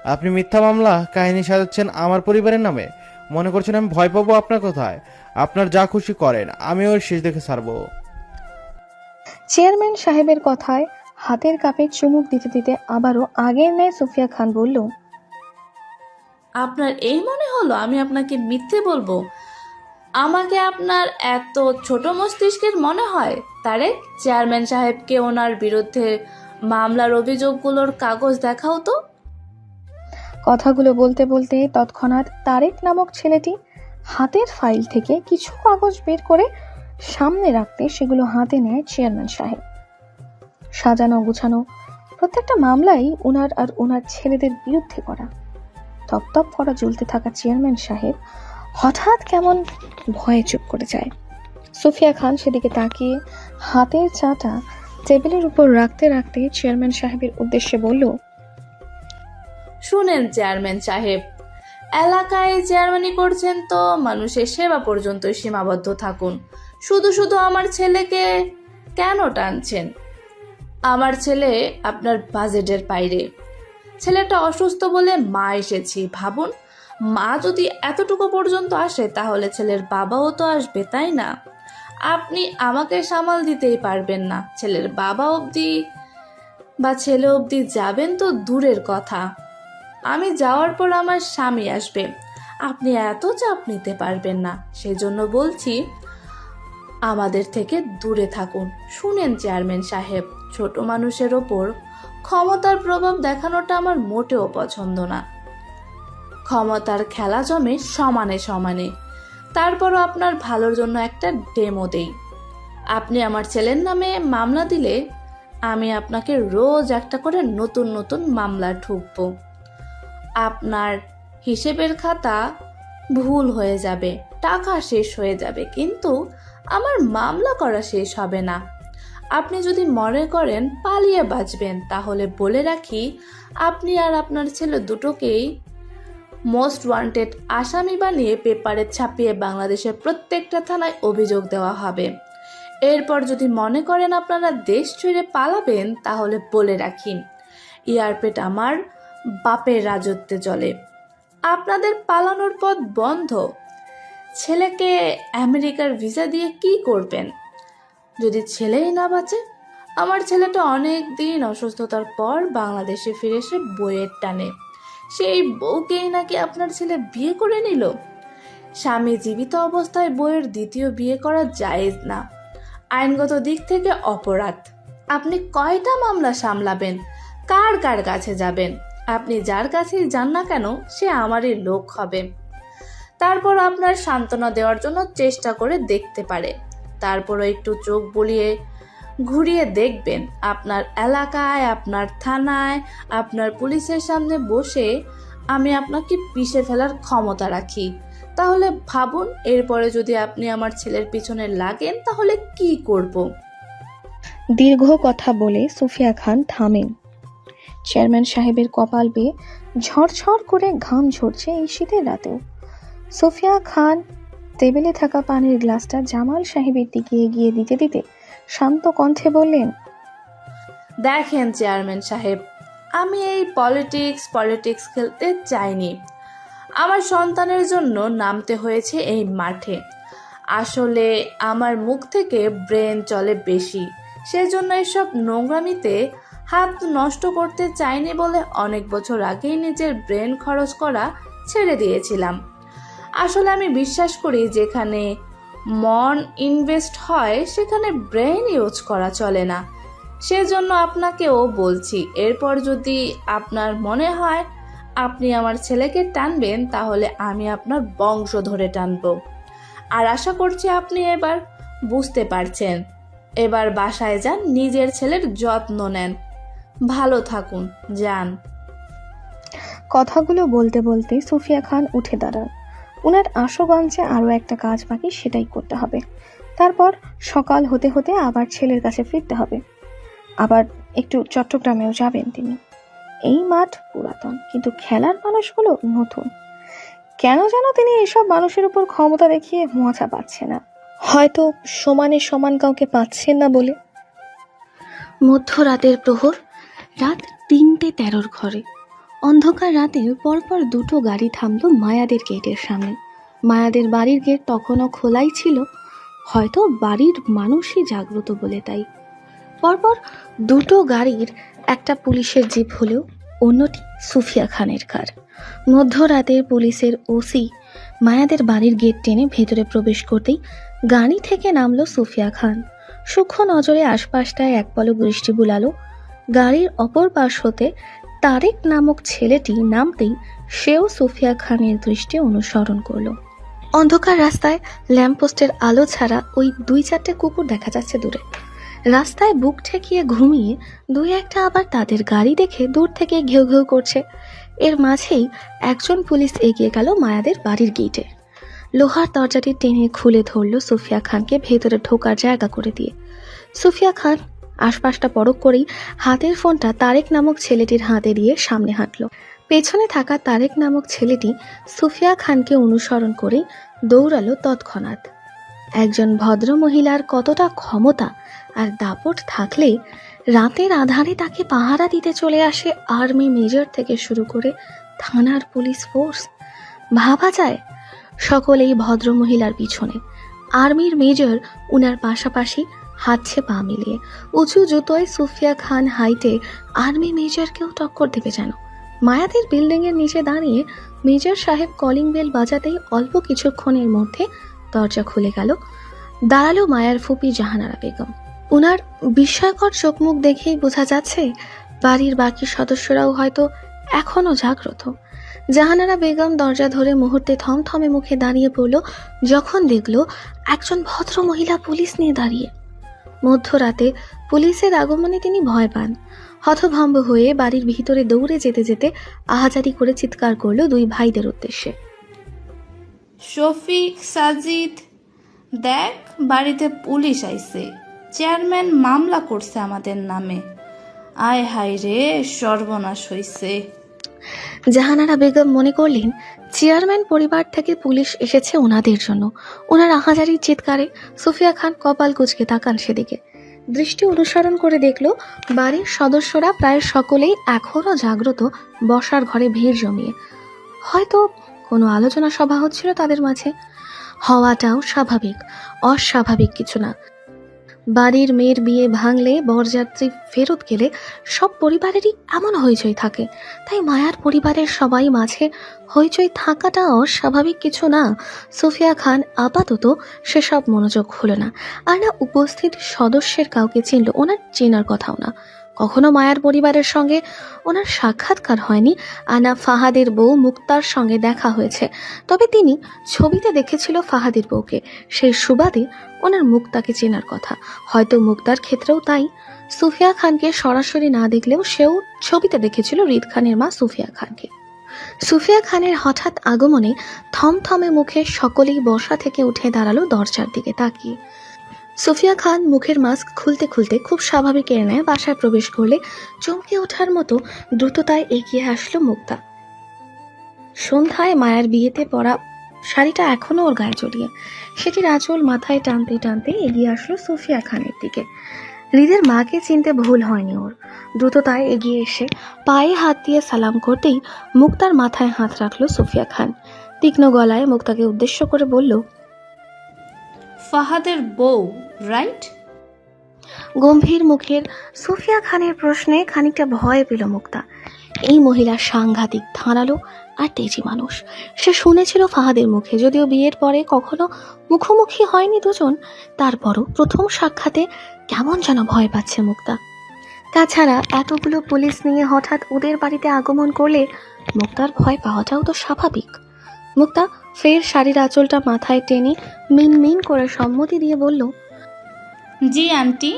আপনি মিথ্যা মামলা কাহিনী সাজাচ্ছেন আমার পরিবারের নামে। মনে করছেন আমি ভয় পাবো আপনার কথায়? আপনার যা খুশি করেন, আমি ওর শেষ দেখে ছাড়বো। চেয়ারম্যান সাহেবের কথায় হাতের কাপে চুমুক দিতে দিতে আবারও আগের ন্যায় সুফিয়া খান বলল, আপনার এই মনে হলো আমি আপনাকে মিথ্যে বলবো? আমাকে আপনার এত ছোট মস্তিষ্কের মনে হয়? তারেক, চেয়ারম্যান সাহেবকে ওনার বিরুদ্ধে মামলার অভিযোগগুলোর কাগজ দেখাও তো। কথাগুলো বলতে বলতে তৎক্ষণাৎ তারেক নামক ছেলেটি হাতের ফাইল থেকে কিছু কাগজ বের করে সামনে রাখতে সেগুলো হাতে নেয় চেয়ারম্যান সাহেব। সাজানো গুছানো প্রত্যেকটা মামলাই ওনার আর ওনার ছেলেদের বিরুদ্ধে করা। তপ করা জ্বলতে থাকা চেয়ারম্যান সাহেব হঠাৎ কেমন ভয়ে চুপ করে যায়। সুফিয়া খান সেদিকে তাকিয়ে হাতের চাটা টেবিলের উপর রাখতে রাখতে চেয়ারম্যান সাহেবের উদ্দেশ্যে বলল, শুনেন চেয়ারম্যান সাহেব, এলাকায় চেয়ারম্যানই করছেন তো মানুষের সেবা পর্যন্ত সীমাবদ্ধ থাকুন। শুধু শুধু আমার ছেলেকে কেন টানছেন? আমার ছেলে আপনার বাজেটের বাইরে। ছেলেটা অসুস্থ বলে মা এসেছি, ভাবুন। মা যদি এতটুকু পর্যন্ত আসে তাহলে ছেলের বাবাও তো আসবে, তাই না? আপনি আমাকে সামাল দিতেই পারবেন না, ছেলের বাবা অবধি বা ছেলে অবধি যাবেন তো দূরের কথা। আমি যাওয়ার পর আমার স্বামী আসবে, আপনি এত চাপ নিতে পারবেন না। সেজন্য বলছি আমাদের থেকে দূরে থাকুন। শুনেন চেয়ারম্যান সাহেব, ছোট মানুষের ওপর ক্ষমতার প্রভাব দেখানোটা আমার মোটেও পছন্দ না। ক্ষমতার খেলা জমে সমানে সমানে। তারপরও আপনার ভালোর জন্য একটা ডেমো দেই। আপনি আমার ছেলের নামে মামলা দিলে আমি আপনাকে রোজ একটা করে নতুন নতুন মামলা ঠুকবো। আপনার হিসেবের খাতা ভুল হয়ে যাবে, টাকা শেষ হয়ে যাবে, কিন্তু আমার মামলা করা শেষ হবে না। আপনি যদি মনে করেন পালিয়ে বাঁচবেন, তাহলে বলে রাখি আপনি আর আপনার ছেলে দুটোকেই মোস্ট ওয়ান্টেড আসামি বানিয়ে পেপারে ছাপিয়ে বাংলাদেশের প্রত্যেকটা থানায় অভিযোগ দেওয়া হবে। এরপর যদি মনে করেন আপনারা দেশ ছেড়ে পালাবেন, তাহলে বলে রাখি এয়ারপোর্ট আমার বাপের রাজত্বে চলে। আপনাদের পালানোর পথ বন্ধ। ছেলেকে আমেরিকার ভিসা দিয়ে কি করবেন যদি ছেলেই না বাঁচে? আমার ছেলেটা অনেক দিন অসুস্থতার পর বাংলাদেশে ফিরে এসে বইয়ের টানে সেই বউকেই নাকি আপনার ছেলে বিয়ে করে নিল। স্বামী জীবিত অবস্থায় বইয়ের দ্বিতীয় বিয়ে করা জায়েজ না, আইনগত দিক থেকে অপরাধ। আপনি কয়টা মামলা সামলাবেন? কার কার কাছে যাবেন? আপনি যার কাছেই যান না কেন সে আমারই লোক হবে। তারপর আপনার সান্ত্বনা দেওয়ার জন্য চেষ্টা করে দেখতে পারে। তারপরও একটু চোখ বুলিয়ে ঘুরিয়ে দেখবেন আপনার এলাকায়, আপনার থানায়, আপনার পুলিশের সামনে বসে আমি আপনাকে পিষে ফেলার ক্ষমতা রাখি। তাহলে ভাবুন, এরপরে যদি আপনি আমার ছেলের পিছনে লাগেন তাহলে কি করব? দীর্ঘ কথা বলে সুফিয়া খান থামেন। চেয়ারম্যান সাহেবের কপাল বেয়ে ঝরঝর করে ঘাম ঝরছে এই শীতের রাতেও। সুফিয়া খান টেবিলে থাকা পানির গ্লাসটা জামাল সাহেবের দিকে এগিয়ে দিতে দিতে শান্ত কণ্ঠে বললেন, দেখেন চেয়ারম্যান সাহেব, আমি এই পলিটিক্স খেলতে চাইনি। আমার সন্তানের জন্য নামতে হয়েছে এই মাঠে। আসলে আমার মুখ থেকে ব্রেন চলে বেশি, সেজন্য এসব নোংরামিতে হাত নষ্ট করতে চাইনি বলে অনেক বছর আগেই নিজের ব্রেন খরচ করা ছেড়ে দিয়েছিলাম। আসলে আমি বিশ্বাস করি যেখানে মন ইনভেস্ট হয় সেখানে ব্রেন ইউজ করা চলে না। সেজন্য আপনাকেও বলছি, এরপর যদি আপনার মনে হয় আপনি আমার ছেলেকে টানবেন তাহলে আমি আপনার বংশ ধরে টানবো। আর আশা করছি আপনি এবার বুঝতে পারছেন। এবার বাসায় যান, নিজের ছেলের যত্ন নেন। ভালো থাকুন, যান। কথাগুলো বলতে বলতে সুফিয়া খান উঠে দাঁড়ান। ওনার আশুগঞ্জে আরও একটা কাজ বাকি, সেটাই করতে হবে। তারপর সকাল হতে হতে আবার ছেলের কাছে ফিরতে হবে। আবার একটু চট্টগ্রামেও যাবেন তিনি। এই মাঠ পুরাতন, কিন্তু খেলার মানুষগুলো নতুন। কেন যেন তিনি এসব মানুষের উপর ক্ষমতা দেখিয়ে মজা পাচ্ছে না, হয়তো সমানে সমান কাউকে পাচ্ছেন না বলে। মধ্যরাতের প্রহর, রাত 3:13 ঘরে। অন্ধকার রাতে পরপর দুটো গাড়ি থামলো মায়াদের গেটের সামনে। মায়াদের বাড়ির গেট তখনও খোলাই ছিল, হয়তো বাড়ির মানুষই জাগ্রত বলে তাই। পরপর দুটো গাড়ির, একটা পুলিশের জিপ হলেও অন্যটি সুফিয়া খানের কার। মধ্যরাতের পুলিশের ওসি মায়াদের বাড়ির গেট টেনে ভেতরে প্রবেশ করতেই গাড়ি থেকে নামলো সুফিয়া খান। সূক্ষ্ম নজরে আশপাশটায় এক পলক দৃষ্টি বুলালো। গাড়ির অপর পাশ হতে তারেক নামক ছেলেটি নামতেই সেও সুফিয়া খানের দৃষ্টি অনুসরণ করলো। অন্ধকার রাস্তায় ল্যাম্পপোস্টের আলো ছাড়া ওই 2-4টে কুকুর দেখা যাচ্ছে দূরে। রাস্তায় বুক ঠেকিয়ে ঘুমিয়ে দুই একটা আবার তাদের গাড়ি দেখে দূর থেকে ঘেউ ঘেউ করছে। এর মাঝেই একজন পুলিশ এগিয়ে গেল মায়াদের বাড়ির গেটে। লোহার দরজাটি টেনে খুলে ধরল সুফিয়া খানকে ভেতরে ঢোকার জায়গা করে দিয়ে। সুফিয়া খান আশপাশটা পরখ করেই হাতের ফোনটা তারেক নামক ছেলেটির হাতে দিয়ে সামনে হাঁটল। পেছনে থাকা তারেক নামক ছেলেটি সুফিয়া খানকে অনুসরণ করেই দৌড়ালো তৎক্ষণাৎ। একজন ভদ্র মহিলার কতটা ক্ষমতা আর দাপট থাকলে রাতের আধারে তাকে পাহারা দিতে চলে আসে আর্মি মেজর থেকে শুরু করে থানার পুলিশ ফোর্স। ভাবা যায় সকলেই ভদ্র মহিলার পিছনে। আর্মির মেজর উনার পাশাপাশি হাতছে পা মিলিয়ে। উঁচু জুতোয় সুফিয়া খান হাইটে আর্মি মেজরকেও টক্কর দেবে যেন। মায়াদের বিল্ডিংয়ের নিচে দাঁড়িয়ে মেজর সাহেব কলিং বেল বাজাতেই অল্প কিছুক্ষণের মধ্যে দরজা খুলে গেল। দাঁড়ালো মায়ার ফুপি জাহানারা বেগম। উনার বিস্ময়কর চোখমুখ দেখেই বোঝা যাচ্ছে বাড়ির বাকি সদস্যরাও হয়তো এখনো জাগ্রত। জাহানারা বেগম দরজা ধরে মুহূর্তে থমথমে মুখে দাঁড়িয়ে পড়ল যখন দেখল একজন ভদ্র মহিলা পুলিশ নিয়ে দাঁড়িয়ে। মধ্যরাতে পুলিশের আগমনে তিনি ভয় পান। হতভম্ব হয়ে বাড়ির ভিতরে দৌড়ে যেতে যেতে আহাজারি করে চিৎকার করলো দুই ভাইদের উদ্দেশ্যে। শফিক, সাজিদ, দেখ বাড়িতে পুলিশ আইছে, চেয়ারম্যান মামলা করছে আমাদের নামে। আয় হায় রে, সর্বনাশ হইছে। জাহানারা বেগম মনে করলেন চেয়ারম্যান পরিবার থেকে পুলিশ এসেছে ওনাদের জন্য। ওনার আহাজারির চিৎকারে সুফিয়া খান কপাল কুঁচকে তাকান সেদিকে। দৃষ্টি অনুসরণ করে দেখল বাড়ির সদস্যরা প্রায় সকলেই এখনো জাগ্রত, বসার ঘরে ভিড় জমিয়ে। হয়তো কোনো আলোচনা সভা হচ্ছিল তাদের মাঝে। হওয়াটাও স্বাভাবিক, অস্বাভাবিক কিছু না। বাড়ির মেয়ের বিয়ে ভাঙলে, বরযাত্রী ফেরত গেলে সব পরিবারেরই এমন হইচই থাকে। তাই মায়ার পরিবারের সবাই মাঝে হইচই থাকাটা অস্বাভাবিক কিছু না। সুফিয়া খান আপাতত সেসব মনোযোগ হলো না, আর না উপস্থিত সদস্যের কাউকে চিনল। ওনার চেনার কথাও না। কখনো মায়ার পরিবারের সঙ্গে ওনার সাক্ষাৎকার হয়নি, আর না ফাহাদের বউ মুক্তার সঙ্গে দেখা হয়েছে। তবে তিনি ছবিতে দেখেছিল ফাহাদের বউকে, সেই সুবাদে ওনার মুক্তাকে চেনার কথা। হয়তো মুক্তার ক্ষেত্রেও তাই। সুফিয়া খানকে সরাসরি না দেখলেও সেও ছবিতে দেখেছিল রিদ খানের মা সুফিয়া খানকে। সুফিয়া খানের হঠাৎ আগমনে থমথমে মুখে সকলেই বসা থেকে উঠে দাঁড়ালো দরজার দিকে তাকিয়ে। সুফিয়া খান মুখের মাস্ক খুলতে খুলতে খুব স্বাভাবিকের ন্যায় বাসায় প্রবেশ করলে চমকে ওঠার মতো দ্রুততায় এগিয়ে আসলো মুক্তা। সন্ধ্যায় মায়ের বিয়েতে পরা শাড়িটা এখনো ওর গায়ে জড়িয়ে, সেটির আঁচল মাথায় টানতে টানতে এগিয়ে আসলো সুফিয়া খানের দিকে। হৃদের মাকে চিনতে ভুল হয়নি ওর। দ্রুততায় এগিয়ে এসে পায়ে হাত দিয়ে সালাম করতেই মুক্তার মাথায় হাত রাখলো সুফিয়া খান। তীক্ষ্ণ গলায় মুক্তাকে উদ্দেশ্য করে বলল, ফাহাদের বউ, রাইট? গম্ভীর মুখের সুফিয়া খানের প্রশ্নে খানিকটা ভয় পেল মুক্তা। এই মহিলা সাংঘাতিক ধারালো আর তেজি মানুষ। সে শুনেছিল ফাহাদের মুখে, যদিও বিয়ের পরে কখনো মুখোমুখি হয়নি দুজন, তারপরও প্রথম সাক্ষাতে কেমন যেন ভয় পাচ্ছে মুক্তা। তাছাড়া এতগুলো পুলিশ নিয়ে হঠাৎ ওদের বাড়িতে আগমন করলে মুক্তার ভয় পাওয়াটাও তো স্বাভাবিক। মুক্তা ফের শাড়ির আঁচলটা মাথায় টেনে মিনমিন করে সম্মতি দিয়ে বলল, জি আন্টি।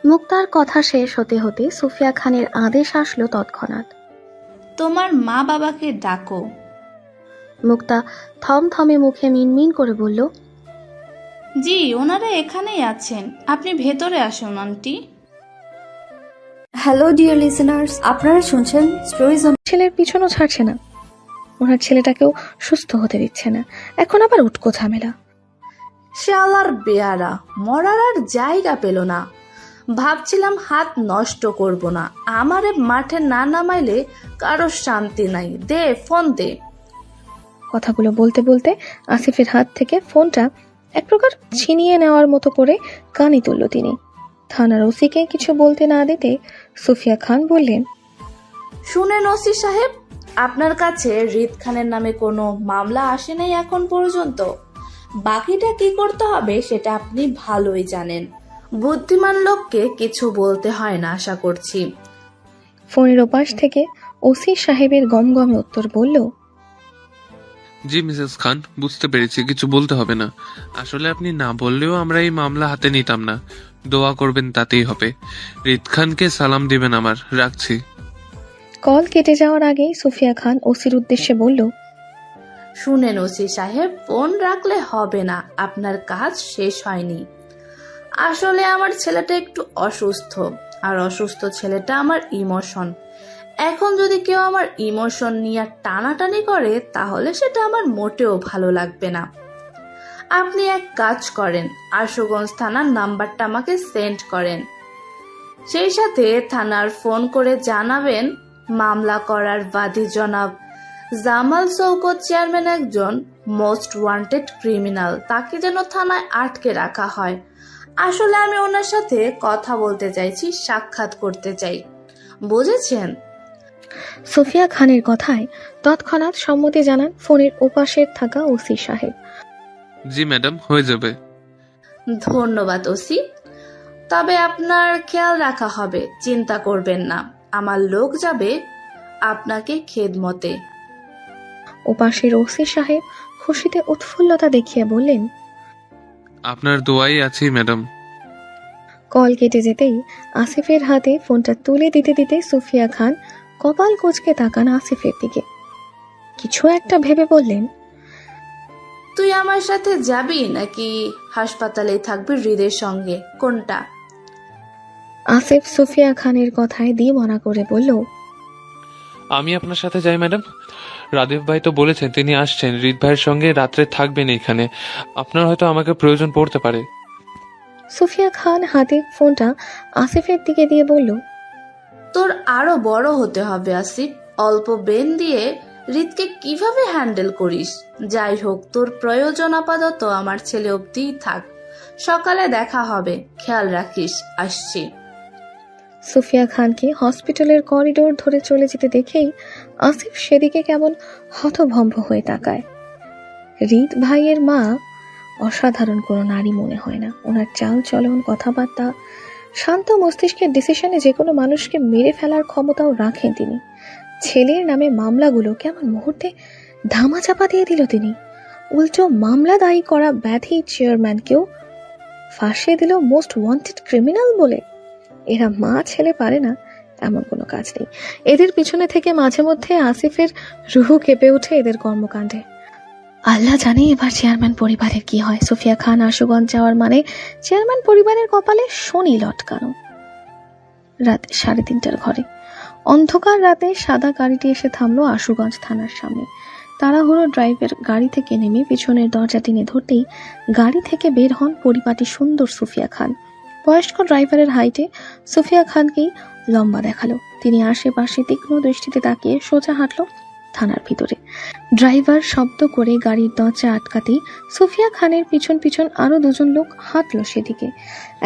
মুক্তার কথা শেষ হতে হতে সুফিয়া খানের আদেশ আসলো তৎক্ষণাৎ, তোমার মা বাবাকে ডাকো। মুক্তা থমথমে মুখে মিনমিন করে বলল, জি, ওনারা এখানেই আছেন, আপনি ভেতরে আসুন আন্টি। হ্যালো ডিয়ার লিসেনার্স, আপনারা শুনছেন স্টোরিজ অন। ছেলের পিছনও ছাড়ছে না, ওনার ছেলেটাকেও সুস্থ হতে দিচ্ছে না। এখন আবার উটকো ঝামেলা। শালার বেয়ারা, মরার আর জায়গা পেল না। ভাবছিলাম হাত নষ্ট করব না, আমারে মাঠে না নামাইলে কারো শান্তি নাই। দে ফোন দে। কথাগুলো বলতে বলতে আসিফের হাত থেকে ফোনটা এক প্রকার ছিনিয়ে নেওয়ার মতো করে কানে তুলল তিনি। থানার ওসিকে কিছু বলতে না দিতে সুফিয়া খান বললেন, শুনেন ওসি সাহেব, আপনার কাছে রিদ খানের নামে কোনো মামলা আসে নাই এখন পর্যন্ত। বাকিটা কি করতে হবে সেটা আপনি ভালোই জানেন। বুদ্ধিমান লোককে কিছু বলতে হয় না আশা করছি। ফোনের ওপাশ থেকে ওসি সাহেবের গমগমে উত্তর বলল, জি মিসেস খান, বুঝতে পেরেছি, কিছু বলতে হবে না। আসলে আপনি না বললেও আমরা এই মামলা হাতে নিতাম না। দোয়া করবেন তাতেই হবে। রিদ খানকে সালাম দিবেন আমার। রাখছি। কল কেটে যাওয়ার আগেই সুফিয়া খান ওসির উদ্দেশ্যে বলল, শুনেন ওসি সাহেব, ফোন রাখলে হবে না, আপনার কাজ শেষ হয়নি। আসলে আমার ছেলেটা একটু অসুস্থ, আর অসুস্থ ছেলেটা আমার ইমোশন। এখন যদি কেউ আমার ইমোশন নিয়ে টানাটানি করে তাহলে সেটা আমার মোটেও ভালো লাগবে না। আপনি এক কাজ করেন, আশুগঞ্জ থানার নাম্বারটা আমাকে সেন্ড করেন। সেই সাথে থানার ফোন করে জানাবেন মামলা করার বাদী জনাব জামাল শওকত চেয়ারম্যান একজন মোস্ট ওয়ান্টেড ক্রিমিনাল, তাকে যেন থানায় আটকে রাখা হয়। আসলে আমি ওনার সাথে কথা বলতে চাইছি, সাক্ষাৎ করতে চাই, বুঝেছেন? সুফিয়া খানের কথায় তৎক্ষণাৎ সম্মতি জানান ফোনের ওপাশের থাকা ওসি সাহেব। জি ম্যাডাম, হয়ে যাবে। ধন্যবাদ ওসি, তবে আপনার খেয়াল রাখা হবে, চিন্তা করবেন না, আমার লোক যাবে আপনাকে খেদমতে। ওপাশের ওসি সাহেব খুশিতে উৎফুল্লতা দেখিয়ে বললেন, আপনার দোয়াই আছি ম্যাডাম। কল কেটে যেতেই আসিফের হাতে ফোনটা তুলে দিতে দিতে সুফিয়া খান কপাল কুঁচকে তাকান আসিফের দিকে। কিছু একটা ভেবে বললেন, তুই আমার সাথে যাবি নাকি হাসপাতালে থাকবি হৃদের সঙ্গে, কোনটা? আসিফ সুফিয়া খানের কথায় দ্বিমনা করে বলল, আমি আপনার সাথে যাই ম্যাডাম। রাদীপ ভাই তো বলেছেন তিনি আসছেন, রিদ ভাইয়ের সঙ্গে রাত্রে থাকবেন এখানে। আপনার হয়তো আমাকে প্রয়োজন পড়তে পারে। সুফিয়া খান হাতে ফোনটা আসিফের দিকে দিয়ে বলল, তোর আরো বড় হতে হবে আসিফ, অল্প ব্রেন দিয়ে হৃদকে কিভাবে হ্যান্ডেল করিস। যাই হোক, তোর প্রয়োজন আপাতত আমার ছেলে অবধিই থাক, সকালে দেখা হবে, খেয়াল রাখিস, আসছি। সুফিয়া খানকে হসপিটালের করিডোর ধরে চলে যেতে দেখেই আসিফ সেদিকে কেমন হতভম্ব হয়ে তাকায়। হৃদ ভাইয়ের মা অসাধারণ কোনো নারী মনে হয় না। ওনার চাল চলন, কথাবার্তা, শান্ত মস্তিষ্কের ডিসিশনে যে কোনো মানুষকে মেরে ফেলার ক্ষমতাও রাখেন তিনি। ছেলের নামে মামলাগুলো কেমন মুহূর্তে ধামাচাপা দিয়ে দিল তিনি। উল্টো মামলা দায়ী করা ব্যাধি চেয়ারম্যানকেও ফাঁসিয়ে দিল মোস্ট ওয়ান্টেড ক্রিমিনাল বলে। এরা মা ছেলে পারে না এমন কোনো কাজ নেই। এদের পিছনে থেকে মাঝে মধ্যে আসিফের রুহ কেঁপে ওঠে এদের কর্মকাণ্ডে। আল্লাহ জানে এবার চেয়ারম্যান পরিবারের কি হয়। সুফিয়া খান আশুগঞ্জ যাওয়ার মানে চেয়ারম্যান পরিবারের কপালে শনি লটকানো। রাত 3:30টার ঘরে অন্ধকার রাতে সাদা গাড়িটি এসে থামলো আশুগঞ্জ থানার সামনে। তাড়াহুড়ো ড্রাইভার গাড়ি থেকে নেমে পিছনের দরজা টেনে ধরতেই গাড়ি থেকে বের হন পরিপাটি সুন্দর সুফিয়া খান। বয়স্ক ড্রাইভারের হাইটে সুফিয়া খানকেই লম্বা দেখালো। তিনি আশেপাশে তীক্ষ্ণ দৃষ্টিতে তাকিয়ে সোজা হাঁটলো থানার ভিতরে। ড্রাইভার শব্দ করে গাড়ির দরজা আটকাতেই সুফিয়া খানের পিছন পিছন আরো দুজন লোক হাঁটলো সেদিকে।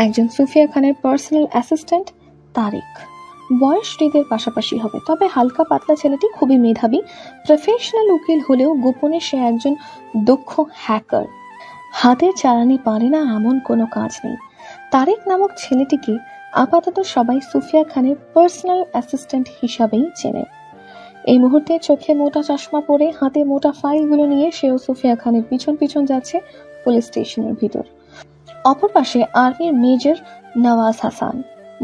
একজন সুফিয়া খানের পার্সোনাল অ্যাসিস্ট্যান্ট তারেক, বয়স হৃদের পাশাপাশি হবে, তবে হালকা পাতলা ছেলেটি খুবই মেধাবী। প্রফেশনাল উকিল হলেও গোপনে সে একজন দক্ষ হ্যাকার। হাতের চালানি পারে না এমন কোনো কাজ নেই। তারেক নামক ছেলেটিকে আপাতত সবাই সুফিয়া খানের পার্সোনাল অ্যাসিস্ট্যান্ট হিসাবেই চেনে। এই মুহূর্তে চোখে মোটা চশমা পরে হাতে মোটা ফাইলগুলো নিয়ে সেও সুফিয়া খানের পিছন পিছন যাচ্ছে পুলিশ স্টেশনের ভিতর। অপর পাশে আর্মির মেজর নওয়াজ হাসান।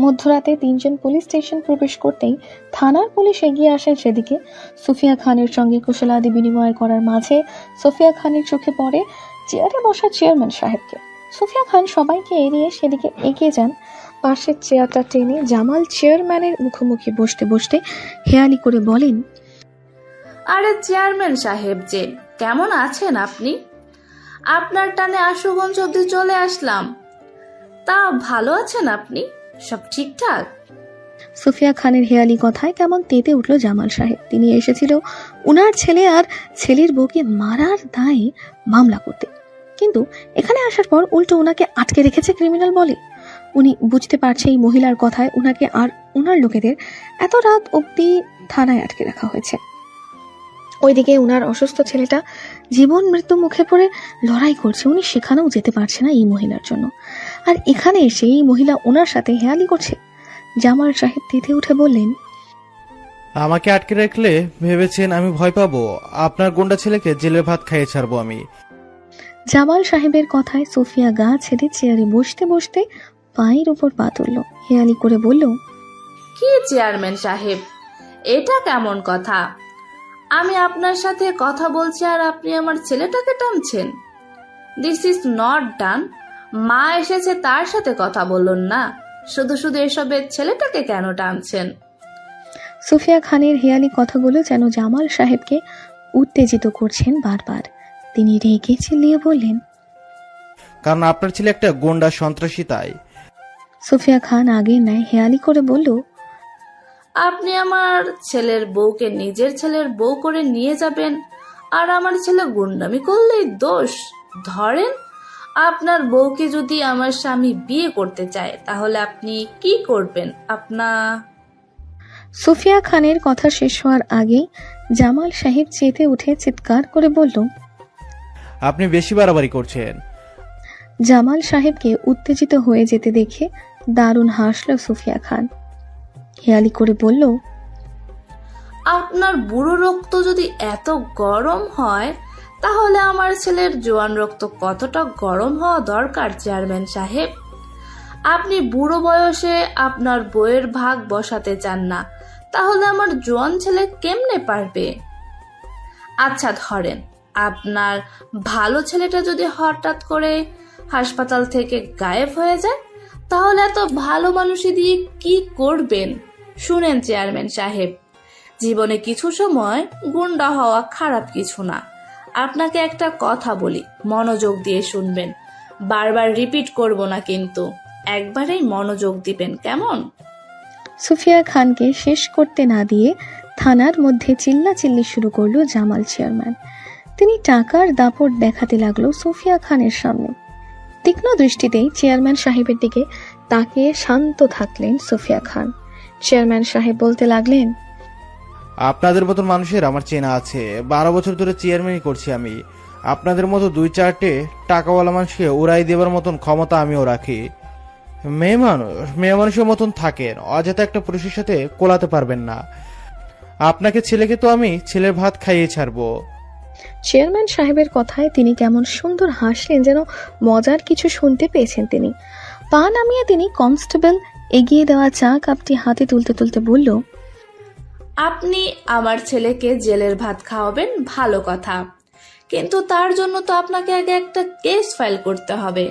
মধ্যরাতে 3 জন পুলিশ স্টেশন প্রবেশ করতেই থানার পুলিশ এগিয়ে আসেন সেদিকে। সুফিয়া খানের সঙ্গে কুশলাদি বিনিময় করার মাঝে সুফিয়া খানের চোখে পড়ে চেয়ারে বসা চেয়ারম্যান সাহেবকে। সুফিয়া খান সবাইকে এড়িয়ে সেদিকে এগিয়ে যান। পাশের চেয়ারটা টেনে জামাল চেয়ারম্যানের মুখোমুখি বসতে বসতে হেয়ালি করে বলেন, আরে চেয়ারম্যান সাহেব যে, কেমন আছেন আপনি? আপনার টানে আশুগঞ্জ অব্দি চলে আসলাম। তা ভালো আছেন আপনি? সব ঠিকঠাক? সুফিয়া খানের হেয়ালি কথায় কেমন তেতে উঠল জামাল সাহেব। তিনি এসেছিল উনার ছেলে আর ছেলের বউকে মারার দায়ে মামলা করতে, কিন্তু এখানে আসার পর উল্টো উনাকে আটকে রেখেছে ক্রিমিনাল বলে। উনি বুঝতে পারছে এই মহিলার কথায় উনাকে আর উনার লোকেদের এত রাত অবধি থানায় আটকে রাখা হয়েছে। ওইদিকে উনার অসুস্থ ছেলেটা জীবন মৃত্যু মুখে পড়ে লড়াই করছে, উনি সেখানেও যেতে পারছে না এই মহিলার জন্য, আর এখানে এসে এই মহিলা ওনার সাথে হেয়ালি করছে। জামাল সাহেব তেতে উঠে বললেন, আমাকে আটকে রাখলে ভেবেছেন আমি ভয় পাবো? আপনার গুন্ডা ছেলেকে জেলের ভাত খাইয়ে ছাড়বো আমি। জামাল সাহেবের কথায় সোফিয়া গা ছেড়ে চেয়ারে বসতে বসতে পায়ের উপর পা তুলল, হেয়ালি করে বলল, কি চেয়ারম্যান সাহেব, এটা কেমন কথা? আমি আপনার সাথে কথা বলছি আর আপনি আমার ছেলেটাকে টানছেন। This is not done. মা এসেছে, তার সাথে কথা বলুন না, শুধু শুধু এসবের ছেলেটাকে কেন টানছেন? সুফিয়া খানের হেয়ালি কথাগুলো যেন জামাল সাহেবকে উত্তেজিত করছেন বারবার। তিনি রেগে চিল্লিয়ে বললেন, কারণ আপনার ছেলে একটা গুন্ডা সন্ত্রাসী, তাই। সুফিয়া খান আগের ন্যায় হেয়ালি করে বলল, আপনি আমার ছেলের বউকে নিজের ছেলের বউ করে নিয়ে যাবেন আর আমার ছেলে গুন্ডামি করলেই দোষ? ধরেন আপনার বউকে যদি আমার স্বামী বিয়ে করতে চায়, তাহলে আপনি কি করবেন? সুফিয়া খানের কথা শেষ হওয়ার আগেই জামাল সাহেব চেতে উঠে চিৎকার করে বলল, আপনি বেশি বাড়াবাড়ি করছেন। জামাল সাহেবকে উত্তেজিত হয়ে যেতে দেখে দারুণ হাসল সুফিয়া খান। হেয়ালি করে বলল, আপনার বুড়ো রক্ত যদি এত গরম হয়, তাহলে আমার ছেলের জোয়ান রক্ত কতটা গরম হওয়া দরকার চেয়ারম্যান সাহেব? আপনি বুড়ো বয়সে আপনার বইয়ের ভাগ বসাতে চান না, তাহলে আমার জোয়ান ছেলে কেমনে পারবে? আচ্ছা ধরেন আপনার ভালো ছেলেটা যদি হঠাৎ করে হাসপাতাল থেকে গায়েব হয়ে যায়, তাহলে এত ভালো মানুষই দিয়ে কি করবেন? শুনেন চেয়ারম্যান সাহেব, জীবনে কিছু সময় গুন্ডা হওয়া খারাপ কিছু না। আপনাকে একটা কথা বলি, মনোযোগ দিয়ে শুনবেন, বারবার রিপিট করব না, কিন্তু একবারেই মনোযোগ দিবেন, কেমন? সুফিয়া খানকে শেষ করতে না দিয়ে থানার মধ্যে চিল্লাচিল্লি শুরু করলো জামাল চেয়ারম্যান। তিনি টাকার দাপট দেখাতে লাগলো সুফিয়া খানের সামনে। তীক্ষ্ণ দৃষ্টিতেই চেয়ারম্যান সাহেবের দিকে তাকিয়ে শান্ত থাকলেন সুফিয়া খান। চেয়ারম্যান সাহেব বলতে লাগলেন, আপনাদের মতন মানুষের আমার চেনা আছে, 12 বছর ধরে চেয়ারম্যানই করছি আমি। আপনাদের মতো 2-4টে টাকাওয়ালা মানুষকে উড়াই দেবার মতন ক্ষমতা আমিও রাখি। মেয়ে মানুষের মতন থাকেন, অযথা একটা পুরুষের সাথে কোলাতে পারবেন না। আপনাকে ছেলেকে তো আমি ছেলের ভাত খাইয়ে ছাড়বো। চেয়ারম্যান সাহেবের কথায় তিনি কেমন সুন্দর হাসলেন, যেন মজার কিছু শুনতে পেয়েছেন তিনি। পা নামিয়ে তিনি কনস্টেবল এগিয়ে দেওয়া চা কাপটি হাতে তুলতে তুলতে বলল, আপনি আমার ছেলেকে জেলের ভাত খাওয়াবেন, ভালো কথা, কিন্তু তার জন্য তো আপনাকে আগে একটা কেস ফাইল করতে হবে,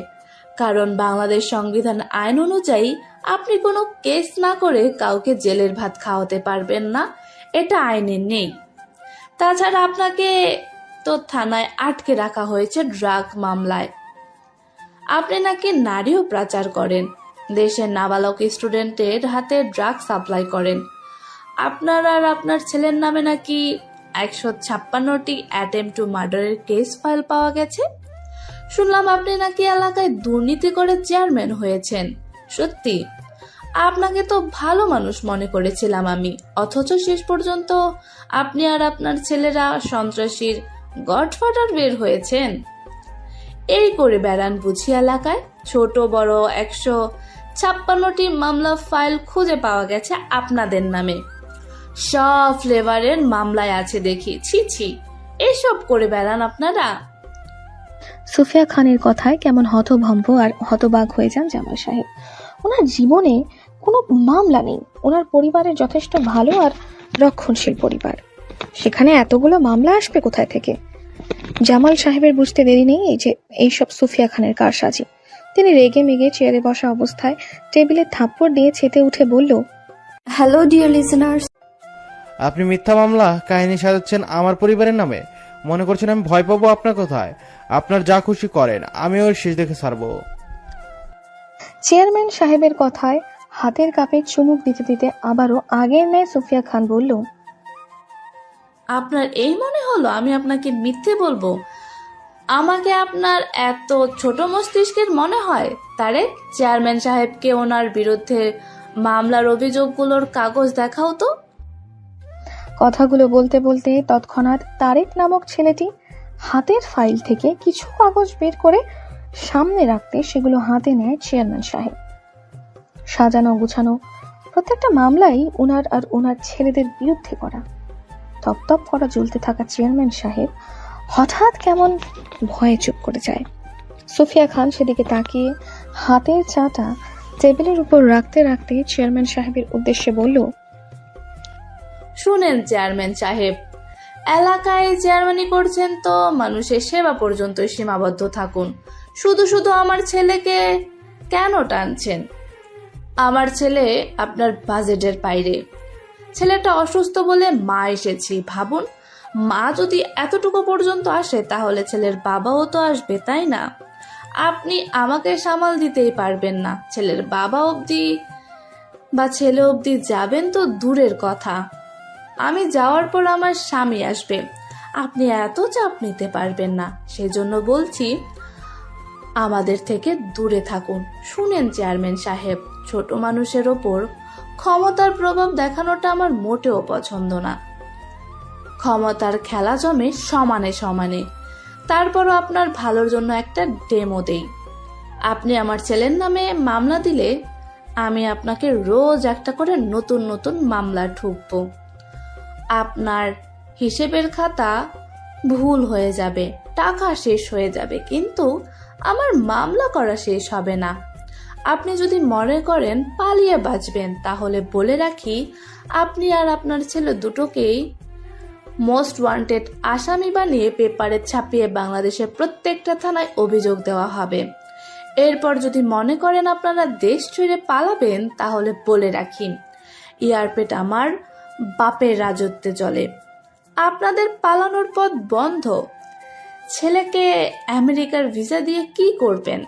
কারণ বাংলাদেশ সংবিধান আইন অনুযায়ী আপনি কোনো কেস না করে কাউকে জেলের ভাত খাওয়াতে পারবেন না, এটা আইনে নেই। তাছাড়া আপনাকে তো থানায় আটকে রাখা হয়েছে ড্রাগ মামলায়। আপনি নাকি নারীও পাচার করেন, দেশের নাবালক স্টুডেন্টের হাতে ড্রাগ সাপ্লাই করেন। আপনার আর আপনার ছেলের নামে নাকি 156টি অ্যাটেম্প টু মার্ডারের কেস ফাইল পাওয়া গেছে। শুনলাম আপনি নাকি এলাকায় দুর্নীতি করে চেয়ারম্যান হয়েছেন। সত্যি? আপনাকে তো ভালো মানুষ মনে করেছিলাম আমি, অথচ শেষ পর্যন্ত আপনি আর আপনার ছেলেরা সন্ত্রাসীর গডফাদার বের হয়েছেন। এই করে বেড়ান বুঝি এলাকায়? ছোট বড় 156টি মামলা ফাইল খুঁজে পাওয়া গেছে আপনাদের নামে, সব ফ্লেভারের মামলায় আছে দেখি। ছি ছি, এসব করে বেড়ান আপনারা। সুফিয়া খানের কথায় কেমন হতভম্ব আর হতবাক হয়ে যান জামাল সাহেব। ওনার জীবনে কোনো মামলা নেই, ওনার পরিবারের যথেষ্ট ভালো আর রক্ষণশীল পরিবার, সেখানে এতগুলো মামলা আসবে কোথায় থেকে? জামাল সাহেবের বুঝতে দেরি নেই এই যে এইসব সুফিয়া খানের কারসাজি। তিনি রেগে মেগে চেয়ারে বসা অবস্থায় টেবিলে থাপ্পড় দিয়ে চেতে উঠে বলল, হ্যালো ডিয়ার লিসেনার্স। আপনি মিথ্যা মামলা কাহিনী সাজাচ্ছেন আমার পরিবারের নামে। মনে করছেন আমি ভয় পাবো আপনার কথায়? আপনার যা খুশি করেন, আমি ওর শেষ দেখে ছাড়বো। চেয়ারম্যান সাহেবের কথায় হাতের কাপে চুমুক দিতে দিতে আবারও আগের ন্যায় সুফিয়া খান বলল, আপনার এই মনে হলো আমি আপনাকে মিথ্যে বলবো? আমাকে আপনার এত ছোট মস্তিষ্কের মনে হয়? তারেক, চেয়ারম্যান সাহেবকে ওনার বিরুদ্ধে মামলার অভিযোগগুলোর কাগজ দেখাও তো। কথাগুলো বলতে বলতে তৎক্ষণাৎ তারেক নামক ছেলেটি হাতের ফাইল থেকে কিছু কাগজ বের করে সামনে রাখতে সেগুলো হাতে নেয় চেয়ারম্যান সাহেব। সাজানো গুছানো প্রত্যেকটা মামলাই ওনার আর ওনার ছেলেদের বিরুদ্ধে করা। তপ করা জ্বলতে থাকা চেয়ারম্যান সাহেব হঠাৎ কেমন ভয়ে চুপ করে যায়। সুফিয়া খান সেদিকে তাকিয়ে হাতের চাটা টেবিলের উপর রাখতে রাখতে চেয়ারম্যান সাহেবের উদ্দেশ্যে বলল, শুনেন চেয়ারম্যান সাহেব, এলাকায় চেয়ারম্যানি করছেন তো মানুষের সেবা পর্যন্তই সীমাবদ্ধ থাকুন। শুধু শুধু আমার ছেলেকে কেন টানছেন? আমার ছেলে আপনার বাজেটের বাইরে। ছেলেটা অসুস্থ বলে মা এসেছি। ভাবুন, মা যদি এতটুকু পর্যন্ত আসে তাহলে ছেলের বাবাও তো আসবে, তাই না? আপনি আমাকে সামাল দিতেই পারবেন না, ছেলের বাবা অবধি বা ছেলে অবধি যাবেন তো দূরের কথা, আমি যাওয়ার পর আমার স্বামী আসবে। আপনি এত চাপ নিতে পারবেন না, সেজন্য বলছি আমাদের থেকে দূরে থাকুন। শুনেন চেয়ারম্যান সাহেব, ছোট মানুষের ওপর ক্ষমতার প্রভাব দেখানোটা আমার মোটেও পছন্দ না। ক্ষমতার খেলা জমে সমানে সমানে। তারপরও আপনার ভালোর জন্য একটা ডেমো দেই। আপনি আমার ছেলের নামে মামলা দিলে আমি আপনাকে রোজ একটা করে নতুন নতুন মামলা ঠুকবো। আপনার হিসেবের খাতা ভুল হয়ে যাবে, টাকা শেষ হয়ে যাবে, কিন্তু আমার মামলা করা শেষ হবে না। আপনি যদি মনে করেন পালিয়ে বাঁচবেন, তাহলে বলে রাখি আপনি আর আপনার ছেলে দুটোকেই মোস্ট ওয়ান্টেড আসামি বানিয়ে পেপারে ছাপিয়ে বাংলাদেশের প্রত্যেকটা থানায় অভিযোগ দেওয়া হবে। এরপর যদি মনে করেন আপনারা দেশ ছেড়ে পালাবেন, তাহলে বলে রাখি এয়ারপোর্ট আমার বাপের রাজত্বে চলে। আপনাদের পালানোর পথ বন্ধ। ছেলেকে আমেরিকার ভিসা দিয়ে কি করবেন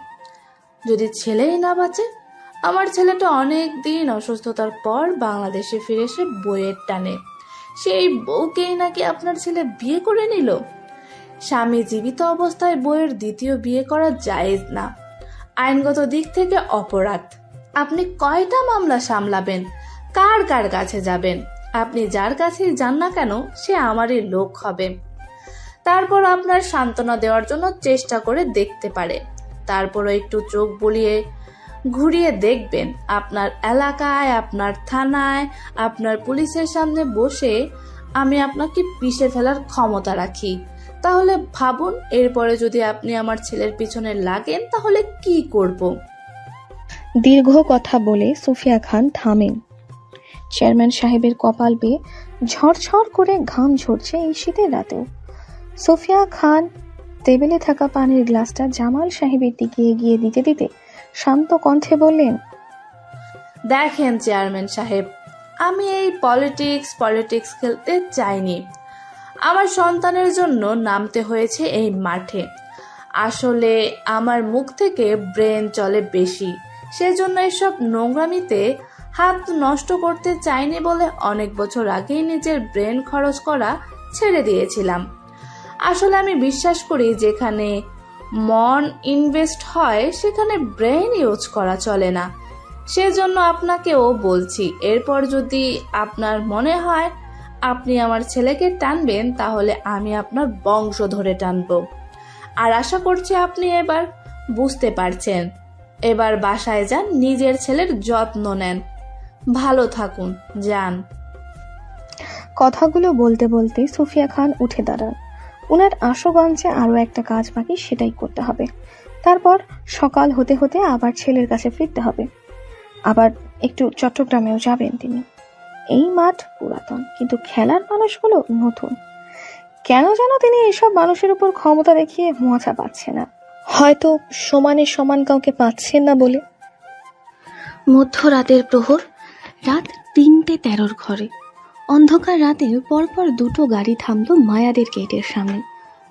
যদি ছেলেই না বাঁচে? আমার ছেলেটা অনেক দিন অসুস্থতার পর বাংলাদেশে ফিরে এসে বইয়ের টানে সেই বউকেই নাকি আপনার ছেলে বিয়ে করে নিল। স্বামী জীবিত অবস্থায় বইয়ের দ্বিতীয় বিয়ে করা জায়েজ না, আইনগত দিক থেকে অপরাধ। আপনি কয়টা মামলা সামলাবেন? কার কার কাছে যাবেন? আপনি যার কাছেই যান না কেন সে আমারই লোক হবে। তারপর আপনার সান্ত্বনা দেওয়ার জন্য চেষ্টা করে দেখতে পারে। তারপরও একটু চোখ বুলিয়ে ঘুরিয়ে দেখবেন আপনার এলাকায়, আপনার থানায়, আপনার পুলিশের সামনে বসে আমি আপনাকে পিষে ফেলার ক্ষমতা রাখি। তাহলে ভাবুন, এরপরে যদি আপনি আমার ছেলের পিছনে লাগেন তাহলে কি করব? দীর্ঘ কথা বলে সুফিয়া খান থামেন। চেয়ারম্যান সাহেবের কপাল বেয়ে ঝরঝর করে ঘাম ঝরছে এই শীতের রাতেও। সুফিয়া খান টেবিলে থাকা পানির গ্লাসটা জামাল সাহেবের দিকে এগিয়ে দিতে দিতে শান্ত কণ্ঠে বললেন, দেখেন চেয়ারম্যান সাহেব, আমি এই পলিটিক্স খেলতে চাইনি। আমার সন্তানের জন্য নামতে হয়েছে এই মাঠে। আসলে আমার মুখ থেকে ব্রেন চলে বেশি, সেজন্য এসব নোংরামিতে হাত নষ্ট করতে চাইনি বলে অনেক বছর আগেই নিজের ব্রেন খরচ করা ছেড়ে দিয়েছিলাম। আসলে আমি বিশ্বাস করি যেখানে মন ইনভেস্ট হয় সেখানে ব্রেন ইউজ করা চলে না। সেজন্য আপনাকেও বলছি, এরপর যদি আপনার মনে হয় আপনি আমার ছেলেকে টানবেন তাহলে আমি আপনার বংশ ধরে টানবো। আর আশা করছি আপনি এবার বুঝতে পারছেন। এবার বাসায় যান, নিজের ছেলের যত্ন নেন, ভালো থাকুন, যান। কথাগুলো বলতে বলতে সুফিয়া খান উঠে দাঁড়ান। উনার আশুগঞ্জে আরো একটা কাজ বাকি, সেটাই করতে হবে। তারপর সকাল হতে হতে আবার ছেলের কাছে ফিরতে হবে। আবার একটু চট্টগ্রামেও যাবেন তিনি। এই মাঠ পুরাতন, কিন্তু খেলার মানুষগুলো নতুন। কেন যেন তিনি এসব মানুষের উপর ক্ষমতা দেখিয়ে মজা পাচ্ছে না, হয়তো সমানে সমান কাউকে পাচ্ছেন না বলে। মধ্যরাতের প্রহর, রাত 3:13 ঘরে। অন্ধকার রাতে পরপর দুটো গাড়ি থামলো মায়াদের গেটের সামনে।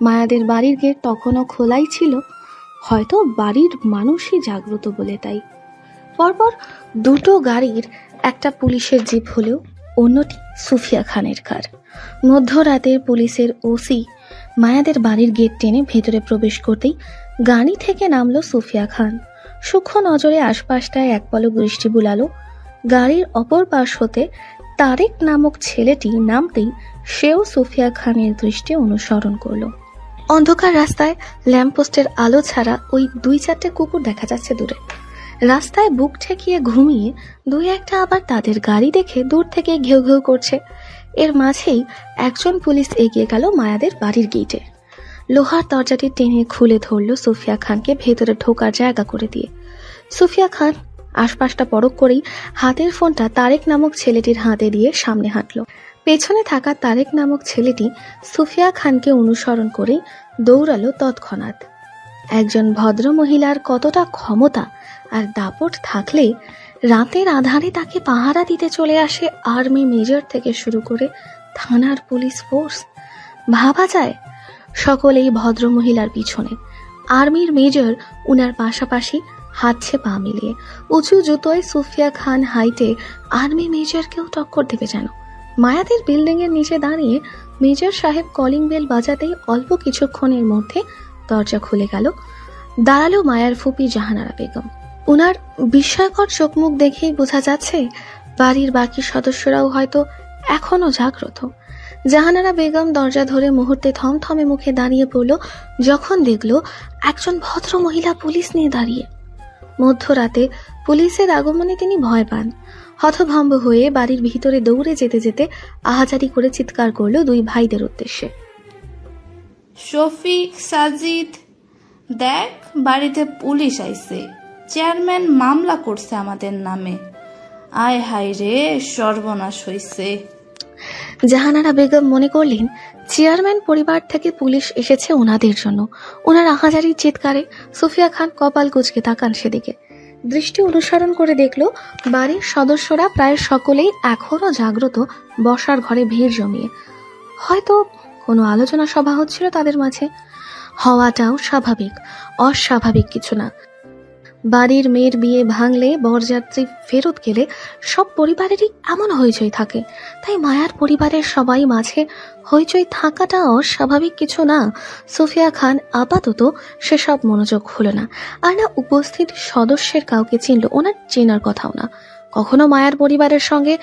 মায়াদের বাড়ির গেট তখনও খোলাই ছিল, হয়তো বাড়ির মানুষই জাগ্রত বলে তাই। পরপর দুটো গাড়ির, একটা পুলিশের জিপ হলেও অন্যটি সুফিয়া খানের কার। মধ্যরাতের পুলিশের ওসি মায়াদের বাড়ির গেট টেনে ভেতরে প্রবেশ করতেই গাড়ি থেকে নামলো সুফিয়া খান। সূক্ষ্ম নজরে আশপাশটায় এক পলক দৃষ্টি বুলালো। গাড়ির অপর পাশ হতে তারেক নামক ছেলেটি নামতেই সেও সুফিয়া খানের দৃষ্টি অনুসরণ করলো। অন্ধকার রাস্তায় ল্যাম্পপোস্টের আলো ছাড়া ওই 2-4টে কুকুর দেখা যাচ্ছে দূরে। রাস্তায় বুক ঠেকিয়ে ঘুমিয়ে দুই একটা আবার তাদের গাড়ি দেখে দূর থেকে ঘেউ ঘেউ করছে। এর মাঝেই একজন পুলিশ এগিয়ে গেল মায়াদের বাড়ির গেটে। লোহার দরজাটি টেনে খুলে ধরল সুফিয়া খানকে ভেতরে ঢোকার জায়গা করে দিয়ে। সুফিয়া খান আশপাশটা পরখ করেই হাতের ফোনটা তারেক নামক ছেলেটির হাতে দিয়ে সামনে হাঁটল। পেছনে থাকা তারেক নামক ছেলেটি সুফিয়া খানকে অনুসরণ করে দৌড়ালো তৎক্ষণাৎ। একজন ভদ্র মহিলার কতটা ক্ষমতা আর দাপট থাকলে রাতের আধারে তাকে পাহারা দিতে চলে আসে আর্মি মেজর থেকে শুরু করে থানার পুলিশ ফোর্স। ভাবা যায় সকলেই ভদ্র মহিলার পিছনে। আর্মির মেজর উনার পাশাপাশি হাতছে পা মিলিয়ে। উঁচু জুতোয় সুফিয়া খান হাইটে আর্মি মেজরকেও টক্কর দেবে যেন। মায়াদের বিল্ডিং এর নিচে দাঁড়িয়ে মেজর সাহেব কলিং বেল বাজাতেই অল্প কিছুক্ষণের মধ্যে দরজা খুলে গেল। দাঁড়ালো মায়ার ফুপি জাহানারা বেগম। উনার বিস্ময়কর চোখ মুখ দেখেই বোঝা যাচ্ছে বাড়ির বাকি সদস্যরাও হয়তো এখনো জাগ্রত। জাহানারা বেগম দরজা ধরে মুহূর্তে থমথমে মুখে দাঁড়িয়ে পড়ল যখন দেখলো একজন ভদ্র মহিলা পুলিশ নিয়ে দাঁড়িয়ে। মধ্যরাতে পুলিশের আগমনে তিনি ভয় পান। হতভম্ব হয়ে বাড়ির ভিতরে দৌড়ে যেতে যেতে আহাজারি করে চিৎকার করলো দুই ভাইদের উদ্দেশ্যে। শফিক, সাজিদ, দেখ বাড়িতে পুলিশ আইছে, চেয়ারম্যান মামলা করছে আমাদের নামে। আয় হায় রে, সর্বনাশ হইছে। জাহানারা বেগম মনে করলেন চেয়ারম্যান পরিবার থেকে পুলিশ এসেছে ওনাদের জন্য। ওনার আহাজারির চিৎকারে সুফিয়া খান কপাল কুঁচকে তাকান সেদিকে। দৃষ্টি অনুসরণ করে দেখলো বাড়ির সদস্যরা প্রায় সকলেই এখনো জাগ্রত, বসার ঘরে ভিড় জমিয়ে। হয়তো কোনো আলোচনা সভা হচ্ছিল তাদের মাঝে। হওয়াটাও স্বাভাবিক, অস্বাভাবিক কিছু না। বাড়ির মেয়ের বিয়ে ভাঙলে, বরযাত্রী ফেরত গেলে সব পরিবারেরই এমন হইচই থাকে। তাই মায়ার পরিবারের সবাই মাঝে হইচই থাকাটা অস্বাভাবিক কিছু না। সুফিয়া খান আপাতত সেসব মনোযোগ হলো না, আর না উপস্থিত সদস্যের কাউকে চিনল। ওনার চেনার কথাও না। কখনো মায়ার পরিবারের সঙ্গে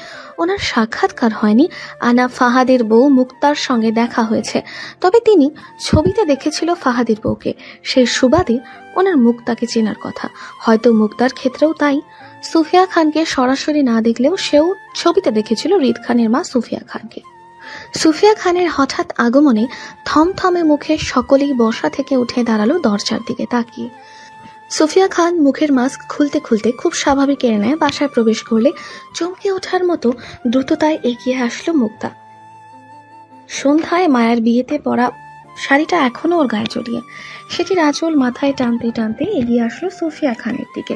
ওনার সাক্ষাৎকার হয়নি, আর না ফাহাদের বউ মুক্তার সঙ্গে দেখা হয়েছে। তবে তিনি ছবিতে দেখেছিল ফাহাদের বউকে, সেই সুবাদে ওনার মুক্তাকে চেনার কথা। হয়তো মুক্তার ক্ষেত্রেও তাই। সুফিয়া খানকে সরাসরি না দেখলেও সেও ছবিতে দেখেছিল রিদ খানের মা সুফিয়া খানকে। সুফিয়া খানের হঠাৎ আগমনে থমথমে মুখে সকলেই বসা থেকে উঠে দাঁড়ালো দরজার দিকে তাকিয়ে। সুফিয়া খান মুখের মাস্ক খুলতে খুলতে খুব স্বাভাবিকের ন্যায় বাসায় প্রবেশ করলে চমকে ওঠার মতো দ্রুততায় এগিয়ে আসলো মুক্তা। সন্ধ্যায় মায়ের বিয়েতে পরা শাড়িটা এখনো ওর গায়ে জড়িয়ে, সেটির আঁচল মাথায় টানতে টানতে এগিয়ে আসলো সুফিয়া খানের দিকে।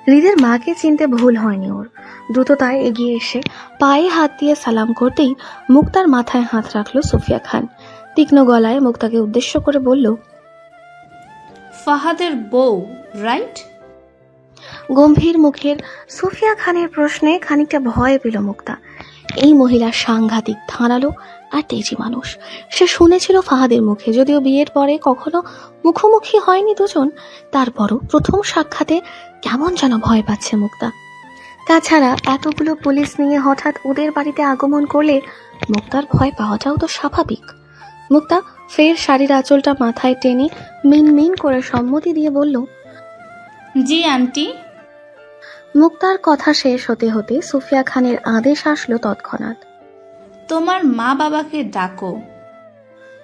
হৃদের মাকে চিনতে ভুল হয়নি ওর। দ্রুততায় এগিয়ে এসে পায়ে হাত দিয়ে সালাম করতেই মুক্তার মাথায় হাত রাখলো সুফিয়া খান। তীক্ষ্ণ গলায় মুক্তাকে উদ্দেশ্য করে বলল, ফাহাদের বউ, রাইট? গম্ভীর মুখের সুফিয়া খানের প্রশ্নে খানিকটা ভয় পেল মুক্তা। এই মহিলা সাংঘাতিক ধারালো আর তেজি মানুষ। সে শুনেছিল ফাহাদের মুখে, যদিও বিয়ের পরে কখনো মুখোমুখি হয়নি দুজন, তারপরও প্রথম সাক্ষাতে কেমন যেন ভয় পাচ্ছে মুক্তা। তাছাড়া এতগুলো পুলিশ নিয়ে হঠাৎ ওদের বাড়িতে আগমন করলে মুক্তার ভয় পাওয়াটাও তো স্বাভাবিক। মুক্তা ফের শাড়ির আঁচলটা মাথায় টেনে মিনমিন করে সম্মতি দিয়ে বলল, জি আন্টি। মুক্তার কথা শেষ হতে হতে সুফিয়া খানের আদেশ আসলো তৎক্ষণাৎ, তোমার মা বাবাকে ডাকো।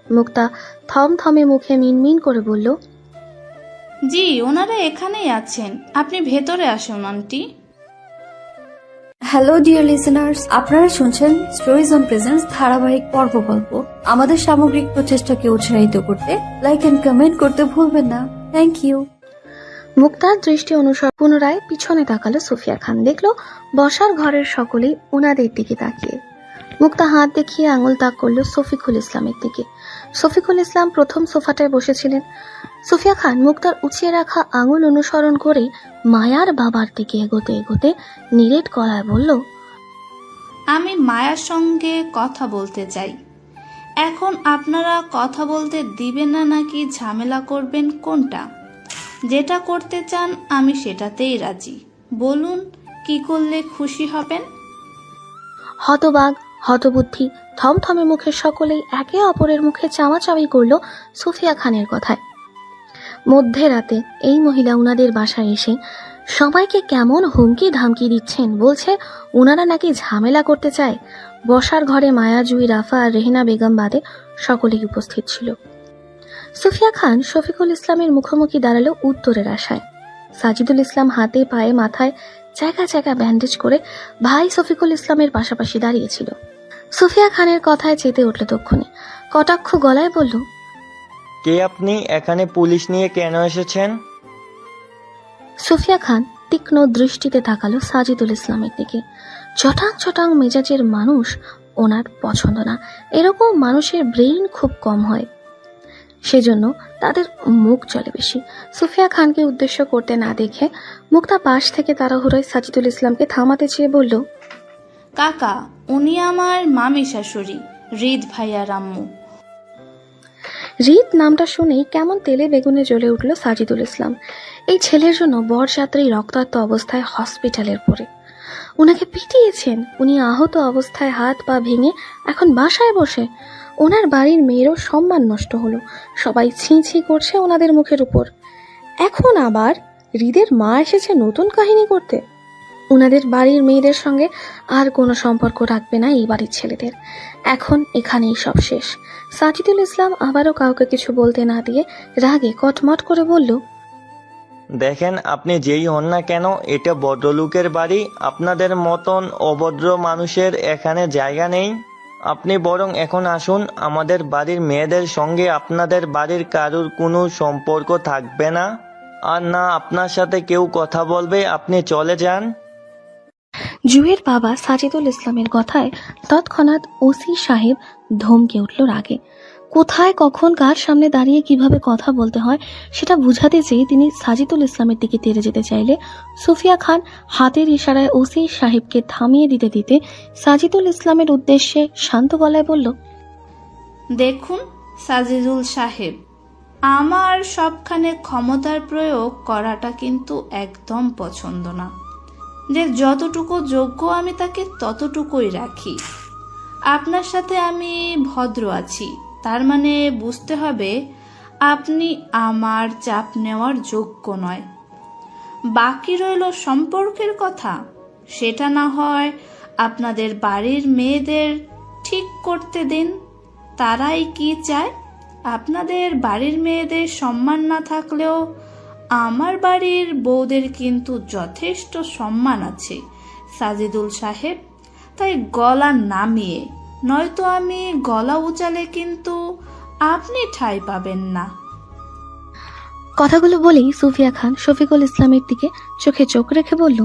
মুক্তা থমথমে মুখে মিনমিন করে বলল, জি, ওনারা এখানেই আছেন, আপনি ভেতরে আসুন আন্টি। হ্যালো ডিয়ার লিসেনার্স, আপনারা শুনছেন স্টোরিজ অন প্রেজেন্স ধারাবাহিক পর্ব গল্প। আমাদের সামগ্রিক প্রচেষ্টাকে উৎসাহিত করতে লাইক এন্ড কমেন্ট করতে ভুলবেন না। Thank you. মুক্তার দৃষ্টি অনুসার পুনরায় পিছনে তাকালো সুফিয়া খান। দেখলো বসার ঘরের সকলেই ওনাদের দিকে তাকিয়ে। মুক্তা হাত দেখিয়ে আঙুল তাক করলো শফিকুল ইসলামের দিকে। শফিকুল ইসলাম প্রথম সোফাটায় বসেছিলেন। সুফিয়া খান মুক্তার উঁচিয়ে রাখা আঙুল অনুসরণ করে মায়ার বাবার দিকে এগোতে এগোতে নিরেট গলায় বলল, আমি মায়ার সঙ্গে কথা বলতে চাই। এখন আপনারা কথা বলতে দিবেন না নাকি ঝামেলা করবেন, কোনটা? যেটা করতে চান আমি সেটাতেই রাজি। বলুন কি করলে খুশি হবেন? হতবাগ হতবুদ্ধি থমথমে মুখে সকলেই একে অপরের মুখে চাওয়াচাওয়ি করল সুফিয়া খানের কথায়। মধ্যরাতে এই মহিলা উনাদের বাসায় এসে সবাইকে কেমন হুমকি ধামকি দিচ্ছেন, বলছে উনারা নাকি ঝামেলা করতে চায়। বসার ঘরে মায়া, জুই, রাফা আর রেহেনা বেগম বাদে সকলেই উপস্থিত ছিল। সুফিয়া খান শফিকুল ইসলামের মুখোমুখি দাঁড়ালো উত্তরের আশায়। সাজিদুল ইসলাম হাতে পায়ে মাথায় জায়গা জায়গা ব্যান্ডেজ করে ভাই শফিকুল ইসলামের পাশাপাশি দাঁড়িয়েছিল। সুফিয়া খানের কথায় চেতে উঠল তক্ষুনি, কটাক্ষ গলায় বলল, কে আপনি? এখানে পুলিশ নিয়ে কেন এসেছেন? সুফিয়া খান তীক্ষ্ণ দৃষ্টিতে তাকালো সাজিদুল ইসলামের দিকে। চটাং চটাং মেজাজের মানুষ ওনার পছন্দ না, এরকম মানুষের ব্রেইন খুব কম হয়, সেজন্য তাদের মুখ চলে বেশি। সুফিয়া খানকে উদ্দেশ্য করতে না দেখে মুক্তা পাশ থেকে তাড়াহুড়োয় সাজিদুল ইসলামকে থামাতে চেয়ে বলল, কাকা, উনি আমার মামি শাশুড়ি, হৃদ ভাইয়ার আম্মু। রিত নামটা শুনেই কেমন তেলে বেগুনে জ্বলে উঠল সাজিদুল ইসলাম। এই ছেলের জন্য বরযাত্রী রক্তাক্ত অবস্থায় হসপিটালের পড়ে ওনাকে পিটিয়েছেন, উনি আহত অবস্থায় হাত পা ভেঙে এখন বাসায় বসে। ওনার বাড়ির মেয়েরও সম্মান নষ্ট হলো, সবাই ছিঁ ছিঁ করছে ওনাদের মুখের উপর। এখন আবার হৃদের মা এসেছে নতুন কাহিনী করতে। ওনাদের বাড়ির মেয়েদের সঙ্গে আর কোনো সম্পর্ক রাখবে না এই বাড়ির ছেলেদের। এখন এখানেই সব শেষ। সাজিদুল ইসলাম আবারও কাউকে কিছু বলতে না দিয়ে রাগে কটমট করে বলল, দেখেন, আপনি যেই হন না কেন, এটা ভদ্রলোকের বাড়ি। আপনাদের মতন অভদ্র মানুষের এখানে জায়গা নেই। আপনি বরং এখন আসুন, আমাদের বাড়ির মেয়েদের সঙ্গে আপনাদের বাড়ির কারুর কোনো সম্পর্ক থাকবে না, আর না আপনার সাথে কেউ কথা বলবে। আপনি চলে যান। জুয়ের বাবা সাজিদুল ইসলামের কথায় তৎক্ষণাৎ ওসি সাহেব ধমকে উঠল রাগে। কোথায় কখন কার সামনে দাঁড়িয়ে কিভাবে কথা বলতে হয় সেটা বুঝাতে চেয়ে তিনি সাজিদুল ইসলামের দিকে তেড়ে যেতে চাইলে সুফিয়া খান হাতের ইশারায় ওসি সাহেবকে থামিয়ে দিতে দিতে সাজিদুল ইসলামের উদ্দেশ্যে শান্ত গলায় বলল, দেখুন সাজিদুল সাহেব, আমার সবখানে ক্ষমতার প্রয়োগ করাটা কিন্তু একদম পছন্দ না। যে যতটুকু যোগ্য আমি তাকে ততটুকুই রাখি। আপনার সাথে আমি ভদ্র আছি, তার মানে বুঝতে হবে আপনি আমার চাপ নেওয়ার যোগ্য নয়। বাকি রইল সম্পর্কের কথা, সেটা না হয় আপনাদের বাড়ির মেয়েদের ঠিক করতে দিন। তারাই কি চায়? আপনাদের বাড়ির মেয়েদের সম্মান না থাকলেও আমার বাড়ির বউদের কিন্তু যথেষ্ট সম্মান আছে সাজিদুল সাহেব। তাই গলা নামিয়ে, নয়তো আমি গলা উচালে কিন্তু আপনি ঠাঁই পাবেন না। কথাগুলো বলেই সুফিয়া খান শফিকুল ইসলামের দিকে চোখে চোখ রেখে বলল,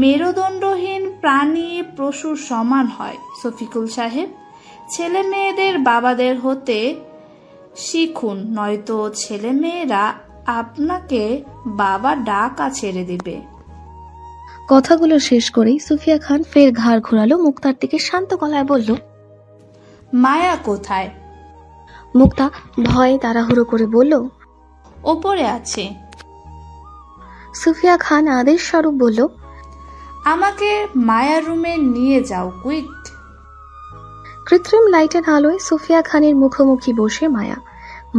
মেরুদণ্ডহীন প্রাণী পশুর সমান হয় শফিকুল সাহেব। ছেলে মেয়েদের বাবাদের হতে শিখুন, নয়তো ছেলে মেয়েরা আপনাকে বাবা ডাকা ছেড়ে দিবে। কথাগুলো শেষ করেই সুফিয়া খান ফের ঘাড় ঘোরালো মুক্তার দিকে শান্ত গলায় বলল, মায়া কোথায়? মুক্তা ভয়ে তাড়াহুড়ো করে বলল, ওপরে আছে। সুফিয়া খান আদেশ স্বরূপ বলল, আমাকে মায়ার রুমে নিয়ে যাও, কুইক। কৃত্রিম লাইটের আলোয় সুফিয়া খানের মুখোমুখি বসে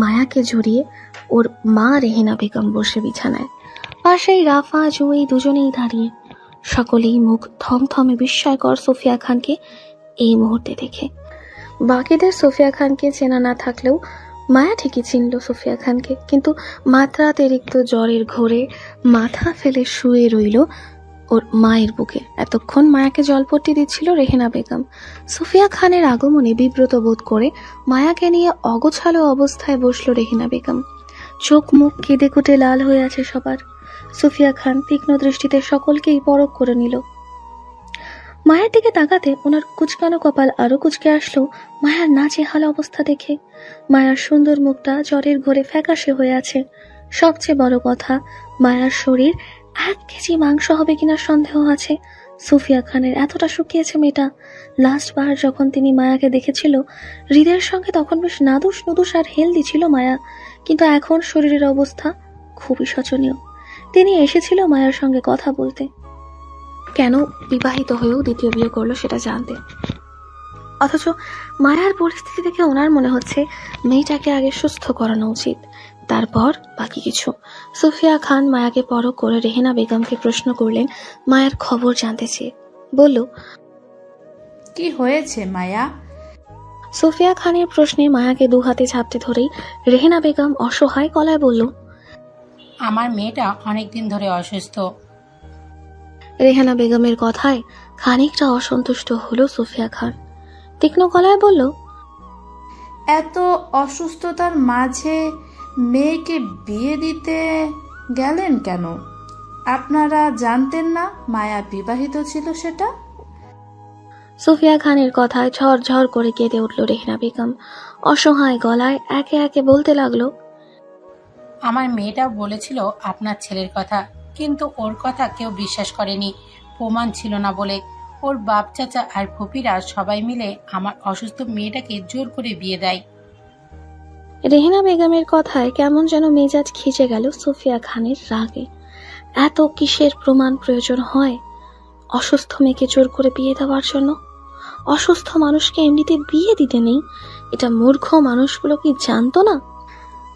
মায়াকে জড়িয়ে ওর মা রেহেনা বেগম বসে বিছানায়, পাশেই রাফা, জুই দুজনেই দাঁড়িয়ে। সকলেই মুখ থমথমে বিস্ময়কর সুফিয়া খানকে এই মুহূর্তে দেখে। বাকিদের সুফিয়া খানকে চেনা না থাকলেও মায়া ঠিকই চিনল সুফিয়া খানকে, কিন্তু মাত্রাতিরিক্ত জ্বরের ঘোরে মাথা ফেলে শুয়ে রইল ওর মায়ের বুকে। এতক্ষণ মায়াকে জলপট্টি দিচ্ছিল রেহেনা বেগম। সুফিয়া খানের আগমনে বিব্রত বোধ করে মায়াকে নিয়ে অগোছালো অবস্থায় বসলো রেহেনা বেগম। চোখ মুখ কেঁদে কুটে লাল হয়ে আছে সবার। সুফিয়া খান তীক্ষ্ণ দৃষ্টিতে সকলকেই পরখ করে নিল। মায়ের দিকে তাকাতে ওনার কুচকানো কপাল আরো কুচকে আসলো মায়ার নাচেহাল অবস্থা দেখে। মায়ার সুন্দর মুখটা জ্বরের ঘোরে ফ্যাকাশে হয়ে আছে। সবচেয়ে বড় কথা, মায়ার শরীর 1 কেজি মাংস হবে কিনা সন্দেহ আছে। সুফিয়া খানের এতটা শুকিয়েছে মেয়েটা। লাস্ট বার যখন তিনি মায়াকে দেখেছিল, হৃদয়ের সঙ্গে তখন বেশ নাদুস নুদুস আর হেলদি ছিল মায়া, কিন্তু এখন শরীরের অবস্থা খুবই শোচনীয়। তিনি এসেছিল মায়ার সঙ্গে কথা বলতে, কেন বিবাহিত হয়েও দ্বিতীয় বিয়ে করলো সেটা জানতে। অথচ মায়ার পরিস্থিতি দেখে ওনার মনে হচ্ছে মেয়েটাকে আগে সুস্থ করানো উচিত, তারপর বাকি কিছু। সুফিয়া খান মায়াকে পরখ করে রেহেনা বেগমকে প্রশ্ন করলেন মায়ার খবর জানতে চেয়ে। বলল, কি হয়েছে মায়া? সুফিয়া খানের প্রশ্নে মায়াকে 2 হাতে ঝাপটে ধরেই রেহেনা বেগম অসহায় গলায় বলল, আমার মেয়েটা অনেকদিন ধরে অসুস্থ। রেহানা বেগমের কথায় খানিকটা অসন্তুষ্ট হলো সুফিয়া খান। তীক্ষ্ণ গলায় বলল, এত অসুস্থতার মাঝে মেয়েকে বিয়ে দিতে গেলেন কেন? আপনারা জানতেন না মায়া বিবাহিত ছিল সেটা? সুফিয়া খানের কথায় ঝরঝর করে কেঁদে উঠল রেহেনা বেগম। অসহায় গলায় একে একে বলতে লাগলো, আমার মেয়েটা বলেছিল আপনার ছেলের কথা, কিন্তু ওর কথা কেউ বিশ্বাস করেনি, প্রমাণ ছিল না বলে। ওর বাপ চাচা আর ফুপিরা সবাই মিলে আমার অসুস্থ মেয়েটাকে জোর করে বিয়ে দেয়। রেহেনা বেগমের কথায় কেমন যেন মেজাজ খিচে গেল সুফিয়া খানের রাগে। এত কিসের প্রমাণ প্রয়োজন হয় অসুস্থ মেয়েকে জোর করে বিয়ে দেওয়ার জন্য? অসুস্থ মানুষকে এমনিতে বিয়ে দিতে নেই, এটা মূর্খ মানুষগুলো কি জানতো না?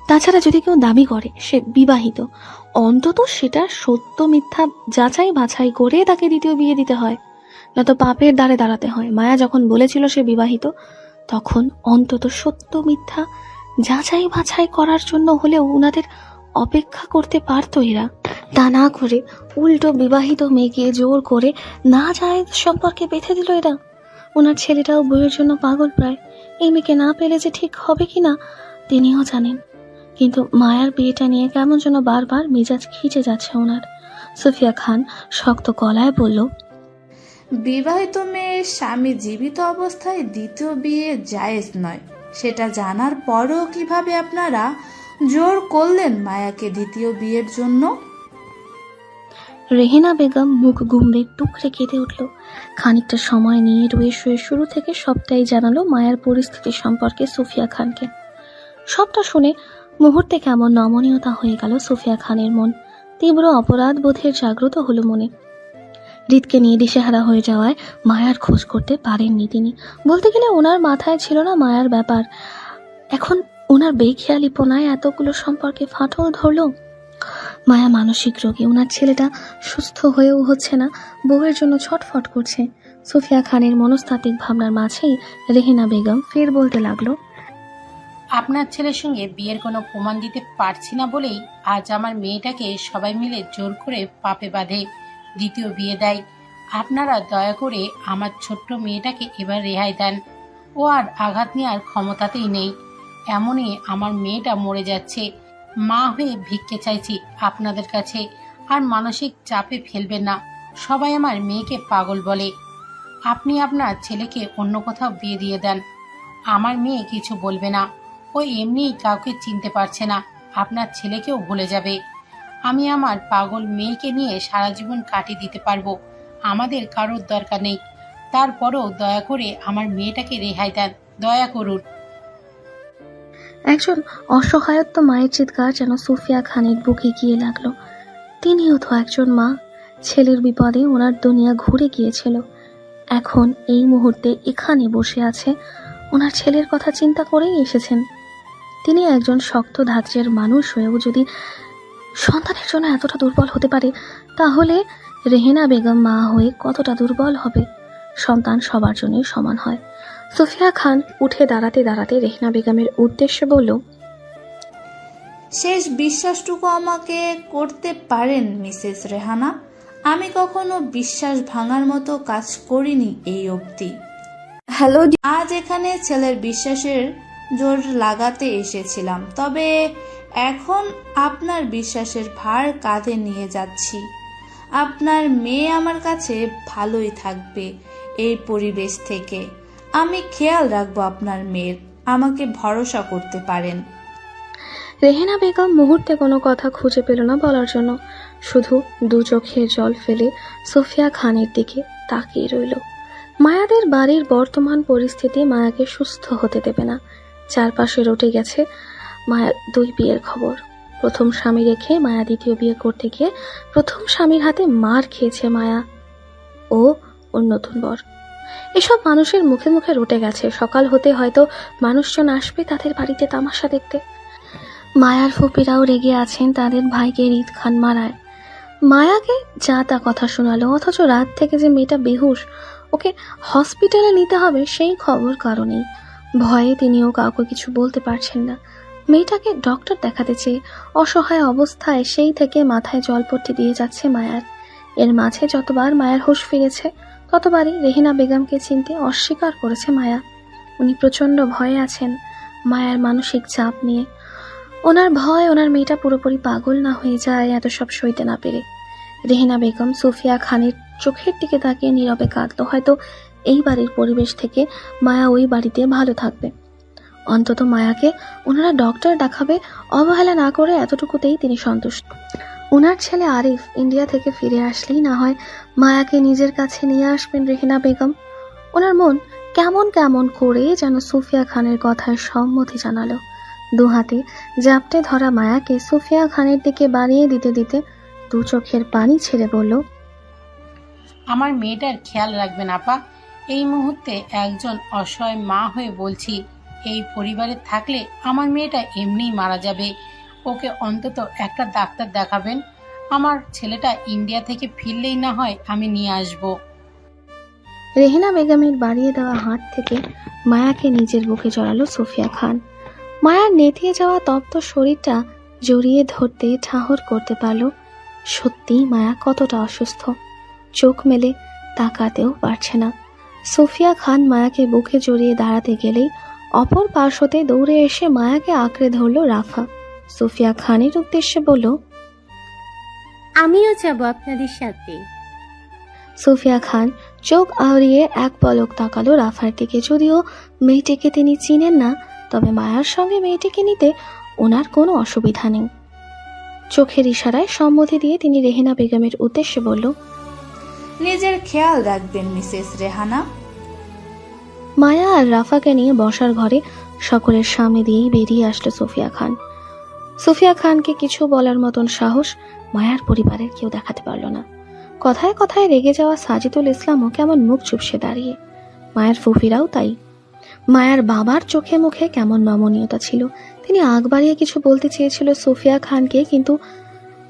তাছাড়া যদি কেউ দাবি করে সে বিবাহিত, অন্তত সেটা সত্য মিথ্যা যাচাই বাছাই করে তাকে দ্বিতীয় বিয়ে দিতে হয়, নয়তো পাপের দ্বারে দাঁড়াতে হয়। মায়া যখন বলেছিল সে বিবাহিত, তখন অন্তত সত্য মিথ্যা যাচাই বাছাই করার জন্য হলেও উনাদের অপেক্ষা করতে পারতো এরা। তা না করে উল্টো বিবাহিত মেয়েকে জোর করে না যায় সম্পর্কে বেঁধে দিল এরা। ওনার ছেলেটাও বইয়ের জন্য পাগল প্রায়। এই মেয়েকে না পেলে যে ঠিক হবে কিনা তিনিও জানেন, কিন্তু মায়ার বিয়েটা নিয়ে কেমন যেন বারবার মেজাজ খিচে যাচ্ছে ওনার। সুফিয়া খান শক্ত গলায় বলল, বিবাহিত মেয়ের স্বামী জীবিত অবস্থায় দ্বিতীয় বিয়ে জায়েজ নয়, সেটা জানার পরেও কিভাবে আপনারা জোর করলেন মায়াকে দ্বিতীয় বিয়ের জন্য? রেহেনা বেগম মুখ গুমড়ে টুকরে কেঁদে উঠল। খানিকটা সময় নিয়ে রয়ে শুয়ে শুরু থেকে সবটাই জানালো মায়ার পরিস্থিতি সম্পর্কে সুফিয়া খানকে। সবটা শুনে মুহূর্তে কেমন নমনীয়তা হয়ে গেল সুফিয়া খানের মন। তীব্র অপরাধ বোধের জাগ্রত হলো মনে। হৃদকে নিয়ে দিশেহারা হয়ে যাওয়ায় মায়ার খোঁজ করতে পারেননি তিনি। বলতে গেলে ওনার মাথায় ছিল না মায়ার ব্যাপার। এখন ওনার বেখেয়ালিপনায় এতগুলো সম্পর্কে ফাটল ধরলো। মায়া মানসিক রোগী, ওনার ছেলেটা সুস্থ হয়েও হচ্ছে না, বউয়ের জন্য ছটফট করছে। সুফিয়া খানের মনস্তাত্ত্বিক ভাবনার মাঝেই রেহেনা বেগম ফের বলতে লাগলো, আপনার ছেলের সঙ্গে বিয়ের কোনো প্রমাণ দিতে পারছি না বলেই আজ আমার মেয়েটাকে সবাই মিলে জোর করে পাপে বাঁধে দ্বিতীয় বিয়ে দেয়। আপনারা দয়া করে আমার ছোট্ট মেয়েটাকে এবার রেহাই দেন। ও আর আঘাত নেওয়ার ক্ষমতাতেই নেই। এমনই আমার মেয়েটা মরে যাচ্ছে। মা হয়ে ভিক্ষে চাইছি আপনাদের কাছে, আর মানসিক চাপে ফেলবেন না। সবাই আমার মেয়েকে পাগল বলে। আপনি আপনার ছেলেকে অন্য কোথাও বিয়ে দিয়ে দেন, আমার মেয়ে কিছু বলবে না। ও এমনিই কাউকে চিনতে পারছে না, আপনার ছেলেকেও ভুলে যাবে। আমি আমার পাগল মেয়েকে নিয়ে সারা জীবন কাটিয়ে দিতে পারবো, আমাদের কারোর দরকার নেই। তারপরও দয়া করে আমার মেয়েটাকে রেহাই দেন, দয়া করুন। একজন অসহায়ত্ব মায়ের চিৎকার যেন সুফিয়া খানের বুকে গিয়ে লাগলো। তিনিও তো একজন মা। ছেলের বিপদে ওনার দুনিয়া ঘুরে গিয়েছিল, এখন এই মুহূর্তে এখানে বসে আছে, ওনার ছেলের কথা চিন্তা করেই এসেছেন। তিনি একজন শক্ত ধাঁচের মানুষ হয়েও যদি সন্তানের জন্য এতটা দুর্বল হতে পারে, তাহলে রেহেনা বেগম মা হয়ে কতটা দুর্বল হবে? সন্তান সবার জন্যই সমান হয়। সুফিয়া খান উঠে দাঁড়াতে দাঁড়াতে রেহেনা বেগমের উদ্দেশ্যে বলল, শেষ বিশ্বাসটুকু আমাকে করতে পারেন মিসেস রেহানা? আমি কখনো বিশ্বাস ভাঙার মতো কাজ করিনি এই অবধি। হ্যালো, আজ এখানে ছেলের বিশ্বাসের জোর লাগাতে এসেছিলাম, তবে এখন আপনার বিশ্বাসের ভার কাঁধে নিয়ে যাচ্ছি। আপনার মেয়ে আমার কাছে ভালোই থাকবে, এই পরিবেশ থেকে। আমি খেয়াল রাখবো আপনার মেয়ের, আমাকে ভরসা করতে পারেন। রেহেনা বেগম মুহূর্তে কোনো কথা খুঁজে পেল না বলার জন্য, শুধু দু চোখের জল ফেলে সোফিয়া খানের দিকে তাকিয়ে রইল। মায়াদের বাড়ির বর্তমান পরিস্থিতি মায়াকে সুস্থ হতে দেবে না। চারপাশে রটে গেছে মায়ার 2 বিয়ের খবর। প্রথম স্বামী রেখে মায়া দ্বিতীয় বিয়ে করতে গিয়ে প্রথম স্বামীর হাতে মার খেয়েছে মায়া ও ওর নতুন বর। এসব মানুষের মুখে মুখে রটে গেছে। সকাল হতে হয়তো মানুষজন আসবে তাদের বাড়িতে তামাশা দেখতে। মায়ার ফুপিরাও রেগে আছেন তাদের ভাইকে রিদ খান মারায়। মায়াকে যা তা কথা শোনালো, অথচ রাত থেকে যে মেয়েটা বেহুশ, ওকে হসপিটালে নিতে হবে সেই খবর কারণেই। ভয়ে তিনিও কাউকে কিছু বলতে পারছেন না। মেয়েটাকে ডক্টর দেখাতে চেয়ে অসহায় অবস্থায় সেই থেকে মাথায় জলপট্টি দিয়ে যাচ্ছে মায়ার। এর মাঝে যতবার মায়ার হুঁশ ফিরেছে ততবারই রেহেনা বেগমকে চিনতে অস্বীকার করেছে মায়া। উনি প্রচণ্ড ভয়ে আছেন মায়ার মানসিক চাপ নিয়ে। ওনার ভয় ওনার মেয়েটা পুরোপুরি পাগল না হয়ে যায় এত সব সইতে না পেরে। রেহেনা বেগম সুফিয়া খানের চোখের দিকে তাকিয়ে নীরবে কাঁদল। হয়তো এই বাড়ির পরিবেশ থেকে মায়া ওই বাড়িতে ভালো থাকবে। অন্তত মায়াকে ওনারা ডক্টর দেখাবে অবহেলা না করে এতটুকুতেই তিনি সন্তুষ্ট। ওনার ছেলে আরিফ ইন্ডিয়া থেকে ফিরে আসলেই না হয় মায়াকে নিজের কাছে নিয়ে আসবেন রেহেনা বেগম। ওনার মন কেমন কেমন করে যেন সুফিয়া খানের কথায় সম্মতি জানালো। 2 হাতে জাপটে ধরা মায়াকে সুফিয়া খানের দিকে বাড়িয়ে দিতে দিতে 2 চোখের পানি ছেড়ে বলল, আমার মেয়েটার খেয়াল রাখবেন আপা। এই মুহূর্তে একজন অসহায় মা হয়ে বলছি, এই পরিবারে থাকলে আমার মেয়েটা এমনিই মারা যাবে। ওকে অন্তত একটা ডাক্তার দেখাবেন। আমার ছেলেটা ইন্ডিয়া থেকে ফিরলেই না হয় আমি নিয়ে আসব। রেহেনা বেগমের বাড়িয়ে দেওয়া হাত থেকে মায়াকে নিজের বুকে জড়ালো সুফিয়া খান। মায়ার নেতিয়ে যাওয়া তপ্ত শরীরটা জড়িয়ে ধরতে ঠাহর করতে পারল সত্যিই মায়া কতটা অসুস্থ। চোখ মেলে তাকাতেও পারছে না। সুফিয়া খান মায়াকে বুকে জড়িয়ে দাঁড়াতে গেলেই অপর পার্শ্বতে দৌড়ে এসে মায়াকে আঁকড়ে ধরল রাফা। সুফিয়া খানের উদ্দেশ্যে বলল, আমিও যাব আপনাদের সাথে। সুফিয়া খান চোখ আহরিয়ে এক পলক তাকালো রাফার দিকে। যদিও মেয়েটিকে তিনি চিনেন না, তবে মায়ার সঙ্গে মেয়েটিকে নিতে ওনার কোনো অসুবিধা নেই। চোখের ইশারায় সম্মতি দিয়ে তিনি রেহেনা বেগমের উদ্দেশ্যে বলল, নিজের খেয়াল রাখবেন মিসেস রেহানা। মায়া আর রাফাকে নিয়ে বসার ঘরে সকলের সামনে দিয়েই বেরিয়ে আসলো সুফিয়া খান। সুফিয়া খানকে কিছু বলার মতন সাহস মায়ার পরিবারের কেউ দেখাতে পারল না। কথায় কথায় রেগে যাওয়া সাজিদুল ইসলামও কেমন মুখ চুপসে দাঁড়িয়ে। মায়ের ফুফিরাও তাই। মায়ার বাবার চোখে মুখে কেমন নমনীয়তা ছিল। তিনি আগ বাড়িয়ে কিছু বলতে চেয়েছিল সুফিয়া খানকে, কিন্তু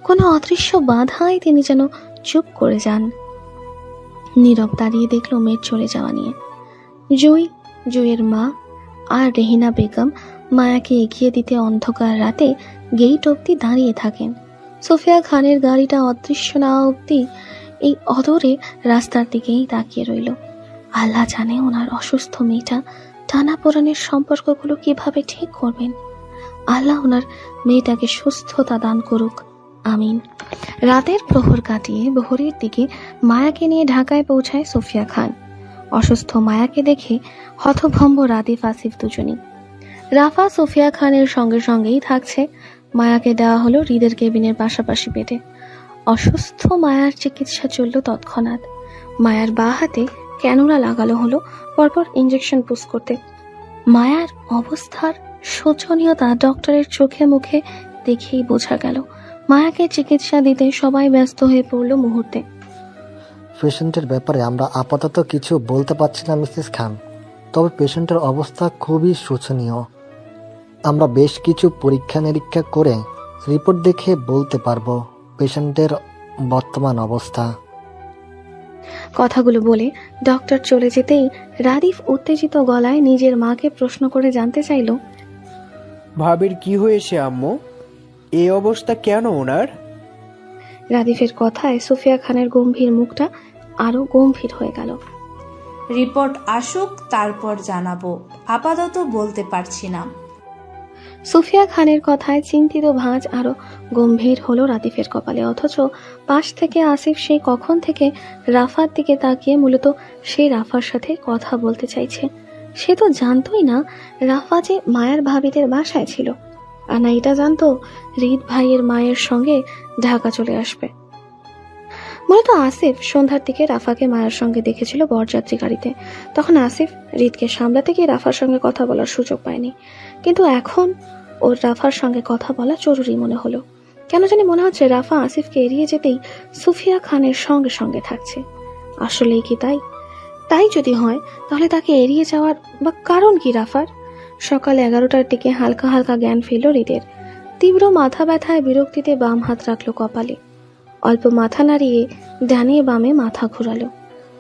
কোনো অদৃশ্য বাধায় তিনি যেন চুপ করে যান। নীরব দাঁড়িয়ে দেখল মেয়ের চলে যাওয়া নিয়ে। জুইয়ের মা আর রেহিনা বেগম মায়াকে এগিয়ে দিতে অন্ধকার রাতে গেট অবধি দাঁড়িয়ে থাকেন। সুফিয়া খানের গাড়িটা অদৃশ্য না অবধি এই অদূরে রাস্তার দিকেই তাকিয়ে রইল। আল্লাহ জানে ওনার অসুস্থ মেয়েটা টানাপোড়েনের সম্পর্কগুলো কিভাবে ঠিক করবেন। আল্লাহ ওনার মেয়েটাকে সুস্থতা দান করুক, আমিন। রাতের প্রহর কাটিয়ে বহরের দিকে মায়াকে নিয়ে ঢাকায় পৌঁছায় সুফিয়া খান। অসুস্থ মায়াকে দেখে হতভম্ব রাদিফ আসিফ দুজনই। রাফা সুফিয়া খানের সঙ্গে সঙ্গেই থাকছে। মায়াকে দেওয়া হলো হৃদের কেবিনের পাশাপাশি বেডে। অসুস্থ মায়ার চিকিৎসা চলল তৎক্ষণাৎ। মায়ার বাঁ হাতে ক্যানুলা লাগানো হলো, পরপর ইঞ্জেকশন পুশ করতে। মায়ার অবস্থার শোচনীয়তা ডক্টরের চোখে মুখে দেখেই বোঝা গেল। মায়াকে চিকিৎসা দিতে সবাই ব্যস্ত হয়ে পড়ল মুহূর্তে। পেশেন্টের ব্যাপারে আমরা আপাতত কিছু বলতে পারছি না মিসেস খান, তবে পেশেন্টের অবস্থা খুবই শোচনীয়। আমরা বেশ কিছু পরীক্ষা নিরীক্ষা করে রিপোর্ট দেখে বলতে পারবো পেশেন্টের বর্তমান অবস্থা। কথাগুলো বলে ডক্টর চলে যেতেই রাদিফ উত্তেজিত গলায় নিজের মাকে প্রশ্ন করে জানতে চাইল, ভাবির কি হয়েছে আম্মু? এই অবস্থা কেন ওনার? রাদিফের কথায় সুফিয়া খানের গম্ভীর মুখটা আরো গম্ভীর হয়ে গেল। রিপোর্ট আসুক তারপর জানাবো, আপাতত বলতে পারছি না। সুফিয়া খানের কথায় চিন্তিত ভাঁজ আরো গম্ভীর হলো রাদিফের কপালে। অথচ পাশ থেকে আসিফ সেই কখন থেকে রাফার দিকে তাকিয়ে মূলত সেই রাফার সাথে কথা বলতে চাইছে। সে তো জানতোই না রাফা যে মায়ের ভাবিদের বাসায় ছিল, আর না এটা জানতো হৃদ ভাইয়ের মায়ের সঙ্গে ঢাকা চলে আসবে। মূলত আসিফ সন্ধ্যার দিকে রাফাকে মায়ের সঙ্গে দেখেছিল বরযাত্রী গাড়িতে। তখন আসিফ হৃদকে সামলাতে গিয়ে রাফার সঙ্গে কথা বলার সুযোগ পায়নি, কিন্তু এখন ওর রাফার সঙ্গে কথা বলা জরুরি মনে হলো। কেন জানি মনে হচ্ছে রাফা আসিফকে এড়িয়ে যেতেই সুফিয়া খানের সঙ্গে সঙ্গে থাকছে। আসলেই কি তাই? তাই যদি হয় তাহলে তাকে এড়িয়ে যাওয়ার বা কারণ কি রাফার? সকাল 11টার দিকে হালকা হালকা জ্ঞান ফিরল হৃদের। তীব্র মাথা ব্যথায় বিরক্তিতে বাম হাত রাখলো কপালে। অল্প মাথা নাড়িয়ে ডানে বামে মাথা ঘোরালো।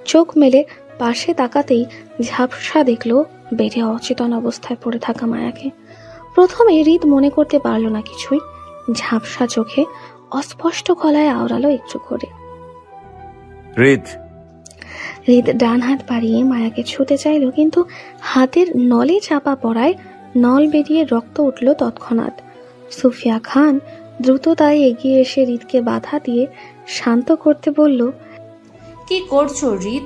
চোখ মেলে পাশে তাকাতেই ঝাপসা দেখলো বেডে অচেতন অবস্থায় পড়ে থাকা মায়াকে। প্রথমে হৃদ মনে করতে পারল না কিছুই। ঝাপসা চোখে অস্পষ্ট গলায় আওড়ালো একটু করে, হৃদ। হৃদ ডান হাত বাড়িয়ে মায়াকে ছুতে চাইল, কিন্তু হাতের নলে চাপা পড়ায় নল বেরিয়ে রক্ত উঠল তৎক্ষণাৎ। সুফিয়া খান দ্রুততায় এগিয়ে এসে হৃদকে বাধা দিয়ে শান্ত করতে বলল, কি করছো হৃদ?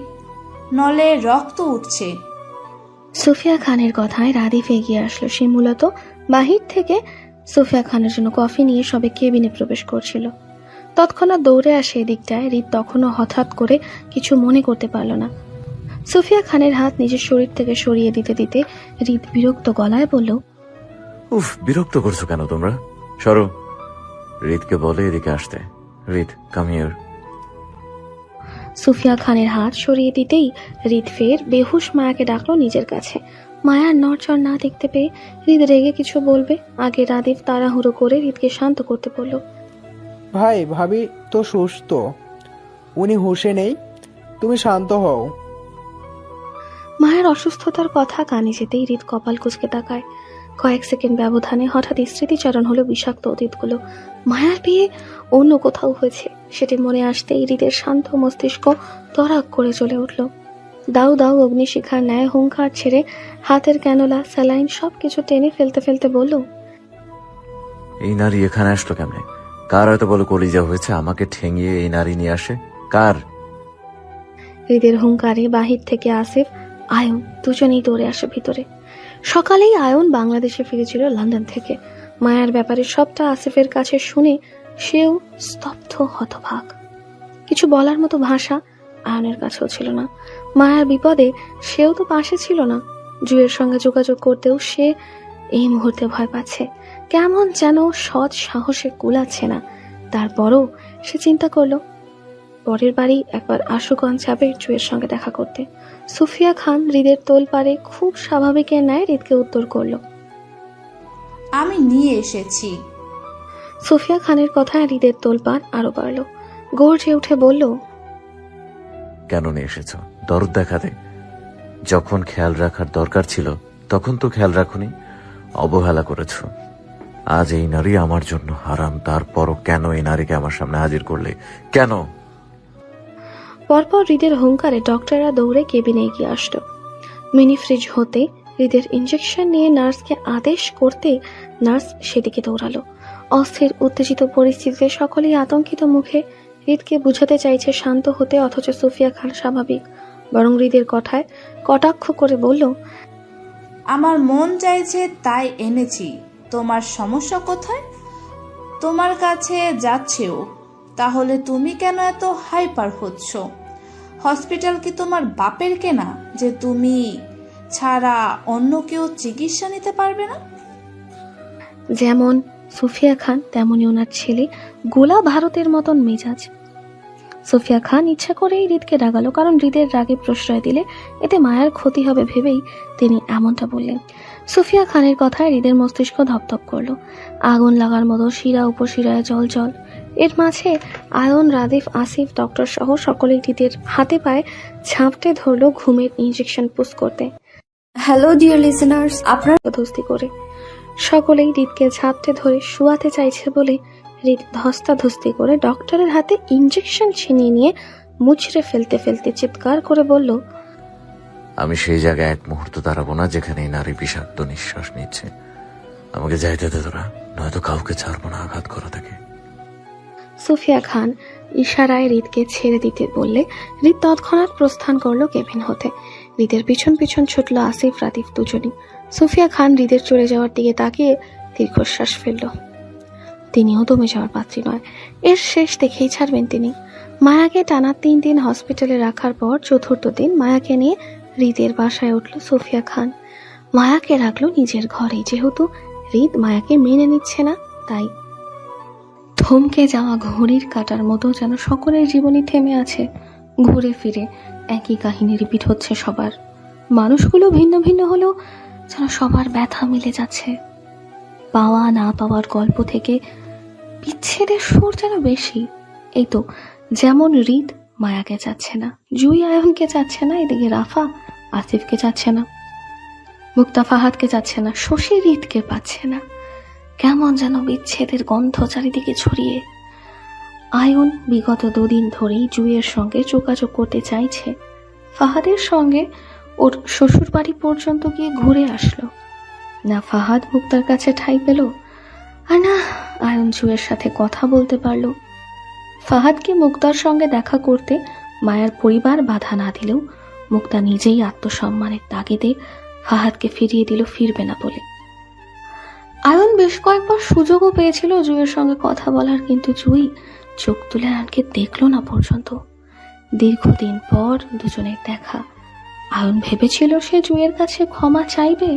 নলে রক্ত উঠছে। সুফিয়া খানের কথায় রাদিফ এগিয়ে আসলো। সে মূলত বাহির থেকে সুফিয়া খানের জন্য কফি নিয়ে সবে কেবিনে প্রবেশ করছিল। তৎক্ষণাৎ দৌড়ে আসে এদিকটায়। হৃদ তখনও হঠাৎ করে কিছু মনে করতে পারল না। সুফিয়া খানের হাত নিজের শরীর থেকে সরিয়ে দিতে দিতে হৃদ বিরক্ত গলায় বলল, উফ, বিরক্ত করছো কেন তোমরা? সরো। হৃদকে বলে এদিকে আসতে। হৃদ, কাম হিয়ার। সুফিয়া খানের হাত সরিয়ে দিতেই হৃদ ফের বেহুশ মায়াকে ডাকলো নিজের কাছে। মায়ার নড়চড় না দেখতে পেয়ে হৃদ রেগে কিছু বলবে আগে রাদিফ তাড়াহুড়ো করে হৃদকে শান্ত করতে বলল, ভাই ভাবি তো সুস্থ, উনি হুঁশে নেই, তুমি শান্ত হও। মায়ের অসুস্থতার কথা কানে যেতেই হৃদ কপাল কুঁচকে তাকায়। কয়েক সেকেন্ড ব্যবধানে হঠাৎ স্মৃতিচারণ হলো বিষাক্ত অতীতগুলো। মায়ার বিয়ে অন্য কোথাও হয়েছে সেটি মনে আসতেই হৃদের শান্ত মস্তিষ্ক তরাক করে চলে উঠল। দাউ দাউ অগ্নিশিখার ন্যায় হুঙ্কার ছেড়ে হাতের ক্যানোলা, স্যালাইন সবকিছু টেনে ফেলতে ফেলতে বলল, এই নারী এখানে আসলো কেমনে? কার এত বড় কলিজা হয়েছে আমাকে ঠেঙিয়ে এই নারী নিয়ে আসে? কার? হৃদের হুঙ্কারে বাহির থেকে আসিফ, আয়ন দুজনেই দৌড়ে আসে ভিতরে। সকালেই আয়ন বাংলাদেশে ফিরেছিল লন্ডন থেকে। মায়ার ব্যাপারে সবটা আসিফের কাছে শুনে সেও স্তব্ধ, হতভাগ। কিছু বলার মতো ভাষা আয়নের কাছেও ছিল না। মায়ার বিপদে সেও তো পাশে ছিল না। জুয়ের সঙ্গে যোগাযোগ করতেও সে এই মুহূর্তে ভয় পাচ্ছে। কেমন যেন সৎ সাহসে কুলাচ্ছে না। তারপরও সে চিন্তা করলো পরের বাড়ি একবার আশুগঞ্জ যাবে জুয়ের সঙ্গে দেখা করতে। সুফিয়া খান হৃদের তোলপাড়ে খুব স্বাভাবিকের ন্যায় হৃদকে উত্তর করলো, আমি নিয়ে এসেছি। সুফিয়া খানের কথায় হৃদের তোলপাড় আরো বাড়ল। গর্জে উঠে বলল, কেন নিয়ে এসেছো? দরদ দেখাতে? যখন খেয়াল রাখার দরকার ছিল তখন তো খেয়াল রাখুনি, অবহেলা করেছো। আজ এই নারী আমার জন্য হারাম, তারপরও কেন এই নারীকে আমার সামনে হাজির করলে? কেন? পরপর হৃদের হুঙ্কারে ডক্টররা দৌড়ে কেবিনে এগিয়ে আসলো। মিনি ফ্রিজ হতে হৃদের ইঞ্জেকশন নিয়ে নার্সকে আদেশ করতে নার্স সেদিকে দৌড়ালো। অস্থির উত্তেজিত পরিস্থিতিতে সকলেই আতঙ্কিত মুখে হৃদকে বুঝাতে চাইছে শান্ত হতে, অথচ সুফিয়া খান স্বাভাবিক। বরং হৃদের কথায় কটাক্ষ করে বলল, আমার মন চাইছে তাই এনেছি। তোমার সমস্যা কোথায়? তোমার কাছে যাচ্ছেও, তাহলে তুমি কেন এত হাইপার হচ্ছ? হসপিটাল কি তোমার বাপের কেনা যে তুমি ছাড়া অন্য কেউ চিকিৎসা নিতে পারবে না? যেমন সুফিয়া খান তেমনই ওনার ছেলে গোলা ভারতের মতন মেজাজ। সুফিয়া খান ইচ্ছা করেই হৃদকে রাগালো, কারণ হৃদের রাগে প্রশ্রয় দিলে এতে মায়ার ক্ষতি হবে ভেবেই তিনি এমনটা বললেন। সুফিয়া খানের কথায় হৃদের মস্তিষ্ক ধপধপ করলো। আগুন লাগার মতো শিরা উপশিরায় জল জল। এর মাঝে আয়ন, রাদিফ, আসিফ, ডক্টর সহ সকলেই হৃদের হাতে পায়ে ঝাঁপটে ধরলো ঘুমের ইঞ্জেকশন পুশ করতে। হ্যালো ডিয়ার লিসেনার্স, আপনার ধস্তি করে সকলেই হৃদকে ঝাপটে ধরে শুয়াতে চাইছে বলে হৃদ ধস্তাধস্তি করে ডক্টরের হাতে ইঞ্জেকশন ছিনিয়ে নিয়ে মুচড়ে ফেলতে ফেলতে চিৎকার করে বলল, আমি সেই জায়গায় এক মুহূর্ত দাঁড়াবো না যেখানে এই নারী বিষাক্ত নিঃশ্বাস নিচ্ছে। আমাকে যাইতে দে তোরা, নয়তো কাউকে ছাড়বো না আঘাত করা থেকে। সুফিয়া খান ইশারায় হৃদকে ছেড়ে দিতে বললে হৃদ তৎক্ষণাৎ প্রস্থান করলো কেবিন হতে। হৃদের পিছন পিছন ছুটল আসিফ রাতিফ দুজনই। সুফিয়া খান হৃদের চলে যাওয়ার দিকে তাকিয়ে দীর্ঘশ্বাস ফেলল। তিনিও দমে যাওয়ার পাত্রী নয়, এর শেষ দেখেই ছাড়বেন তিনি। মায়াকে টানা 3 দিন হসপিটালে রাখার পর চতুর্থ দিন মায়াকে নিয়ে হৃদের বাসায় উঠল সুফিয়া খান। মায়াকে রাখলো নিজের ঘরে, যেহেতু হৃদ মায়াকে মেনে নিচ্ছে না তাই। থমকে যাওয়া ঘড়ির কাঁটার মতো যেন সকলের জীবনই থেমে আছে। ঘুরে ফিরে একই কাহিনী রিপিট হচ্ছে সবার। মানুষগুলো ভিন্ন ভিন্ন হলেও যেন সবার ব্যথা মিলে যাচ্ছে। পাওয়া না পাওয়ার গল্প থেকে বিচ্ছেদের সুর যেন বেশি। এই তো, যেমন হৃদ মায়াকে চাচ্ছে না, জুই আয়নকে চাচ্ছে না, এদিকে রাফা আসিফকে চাচ্ছে না, মুক্তা ফাহাদকে চাচ্ছে না, শশী হৃদকে পাচ্ছে না। কেমন যেন বিচ্ছেদের গন্ধ চারিদিকে ছড়িয়ে। আয়ন বিগত 2 দিন ধরেই জুইয়ের সঙ্গে যোগাযোগ করতে চাইছে। ফাহাদের সঙ্গে ওর শ্বশুর বাড়ি পর্যন্ত গিয়ে ঘুরে আসলো। না ফাহাদ মুক্তার কাছে ঠাঁই পেল, আর না আয়ন জুইয়ের সাথে কথা বলতে পারলো। ফাহাদকে মুক্তার সঙ্গে দেখা করতে মায়ার পরিবার বাধা না দিলেও মুক্তা নিজেই আত্মসম্মানের তাগিদে ফাহাদকে ফিরিয়ে দিল, ফিরবে না বলে। আয়ন বেশ কয়েকবার সুযোগও পেয়েছিল জুইয়ের সঙ্গে কথা বলার, কিন্তু জুই চোখ তুলে আয়নকে দেখলো না পর্যন্ত। দীর্ঘদিন পর দুজনের দেখা। আয়ন ভেবেছিল সে জুইয়ের কাছে ক্ষমা চাইবে,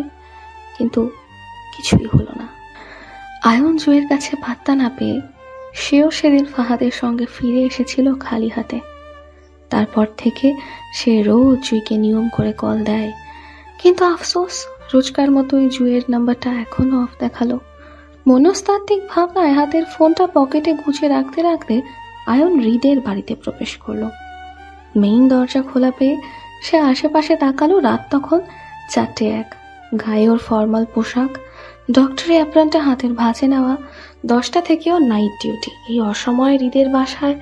কিন্তু কিছুই হলো না। আয়ন জুইয়ের কাছে পাত্তা না পেয়ে সেও সেদিন ফাহাদের সঙ্গে ফিরে এসেছিল খালি হাতে। তারপর থেকে সে রোজ জুইকে নিয়ম করে কল দেয়, কিন্তু আফসোস রোজকার মতোই জুইয়ের নাম্বারটা এখনো অফ দেখালো। মনস্তাত্ত্বিক ভাবনায় হাতের ফোনটা পকেটে গুছিয়ে রাখতে রাখতে আয়ন হৃদের বাড়িতে প্রবেশ করলো। মেইন দরজা খোলা পেয়ে সে আশেপাশে তাকালো। রাত তখন 4:01। গায়ে ওর ফর্মাল পোশাক, ডক্টরি অ্যাপ্রনটা হাতের ভাঁজে নেওয়া। 10টা থেকে ওর নাইট ডিউটি। এই অসময়ে হৃদের বাসায়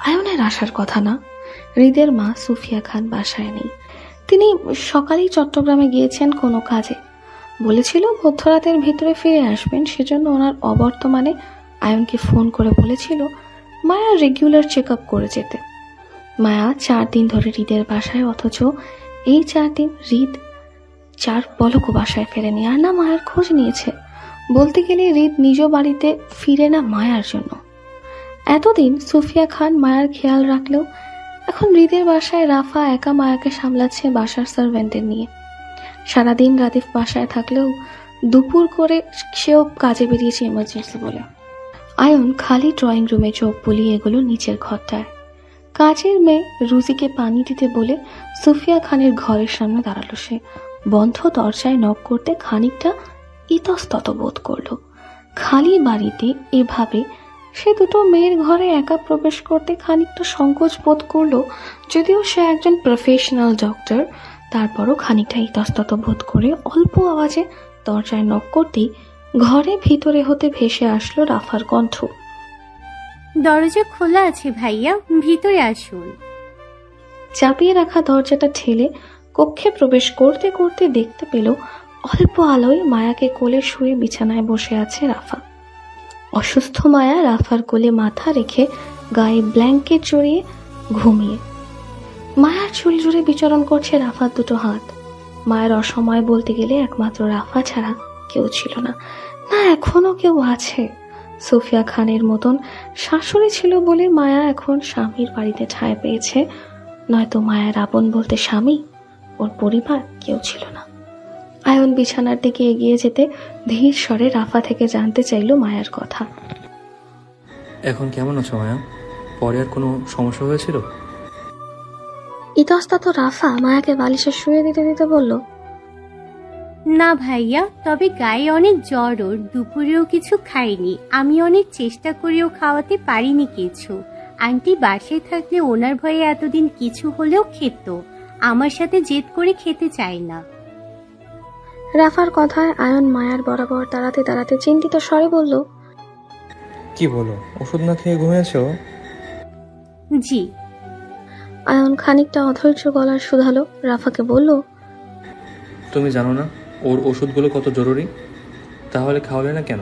আয়নের আসার কথা না। হৃদের মা সুফিয়া খান বাসায় নেই। তিনি সকালেই চট্টগ্রামে গিয়েছেন কোনো কাজে। বলেছিল মধ্যরাতের ভিতরে ফিরে আসবেন, সেজন্য ওনার অবর্তমানে আয়নকে ফোন করে বলেছিল মায়া রেগুলার চেক আপ করে যেতে। মায়া 4 দিন ধরে হৃদের বাসায়, অথচ এই 4 দিন হৃদ 4 পলকও বাসায় ফেরেনি, আর না মায়ার খোঁজ নিয়েছে। বলতে গেলে হৃদ নিজ বাড়িতে ফিরে না মায়ার জন্য। এতদিন সুফিয়া খান মায়ার খেয়াল রাখলেও এখন হৃদের বাসায় রাফা একা মায়াকে সামলাচ্ছে বাসার সার্ভেন্টের নিয়ে। সারাদিন রাতিফ বাসায় থাকলেও দুপুর করে সেও কাজে বেরিয়েছে এমার্জেন্সি বলে। আয়ন খালি ড্রয়িং রুমে চোখ বুলিয়ে এগুলো নিচের ঘরটায়। কাজের মেয়ে রুজিকে পানি দিতে বলে সুফিয়া খানের ঘরের সামনে দাঁড়ালো সে। বন্ধ দরজায় নক করতে খানিকটা ইতস্তত বোধ করলো। খালি বাড়িতে এভাবে সে দুটো মেয়ের ঘরে একা প্রবেশ করতে খানিকটা সংকোচ বোধ করলো। যদিও সে একজন প্রফেশনাল ডক্টর, তারপরও খানিকটা ইতস্তত বোধ করে অল্প আওয়াজে দরজায় নক করতেই ঘরে ভিতরে হতে ভেসে আসলো রাফার কণ্ঠ। দরজা খোলা আছে ভাইয়া, ভিতরে আসুন। চাপিয়ে রাখা দরজাটা ঠেলে কক্ষে প্রবেশ করতে করতে দেখতে পেল অল্প আলোয় মায়াকে কোলে শুয়ে বিছানায় বসে আছে রাফা। অসুস্থ মায়া রাফার কোলে মাথা রেখে গায়ে ব্ল্যাঙ্কেট জড়িয়ে ঘুমিয়ে। মায়ার চুল জুড়ে বিচরণ করছে রাফার দুটো হাত। মায়ের অসময় বলতে গেলে একমাত্র রাফা ছাড়া কেউ ছিল না, না এখনো কেউ আছে। সুফিয়া খানের মতন শাশুড়ি ছিল বলে মায়া এখন স্বামীর বাড়িতে ঠাঁই পেয়েছে, নয়তো মায়ের আপন বলতে স্বামী, ওর পরিবার কেউ ছিল না। আয়ন বিছানার দিকে এগিয়ে যেতে ধীর স্বরে রাফা থেকে জানতে চাইল মায়ার কথা। এখন কেমন আছো মায়া? পরে আর কোনো সমস্যা হয়েছিল? ইতস্তত রাফা মায়াকে বালিশে শুয়ে দিতে দিতে বলল, না ভাইয়া, তবে গায়ে অনেক জ্বর ওর, দুপুরেও কিছু খাইনি। আমি অনেক চেষ্টা করেও খাওয়াতে পারিনি কিছু। আন্টি বাসায় থাকলে ওনার ভয়ে এতদিন কিছু হলেও খেত, আমার সাথে জেদ করে খেতে চায় না। রাফার কথায় আয়ন মায়ার বরাবর দাঁড়াতে দাঁড়াতে চিন্তিত স্বরে বলল, কি বলো, ওষুধ না খেয়ে ঘুমিয়েছো? জি। আয়ন খানিকটা অধৈর্য গলার শুধালো। রাফাকে বলল, তুমি জানো না ওর ওষুধগুলো কত জরুরি? তাহলে খাওয়ালে না কেন?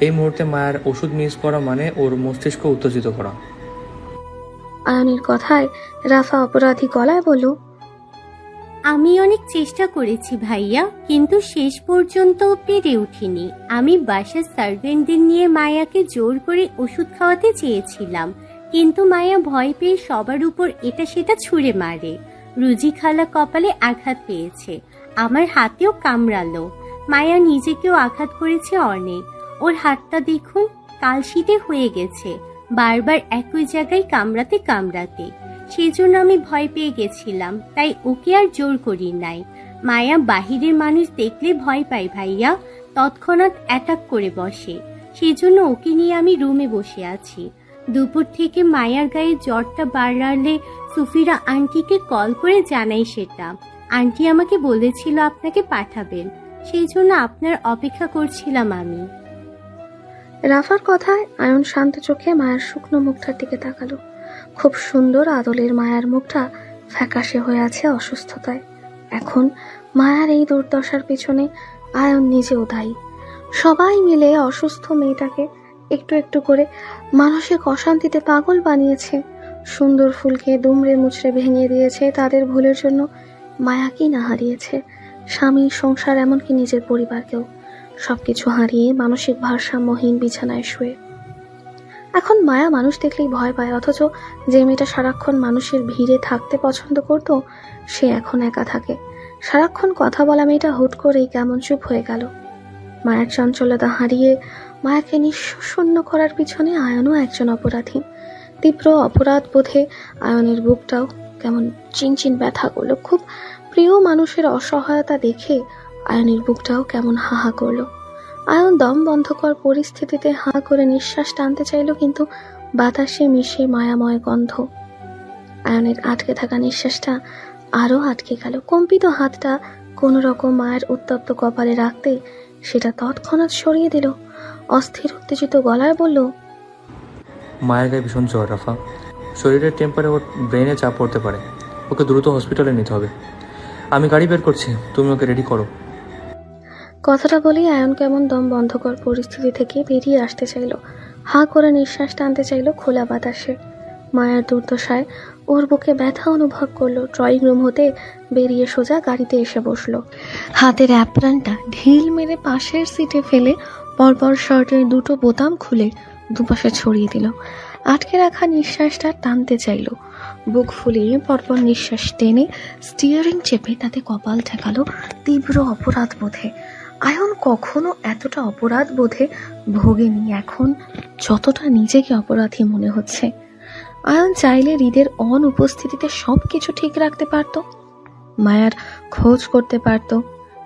এই মুহূর্তে মায়ের ওষুধ মিস করা মানে ওর মস্তিষ্ক উত্তেজিত করা। আয়নের কথায় রাফা অপরাধী গলায় বলল, আমি অনেক চেষ্টা করেছি ভাইয়া, কিন্তু শেষ পর্যন্ত পেরে উঠিনি। আমি বাসার সার্ভেন্টদের নিয়ে মায়াকে জোর করে ওষুধ খাওয়াতে চেয়েছিলাম, কিন্তু মায়া ভয় পেয়ে সবার উপর এটা সেটা ছুঁড়ে মারে। রুজি খালা কপালে আঘাত পেয়েছে, আমার হাতেও কামড়ালো। মায়া নিজেকেও আঘাত করেছে অনেক। ওর হাতটা দেখুন, কালশিটে হয়ে গেছে, বারবার একই জায়গায় কামড়াতে কামড়াতে। সেই জন্য আমি ভয় পেয়ে গেছিলাম, তাই ওকে আর জোর করি নাই। মায়া বাহিরের মানুষ দেখলে ভয় পায় ভাইয়া, তৎক্ষণাৎ অ্যাটাক করে বসে। সেই জন্য ওকে নিয়ে আমি রুমে বসে আছি। দুপুর থেকে মায়ার গায়ে জ্বরটা বাড়লে সুফিরা আন্টিকে কল করে জানাই সেটা। আন্টি আমাকে বলেছিল আপনাকে পাঠাবেন, সেই জন্য আপনার অপেক্ষা করছিলাম আমি। রাফার কথায় আয়ন শান্ত চোখে মায়ের শুকনো মুখটার দিকে তাকালো। খুব সুন্দর আদলের মায়ার মুখটা ফ্যাকাশে হয়ে আছে অসুস্থতায়। এখন মায়ার এই দুর্দশার পিছনে আয়ন নিজেও দায়ী। সবাই মিলে অসুস্থ মেয়েটাকে একটু একটু করে মানসিক অশান্তিতে পাগল বানিয়েছে। সুন্দর ফুলকে দুমড়ে মুচড়ে ভেঙে দিয়েছে। তাদের ভুলের জন্য মায়াকেই না হারিয়েছে, স্বামী, সংসার, এমনকি নিজের পরিবারকেও। সবকিছু হারিয়ে মানসিক ভারসাম্যহীন বিছানায় শুয়ে এখন মায়া মানুষ দেখলেই ভয় পায়। অথচ যে মেয়েটা সারাক্ষণ মানুষের ভিড়ে থাকতে পছন্দ করত, সে এখন একা থাকে। সারাক্ষণ কথা বলা মেয়েটা হুট করেই কেমন চুপ হয়ে গেল। মায়ের চঞ্চলতা হারিয়ে মায়াকে নিঃশূন্য করার পিছনে আয়নও একজন অপরাধী। তীব্র অপরাধ বোধে আয়নের বুকটাও কেমন চিনচিন ব্যথা করলো। খুব প্রিয় মানুষের অসহায়তা দেখে আয়নের বুকটাও কেমন হাহা করলো। আয়ন দম বন্ধকর পরিস্থিতিতে হাঁ করে নিঃশ্বাস টানতে চাইল, কিন্তু বাতাসে মিশে মায়াময় গন্ধ। আয়নের আটকে থাকা নিঃশ্বাসটা আরো আটকে গেল। কম্পিত হাতটা কোন রকম মায়ের উত্তপ্ত কপালে রাখতে সেটা তৎক্ষণাৎ সরিয়ে দিল। অস্থির উত্তেজিত গলায় বলল, মায়ের গায়ে ভীষণ জ্বর রাফা, শরীরের টেম্পারে ওর ব্রেনে চাপ পড়তে পারে, ওকে দ্রুত হসপিটালে নিতে হবে। আমি গাড়ি বের করছি, তুমি ওকে রেডি করো। কথাটা বলেই আয়ন কেমন দম বন্ধকর পরিস্থিতি থেকে বেরিয়ে আসতে চাইল। হাঁ করে নিঃশ্বাস টানতে চাইল খোলা বাতাসে। মায়ের দুর্দশায় ওর বুকে ব্যথা অনুভব করলো। ড্রয়িং রুম হতে বেরিয়ে সোজা গাড়িতে এসে বসলো। হাতের অ্যাপ্রানটা ঢিল মেরে পাশের সিটে ফেলে পরপর শার্টের দুটো বোতাম খুলে দুপাশে ছড়িয়ে দিল। আটকে রাখা নিঃশ্বাসটা টানতে চাইল। বুক ফুলিয়ে পরপর নিঃশ্বাস টেনে স্টিয়ারিং চেপে তাতে কপাল ঠেকালো তীব্র অপরাধ বোধে। আয়ন কখনো এতটা অপরাধ বোধে ভোগেনি, এখন যতটা নিজেকে অপরাধী মনে হচ্ছে। আয়ন চাইলে হৃদের অনুপস্থিতিতে সবকিছু ঠিক রাখতে পারত, মায়ার খোঁজ করতে পারত,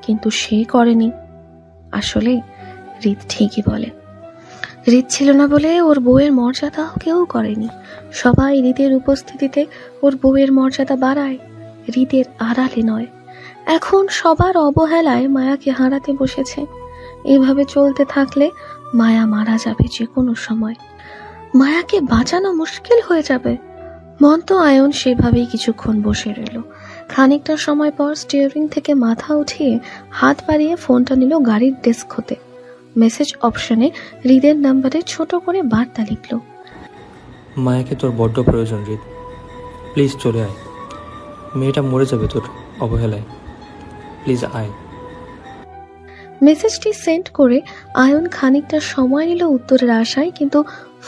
কিন্তু সে করেনি। আসলে হৃদ ঠিকই বলে, হৃদ ছিল না বলে ওর বউয়ের মর্যাদা কেউ করেনি। সবাই হৃদের উপস্থিতিতে ওর বউয়ের মর্যাদা বাড়ায়, হৃদের আড়ালে নয়। এখন সবার অবহেলায় মায়াকে হারাতে বসেছে। এইভাবে চলতে থাকলে মায়া মারা যাবে যে কোনো সময়। মায়াকে বাঁচানো মুশকিল হয়ে যাবে। মন্ত আয়ন সেভাবেই কিছুক্ষণ বসে রইল। খানিকটা সময় পর স্টিয়ারিং থেকে মাথা উঠিয়ে হাত বাড়িয়ে ফোনটা নিল গাড়ির ডেস্ক হতে। মেসেজ অপশনে হৃদের নাম্বারে ছোট করে বার্তা লিখল, মায়াকে তোর বড্ড প্রয়োজন হৃদ, প্লিজ চলে আয়। মেয়েটা মরে যাবে তোর অবহেলায়, প্লিজ আয়। মেসেজটি সেন্ড করে আয়ন খানিকটা সময় নিল উত্তরের আশায়, কিন্তু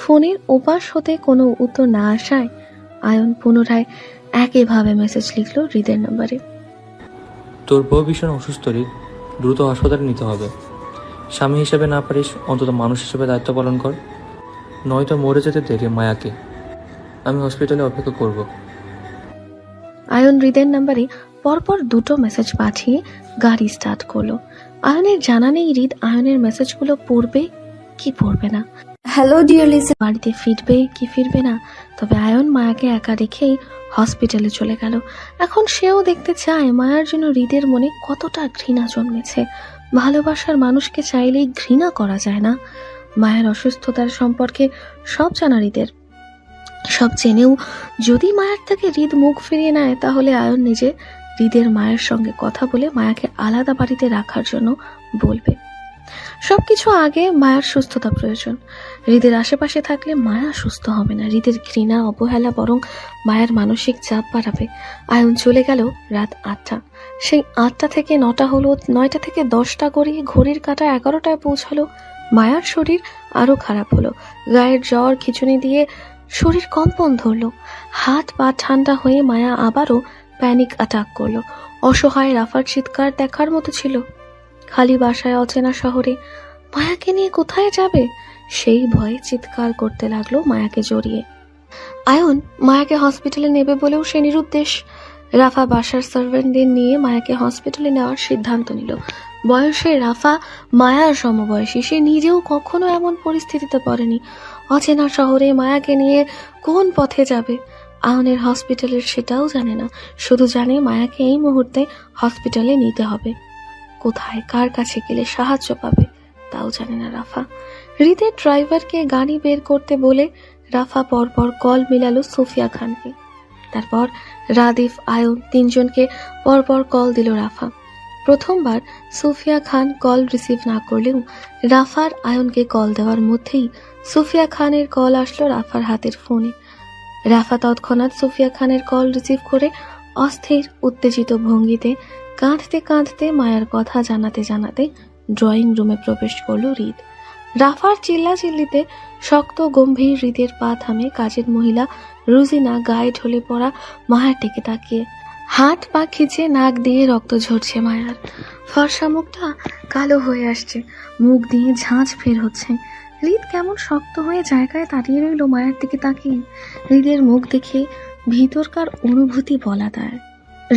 ফোনের ওপাশ হতে কোনো উত্তর না আসায় আয়ন পুনরায় একইভাবে মেসেজ লিখল হৃদের নাম্বারে, তোর বউ ভীষণ অসুস্থ হৃদ, দ্রুত হাসপাতালে নিতে হবে। স্বামী হিসেবে না পারিস অন্তত মানুষ হিসেবে দায়িত্ব পালন কর, নয়তো মরে যেতে দেরি মায়াকে। আমি হসপিটালে অপেক্ষা করব। আয়ন হৃদের নাম্বারে পরপর দুটো মেসেজ পাঠিয়ে গাড়ি স্টার্ট করলো। আয়নের জানা নেই হৃদ আয়নের মেসেজগুলো পড়বে কি পড়বে না, হ্যালো ডিয়ার লিসেন, বাড়িতে ফিরবে কি ফিরবে না। তবে আয়ন মায়াকে একা রেখেই হসপিটালে চলে গেল। এখন সেও দেখতে চায় মায়ার জন্য হৃদের মনে কতটা ঘৃণা জন্মেছে। ভালোবাসার মানুষকে চাইলেই ঘৃণা করা যায় না। মায়ের অসুস্থতার সম্পর্কে সব জানা হৃদের, সব জেনেও যদি মায়ের থেকে হৃদ মুখ ফিরিয়ে নেয়, তাহলে আয়ন নিজে হৃদের মায়ের সঙ্গে কথা বলে মায়াকে আলাদা বাড়িতে রাখার জন্য বলবে। সবকিছু আগে মায়ার সুস্থতা প্রয়োজন। হৃদের আশেপাশে থাকলে মায়া সুস্থ হবে না। হৃদের ঘৃণা অবহেলা বরং মায়ের মানসিক চাপ বাড়াবে। আয়ন চলে গেল রাত 8টা। সেই 8টা থেকে 9টা হলো, 9টা থেকে 10টা গড়িয়ে ঘড়ির কাঁটা 11টায় পৌঁছালো। মায়ার শরীর আরো খারাপ হলো। গায়ের জ্বর খিঁচুনি দিয়ে শরীর কম্পন ধরলো। হাত পা ঠান্ডা হয়ে মায়া আবারও প্যানিক অ্যাটাক করলো। অসহায় রাফার চিৎকার দেখার মতো ছিল। খালি বাসায় অচেনা শহরে মায়াকে নিয়ে কোথায় যাবে সেই ভয়ে চিৎকার করতে লাগলো মায়াকে জড়িয়ে। আয়ন মায়াকে হসপিটালে নেবে বলেও সে নিরুদ্দেশ। রাফা বাসার সার্ভেন্টদের নিয়ে মায়াকে হসপিটালে নেওয়ার সিদ্ধান্ত নিল। বয়সে রাফা মায়ার সমবয়সী, সে নিজেও কখনো এমন পরিস্থিতিতে পড়েনি। অচেনা শহরে মায়াকে নিয়ে কোন পথে যাবে? আয়নের হসপিটালের সেটাও জানে না, শুধু জানে মায়াকে এই মুহূর্তে হসপিটালে নিতে হবে। কোথায় কার কাছে গেলে সাহায্য পাবে তাও জানে না রাফা। হৃদের ড্রাইভারকে গাড়ি বের করতে বলে রাফা পরপর কল মিলালো সুফিয়া খানকে। তারপর রাদিফ, আয়ন তিনজনকে পরপর কল দিল রাফা। প্রথমবার সুফিয়া খান কল রিসিভ না করলেও রাফার আয়নকে কল দেওয়ার মধ্যেই সুফিয়া খানের কল আসলো রাফার হাতের ফোনে। রাফা তৎক্ষণাৎ সুফিয়া খানের কল রিসিভ করে অস্থির উত্তেজিত ভঙ্গিতে কাঁদতে কাঁদতে মায়ের কথা জানাতে জানাতে ড্রয়িং রুমে প্রবেশ করলো হৃদ। রাফার চিল্লাচিল্লিতে শক্ত গম্ভীর হৃদের পা থামে কাজের মহিলা রুজিনা গায়ে ঢলে পড়া মায়ের দিকে তাকিয়ে। হাত পা খিচে নাক দিয়ে রক্ত ঝরছে মায়ার। ফর্সা মুখটা কালো হয়ে আসছে, মুখ দিয়ে ঝাঁঝ বের হচ্ছে। হৃদ কেমন শক্ত হয়ে জায়গায় দাঁড়িয়ে রইল মায়ের দিকে তাকিয়ে। হৃদের মুখ দেখে ভিতরকার অনুভূতি বলা দেয়।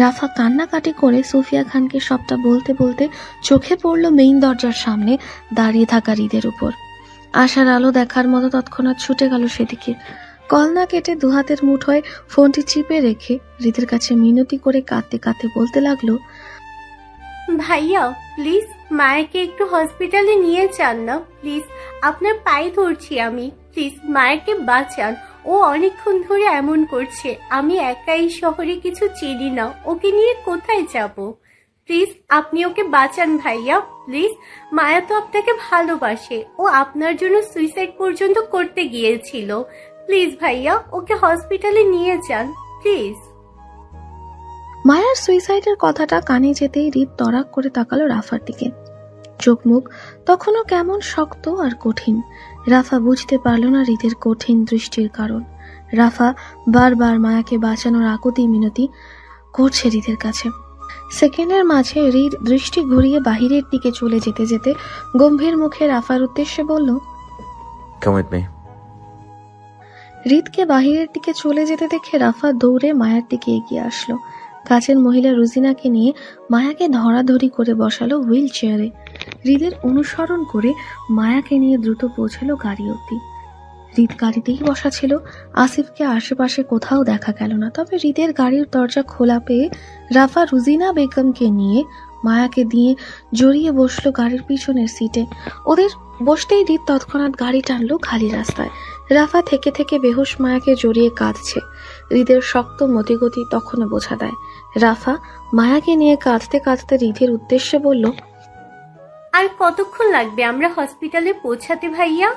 রাফা কান্নাকাটি করে সুফিয়া খানকে সবটা বলতে বলতে চোখে পড়ল মেইন দরজার সামনে দাঁড়িয়ে থাকা হৃদের উপর। আশার আলো দেখার মতো তৎক্ষণাৎ ছুটে গেল সেদিকে। কল না কেটে দুহাতের মুঠোয় ফোনটি চিপে রেখে হৃদের কাছে মিনতি করে কাঁদতে কাঁদতে বলতে লাগলো, ভাইয়া প্লিজ মায়াকে একটু হসপিটালে নিয়ে যান না প্লিজ, আপনার পায়ে ধরছি আমি, প্লিজ মায়াকে বাঁচান। ও অনেকক্ষণ ধরে এমন করছে, আমি একাই শহরে কিছু চিনি না, ওকে নিয়ে কোথায় যাব? প্লিজ আপনি ওকে বাঁচান ভাইয়া প্লিজ। মায়া তো আপনাকে ভালোবাসে, ও আপনার জন্য সুইসাইড পর্যন্ত করতে গিয়েছিল। প্লিজ ভাইয়া ওকে হসপিটালে নিয়ে যান প্লিজ। মায়ার সুইসাইডের কথাটা কানে যেতেই হৃদ তরাক করে তাকালো রাফার দিকে। চোখ মুখ তখনও কেমন শক্ত আর কঠিন। রাফা বুঝতে পারল না হৃদের কঠিন দৃষ্টির কারণ। রাফা বারবার মায়াকে বাঁচানোর আকুতি মিনতি করছে হৃদের কাছে। সেকেন্ডের মাঝে হৃদ দৃষ্টি ঘুরিয়ে বাহিরের দিকে চলে যেতে যেতে গম্ভীর মুখে রাফার উদ্দেশ্যে বলল, Come with me. হৃদকে বাহিরের দিকে চলে যেতে দেখে রাফা দৌড়ে মায়ার দিকে এগিয়ে আসলো। কাছের মহিলা রুজিনাকে নিয়ে মায়াকে ধরাধরি করে বসালো হুইল চেয়ারে। হৃদের অনুসরণ করে মায়াকে নিয়ে দ্রুত পৌঁছালো গাড়ি অবধি। হৃদ গাড়িতেই বসা ছিল। আসিফকে আশেপাশে কোথাও দেখা গেল না। তবে হৃদের গাড়ির দরজা খোলা পেয়ে রাফা রুজিনা বেগমকে নিয়ে মায়াকে দিয়ে জড়িয়ে বসলো গাড়ির পিছনের সিটে। ওদের বসতেই হৃদ তৎক্ষণাৎ গাড়ি টানলো খালি রাস্তায়। রাফা থেকে থেকে বেহুশ মায়াকে জড়িয়ে কাঁদছে। হৃদের শক্ত মতিগতি তখনও বোঝা দেয়। রাফা মায়াকে নিয়ে কাঁদতে কাঁদতে হৃদের উদ্দেশ্যে বলল, আর কতক্ষণ লাগবে আমরা হসপিটালে পৌঁছাতে ভাইয়া?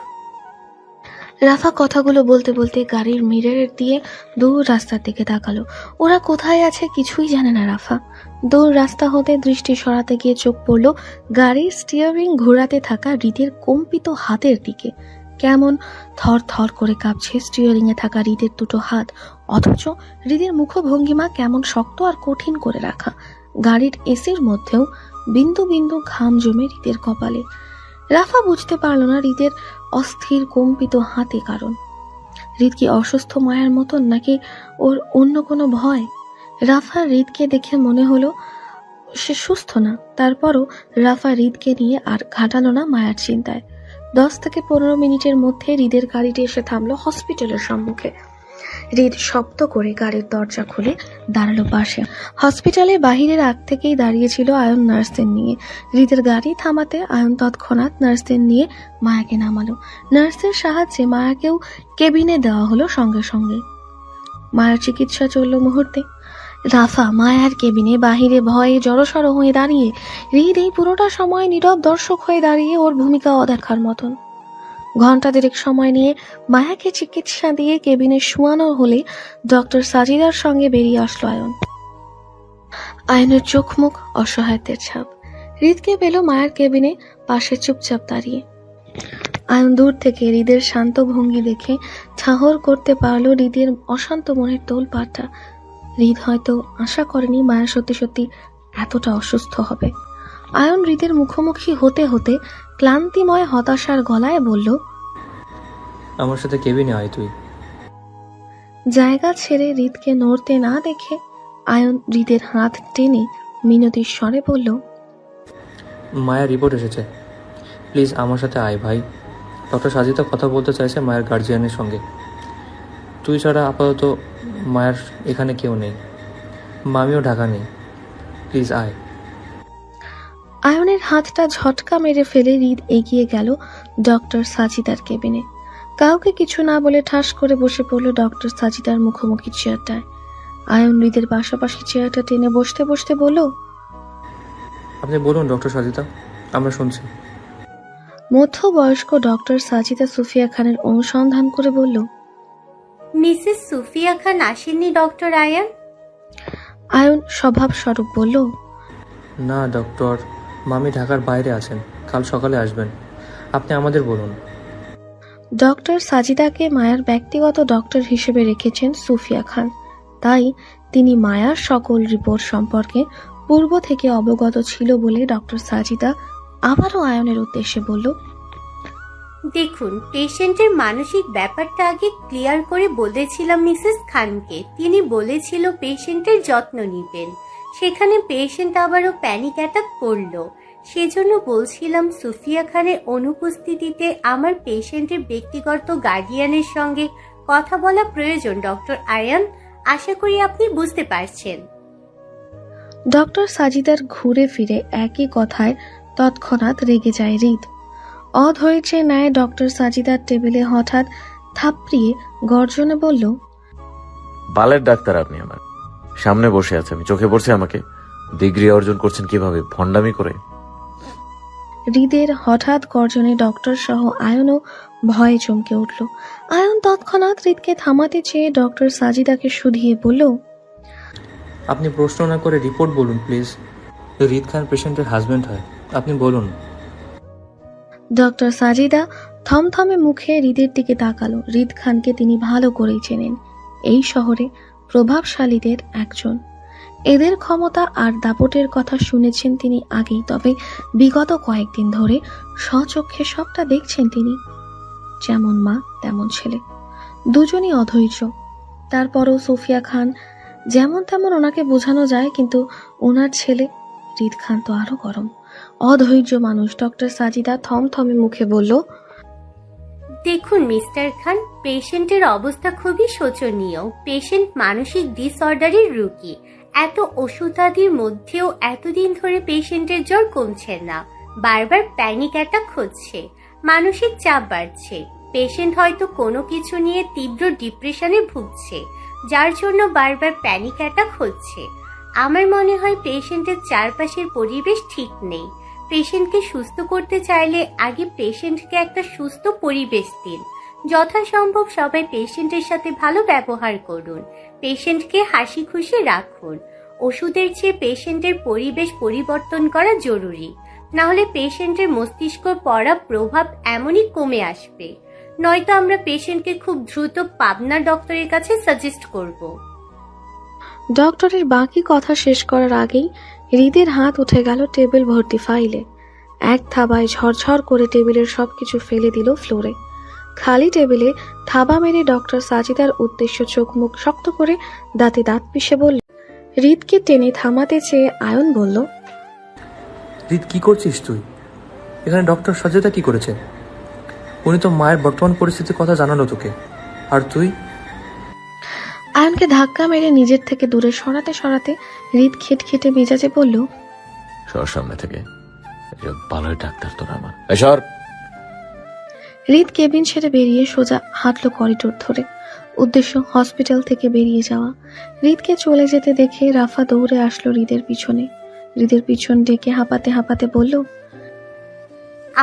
রাফা কথাগুলো বলতে বলতে গাড়ির মিররের দিয়ে দূর রাস্তার দিকে তাকালো। ওরা কোথায় আছে কিছুই জানে না রাফা। দূর রাস্তা হতে দৃষ্টি সরাতে গিয়ে চোখ পড়ল গাড়ির স্টিয়ারিং ঘোরাতে থাকা হৃদের কম্পিত হাতের দিকে। কেমন থর থর করে কাঁপছে স্টিয়ারিং এ থাকা হৃদের দুটো হাত, অথচ হৃদের মুখভঙ্গিমা কেমন শক্ত আর কঠিন করে রাখা। গাড়ির এসির মধ্যেও বিন্দু বিন্দু ঘাম জমে হৃদের কপালে। রাফা বুঝতে পারল না হৃদের অস্থির কম্পিত হাতে কারণ। হৃদ কি অসুস্থ মায়ের মতন, নাকি ওর অন্য কোনো ভয়? রাফা হৃদকে দেখে মনে হলো সে সুস্থ না। তারপরও রাফা হৃদকে নিয়ে আর ঘাটালো না মায়ার চিন্তায়। 10 থেকে 15 মিনিটের মধ্যে হৃদের গাড়িটি এসে থামলো হসপিটালের সম্মুখে। হৃদ শব্দ করে গাড়ির দরজা খুলে দাঁড়ালো পাশে। হসপিটালের বাহিরের আগ থেকেই দাঁড়িয়েছিল আয়ন নার্সদের নিয়ে। হৃদের গাড়ি থামাতে আয়ন তৎক্ষণাৎ নার্সদের নিয়ে মায়াকে নামালো। নার্সের সাহায্যে মায়াকেও কেবিনে দেওয়া হলো সঙ্গে সঙ্গে। মায়ের চিকিৎসা চলল মুহূর্তে। রাফা মায়ার কেবিনে বাহিরে ভয়ে জড়সড় হয়ে দাঁড়িয়ে, হৃদ এই পুরোটা সময় নীরব দর্শক হয়ে দাঁড়িয়ে ওর ভূমিকা অদেখার মতন। ঘন্টা দেড়েক সময় নিয়ে মায়াকে চিকিৎসা দিয়ে কেবিনে শোয়ানো হলে ডক্টর সাজিদার সঙ্গে বেরিয়ে আসলো আয়ন। আয়নের চোখ মুখ অসহায়ত্বের ছাপ। হৃদকে পেল মায়ের কেবিনে পাশে চুপচাপ দাঁড়িয়ে। আয়ন দূর থেকে হৃদের শান্ত ভঙ্গি দেখে ঠাহর করতে পারল হৃদের অশান্ত মনের তোলপাড়টা। হৃদ হয়তো আশা করেনি মায়া সত্যি সত্যি এতটা অসুস্থ হবে। আয়ন হৃদের মুখোমুখি হতে হতে ক্লান্তিময় হতাশার গলায় বলল, আমার সাথে কেবিনে আয় তুই। জায়গা ছেড়ে হৃদকে নড়তে না দেখে আয়ন হৃদের হাত টেনে মিনতির স্বরে বলল, মায়ের রিপোর্ট এসেছে, প্লিজ আমার সাথে আয় ভাই। ডক্টর সাজিদা কথা বলতে চাইছে মায়ের গার্জিয়ানের সঙ্গে। তুই ছাড়া আপাতত মায়ের এখানে কেউ নেই, মামিও ঢাকা নেই, প্লিজ আয়। আয়নের হাতটা ঝটকা মেরে ফেলে হৃদ এগিয়ে গেল ডক্টর সাজিদার কেবিনে। কাউকে কিছু না বলে ঠাস করে বসে পড়ল ডক্টর সাজিদার মুখোমুখি চেয়ারটায়। আয়ন হৃদের পাশাপাশি চেয়ারটা টেনে বসতে বসতে বলল, আপনি বলুন ডক্টর সাজিদা, আমরা শুনছি। মধ্যবয়স্ক ডক্টর সাজিদা সুফিয়া খানের অনুসন্ধান করে বলল, মিসেস সুফিয়া খান আসেননি ডক্টর আয়ান? আয়ন স্বভাব স্বরূপ বলল, না ডক্টর, মামি ঢাকার বাইরে আছেন, কাল সকালে আসবেন, আপনি আমাদের বলুন। ডক্টর সাজিদাকে মায়ার ব্যক্তিগত ডক্টর হিসেবে রেখেছেন সুফিয়া খান, তাই তিনি মায়ার সকল রিপোর্ট সম্পর্কে পূর্ব থেকে অবগত ছিল বলে ডক্টর সাজিদা আবারও আয়নের উদ্দেশ্যে বলল, দেখুন, পেশেন্টের মানসিক ব্যাপারটা আগে ক্লিয়ার করে বলেছিলাম মিসেস খানকে। তিনি বলেছিল পেশেন্টের যত্ন নিবেন, সেখানে পেশেন্ট আবারও প্যানিক অ্যাটাক করলো। সেজন্য বলছিলাম সুফিয়া খানের অনুপস্থিতিতে আমার পেশেন্টের ব্যক্তিগত গার্ডিয়ানের সঙ্গে কথা বলা প্রয়োজন ডক্টর আয়ান। আশা করি আপনি বুঝতে পারছেন। ডক্টর সাজিদার ঘুরে ফিরে একই কথায় তৎক্ষণাৎ রেগে যায় হৃদ। অধৈর্যে ন্যায় ডক্টর সাজিদার টেবিলে হঠাৎ থাপড়িয়ে গর্জনে বলল, বালের ডাক্তার আপনি আমার সামনে বসে আছেন, চোখে পড়ছে আমাকে, ডিগ্রি অর্জন করছেন কিভাবে, ভণ্ডামি করে। হৃদের হঠাৎ গর্জনে ডক্টর সহ আয়নও ভয়ে চমকে উঠল। আয়ন তৎক্ষণাৎ হৃদকে থামাতে চেয়ে ডক্টর সাজিদাকে শুধিয়ে বলল, আপনি প্রশ্ন না করে রিপোর্ট বলুন প্লিজ। হৃদ খান পেশেন্টের হাজবেন্ড হয়, আপনি বলুন। ডক্টর সাজিদা থমথমে মুখে হৃদের দিকে তাকালো। হৃদ খানকে তিনি ভালো করেই চেনেন, এই শহরে প্রভাবশালীদের একজন। এদের ক্ষমতা আর দাপটের কথা শুনেছেন তিনি আগেই, তবে বিগত কয়েকদিন ধরে স্বচক্ষে সবটা দেখছেন তিনি। যেমন মা তেমন ছেলে, দুজনই অধৈর্য। তারপরও সুফিয়া খান যেমন তেমন ওনাকে বোঝানো যায়, কিন্তু ওনার ছেলে হৃদ খান তো আরো গরম, অধৈর্য মানুষ। ডক্টর সাজিদা থমথমে মুখে বলল, দেখুন মিস্টার খান, পেশেন্টের অবস্থা খুবই শোচনীয়। পেশেন্ট মানসিক ডিসঅর্ডারের রোগী। এত ওষুধাদির মধ্যেও এতদিন ধরে পেশেন্টের জ্বর কমছে না, বারবার প্যানিক অ্যাটাক হচ্ছে, মানসিক চাপ বাড়ছে। পেশেন্ট হয়তো কোনো কিছু নিয়ে তীব্র ডিপ্রেশনে ভুগছে, যার জন্য বারবার প্যানিক অ্যাটাক হচ্ছে। আমার মনে হয় পেশেন্টের চারপাশের পরিবেশ ঠিক নেই। পেশেন্টকে সুস্থ করতে চাইলে আগে পেশেন্টকে একটা সুস্থ পরিবেশ দিন। যথাসম্ভব সবাই পেশেন্টের সাথে ভালো ব্যবহার করুন, পেশেন্টকে হাসি খুশি রাখুন। ওষুধের চেয়ে পেশেন্টের পরিবেশ পরিবর্তন করা জরুরি, না হলে পেশেন্টের মস্তিষ্ক পড়া প্রভাব এমনই কমে আসবে। নয়তো আমরা পেশেন্টকে খুব দ্রুত পাবনা ডক্টরের কাছে সাজেস্ট করব। ডক্টরের বাকি কথা শেষ করার আগেই হৃদের হাত উঠে গেল টেবিল ভর্তি ফাইলে। এক থাবায় ঝরঝর করে টেবিলের সবকিছু ফেলে দিল ফ্লোরে। খালি টেবিলে থাবা মেরে ডক্টর সাজিদার উদ্দেশ্য চোখ মুখ শক্ত করে দাঁতে দাঁত পিষে বলল। হৃদকে টেনে থামাতে চেয়ে আয়ন বলল, হৃদ কি করছিস তুই? এখানে ডক্টর সাজিদা কি করেছে? উনি তো মায়ের বর্তমান পরিস্থিতির কথা জানালো তোকে, আর তুই? আয়নকে ধাক্কা মেরে নিজের থেকে দূরে সরাতে সরাতে হৃদ খিটখিটে মেজাজে বলল, সর সামনে থেকে, বালের ডাক্তার তোর আমার। সর। হৃদ কেবিন ছেড়ে বেরিয়ে সোজা হাঁটল করিডোর ধরে। উদ্দেশ্য হসপিটাল থেকে বেরিয়ে যাওয়া। হৃদকে চলে যেতে দেখে রাফা দৌড়ে আসলো হৃদের পিছনে। হৃদের পিছন ডেকে হাঁপাতে হাঁপাতে বলল,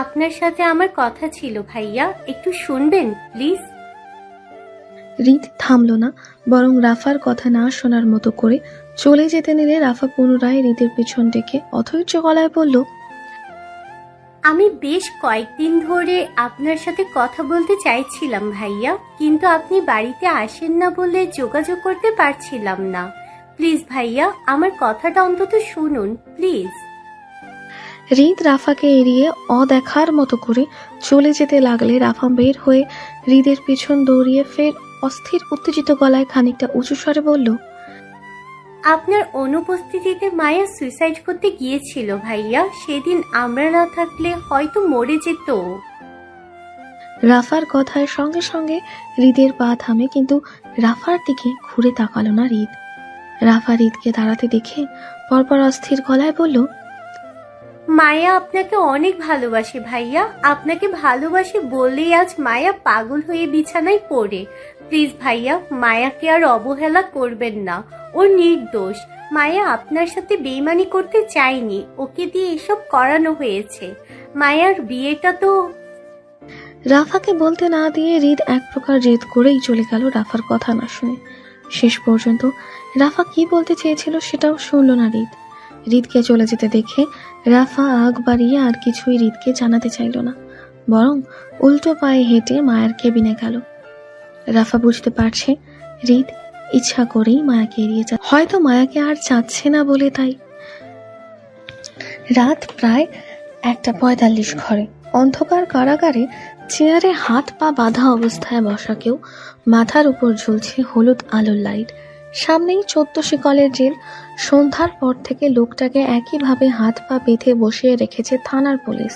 আপনার সাথে আমার কথা ছিল ভাইয়া, একটু শুনবেন প্লিজ। হৃদ থামলো না, বরং রাফার কথা না শোনার মতো করে চলে যেতে নিলে রাফা পুনরায় হৃদের পিছন ডেকে অধৈর্য গলায় বলল, আমি বেশ কয়েকদিন ধরে আপনার সাথে কথা বলতে চাইছিলাম ভাইয়া, কিন্তু আপনি বাড়িতে আসেন না বলে যোগাযোগ করতে পারছিলাম না। প্লিজ ভাইয়া, আমার কথাটা অন্তত শুনুন প্লিজ। হৃদ রাফাকে এড়িয়ে অদেখার মতো করে চলে যেতে লাগলে রাফা বের হয়ে হৃদের পিছন দৌড়িয়ে ফের অস্থির উত্তেজিত গলায় খানিকটা উঁচু স্বরে বলল, আপনার অনুপস্থিতিতে মায়া সুইসাইড করতে গিয়েছিল ভাইয়া। সেদিন আমরা না থাকলে হয়তো মরে যেত। রাফার কথায় সঙ্গে সঙ্গে হৃদের পা থামে, কিন্তু রাফার দিকে ঘুরে তাকালো না হৃদ। রাফা হৃদকে দাঁড়াতে দেখে পরপর অস্থির গলায় বলল, মায়া আপনাকে অনেক ভালোবাসে ভাইয়া, আপনাকে ভালোবাসে বলেই আজ মায়া পাগল হয়ে বিছানায় পড়ে। প্লিজ ভাইয়া, মায়াকে আর অবহেলা করবেন না, ও নির্দোষ। মায়া আপনার সাথে বেইমানি করতে চায়নি, ওকে দিয়ে এসব করানো হয়েছে। মায়ার বিয়েটা তো। রাফাকে বলতে না দিয়ে হৃদ এক প্রকার জেদ করেই চলে গেল রাফার কথা না শুনে। শেষ পর্যন্ত রাফা কি বলতে চেয়েছিল সেটাও শুনল না হৃদ। হৃদকে চলে যেতে দেখে রাফা আগ বাড়িয়ে আর কিছুই হৃদকে জানাতে চাইল না, বরং উল্টো পায়ে হেঁটে মায়ের কেবিনে গেল। রাফা বুঝতে পারছে হৃদ ইচ্ছা করেই মায়াকে এড়িয়ে যায়, হয়তো মায়াকে আর চাচ্ছে না বলে তাই। রাত প্রায় 1:45 ঘরে অন্ধকার কারাগারে চেয়ারে হাত পা বাঁধা অবস্থায় বসা কেউ, মাথার উপর ঝুলছে হলুদ আলোর লাইট। সামনেই 14 শিকলের জেল। সন্ধ্যার পর থেকে লোকটাকে একইভাবে হাত পা বেঁধে বসিয়ে রেখেছে থানার পুলিশ।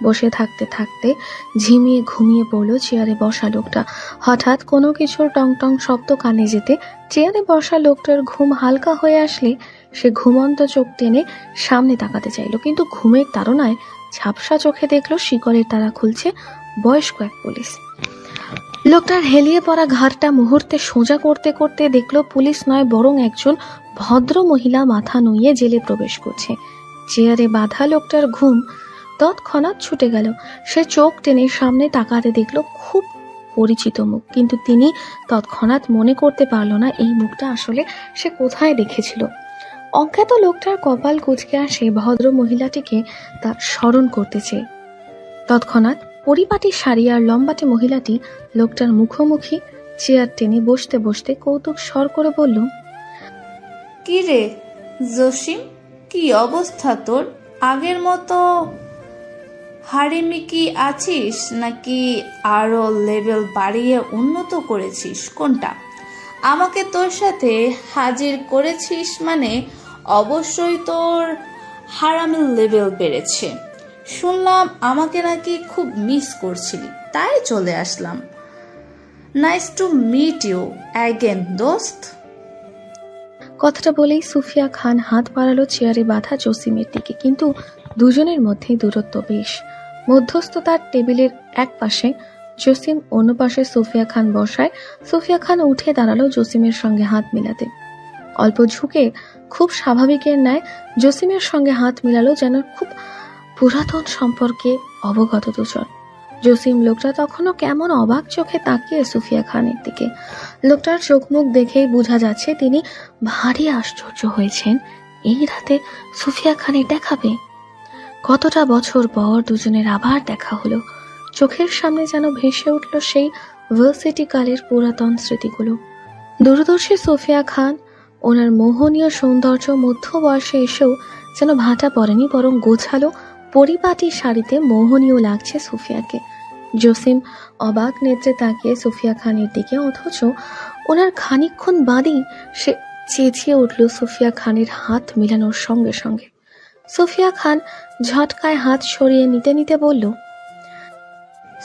বসে থাকতে থাকতে ঝিমিয়ে ঘুমিয়ে পড়ল চেয়ারে বসা লোকটা। হঠাৎ কোনো কিছুর টং টং শব্দ কানে যেতে চেয়ারে বসা লোকটার ঘুম হালকা হয়ে আসলে সে ঘুমন্ত চোখ টেনে সামনে তাকাতে চাইল, কিন্তু ঘুমের তাড়নায় ঝাপসা চোখে দেখল শিকলের তারা খুলছে বয়স্ক এক পুলিশ। লোকটার হেলিয়ে পড়া ঘাড়টা মুহূর্তে সোজা করতে করতে দেখলো পুলিশ নয়, বরং একজন ভদ্র মহিলা মাথা নুইয়ে জেলে প্রবেশ করছে। চেয়ারে বাঁধা লোকটার ঘুম তৎক্ষণাৎ ছুটে গেল। সে চোখ টেনে সামনে তাকাতে দেখলো খুব পরিচিত মুখ, কিন্তু তিনি তৎক্ষণাৎ মনে করতে পারল না এই মুখটা আসলে সে কোথায় দেখেছিল। অজ্ঞাত লোকটার কপাল কুঁচকে আসে ভদ্র মহিলাটিকে তা স্মরণ করতে চেয়ে। তৎক্ষণাৎ পরিপাটি শাড়ি আর লম্বাটে মহিলাটি লোকটার মুখোমুখি চেয়ার টেনে বসতে বসতে কৌতুক স্বর করে বলল, কি রে জসিম, কি অবস্থা তোর? আগের মতো হারিমি কি আছিস, নাকি আরো লেভেল বাড়িয়ে উন্নত করেছিস? কোনটা? আমাকে তোর সাথে হাজির করেছিস মানে অবশ্যই তোর হারামির লেভেল বেড়েছে। শুনলাম আমাকে নাকি খুব মিস করছিলি, তাই চলে আসলাম। Nice to meet you again দোস্ত। কথাটা বলেই সুফিয়া খান হাত বাড়ালো চেয়ারে বাঁধা জসিমের দিকে, কিন্তু দুজনের মধ্যে দূরত্ব বেশ। মধ্যস্থতার টেবিলের এক পাশে জসিম, অন্য পাশে সুফিয়া খান বসায়। সুফিয়া খান উঠে দাঁড়ালো জসিমের সঙ্গে হাত মিলাতে। অল্প ঝুঁকে খুব স্বাভাবিকের ন্যায় জসিমের সঙ্গে হাত মিলালো, যেন খুব পুরাতন সম্পর্কে অবগত দুজন। জসিম লোকটা তখনও কেমন অবাক চোখে তাকিয়ে সুফিয়া খানের দিকে। লোকটার চোখ মুখ দেখেই বোঝা যাচ্ছে তিনি ভারী আশ্চর্য হয়েছেন এই রাতে সুফিয়া খানের দেখাবে। কতটা বছর পর দুজনের আবার দেখা হলো। চোখের সামনে যেন ভেসে উঠল সেই ভার্সিটি কালের পুরাতন স্মৃতিগুলো। দূরদর্শী সুফিয়া খান, ওনার মোহনীয় সৌন্দর্য মধ্য বয়সে এসেও যেন ভাটা পড়েনি, বরং গোছালো পরিপাটি শাড়িতে মোহনীয় লাগছে সুফিয়াকে। জসিম অবাক নেত্রে তাকিয়ে সুফিয়া খানের দিকে, অথচ ওনার খানিকক্ষণ বাদই সে চেঁচিয়ে উঠল সুফিয়া খানের হাত মিলানোর সঙ্গে সঙ্গে। সুফিয়া খান ঝটকায় হাত সরিয়ে নিতে নিতে বলল,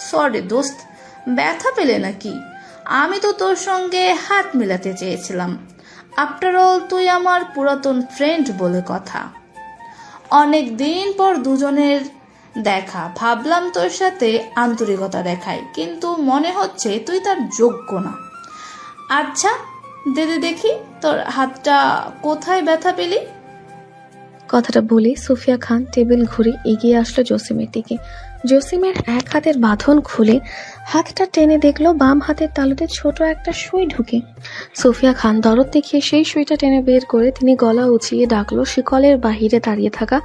সরি দোস্ত, ব্যথা পেলে নাকি? আমি তো তোর সঙ্গে হাত মিলাতে চেয়েছিলাম। আফটার অল তুই আমার পুরাতন ফ্রেন্ড বলে কথা। অনেক দিন পর দুজনের দেখা, ভাবলাম তোর সাথে আন্তরিকতা দেখাই, কিন্তু মনে হচ্ছে তুই তার যোগ্য না। আচ্ছা দে দে দেখি তোর হাতটা কোথায় ব্যথা পেলি। কথাটা বলে সুফিয়া খান টেবিল ঘুরে এগিয়ে আসলো জসিমের দিকে। জসিমের এক হাতের বাঁধন খুলে হাতটা টেনে দেখলো বাম হাতের তালুতে ছোট একটা সুই ঢুকে। সুফিয়া খান দরদ দেখিয়ে সেই সুইটা টেনে বের করে তিনি গলা উঁচিয়ে ডাকলো শিকলের বাহিরে দাঁড়িয়ে থাকা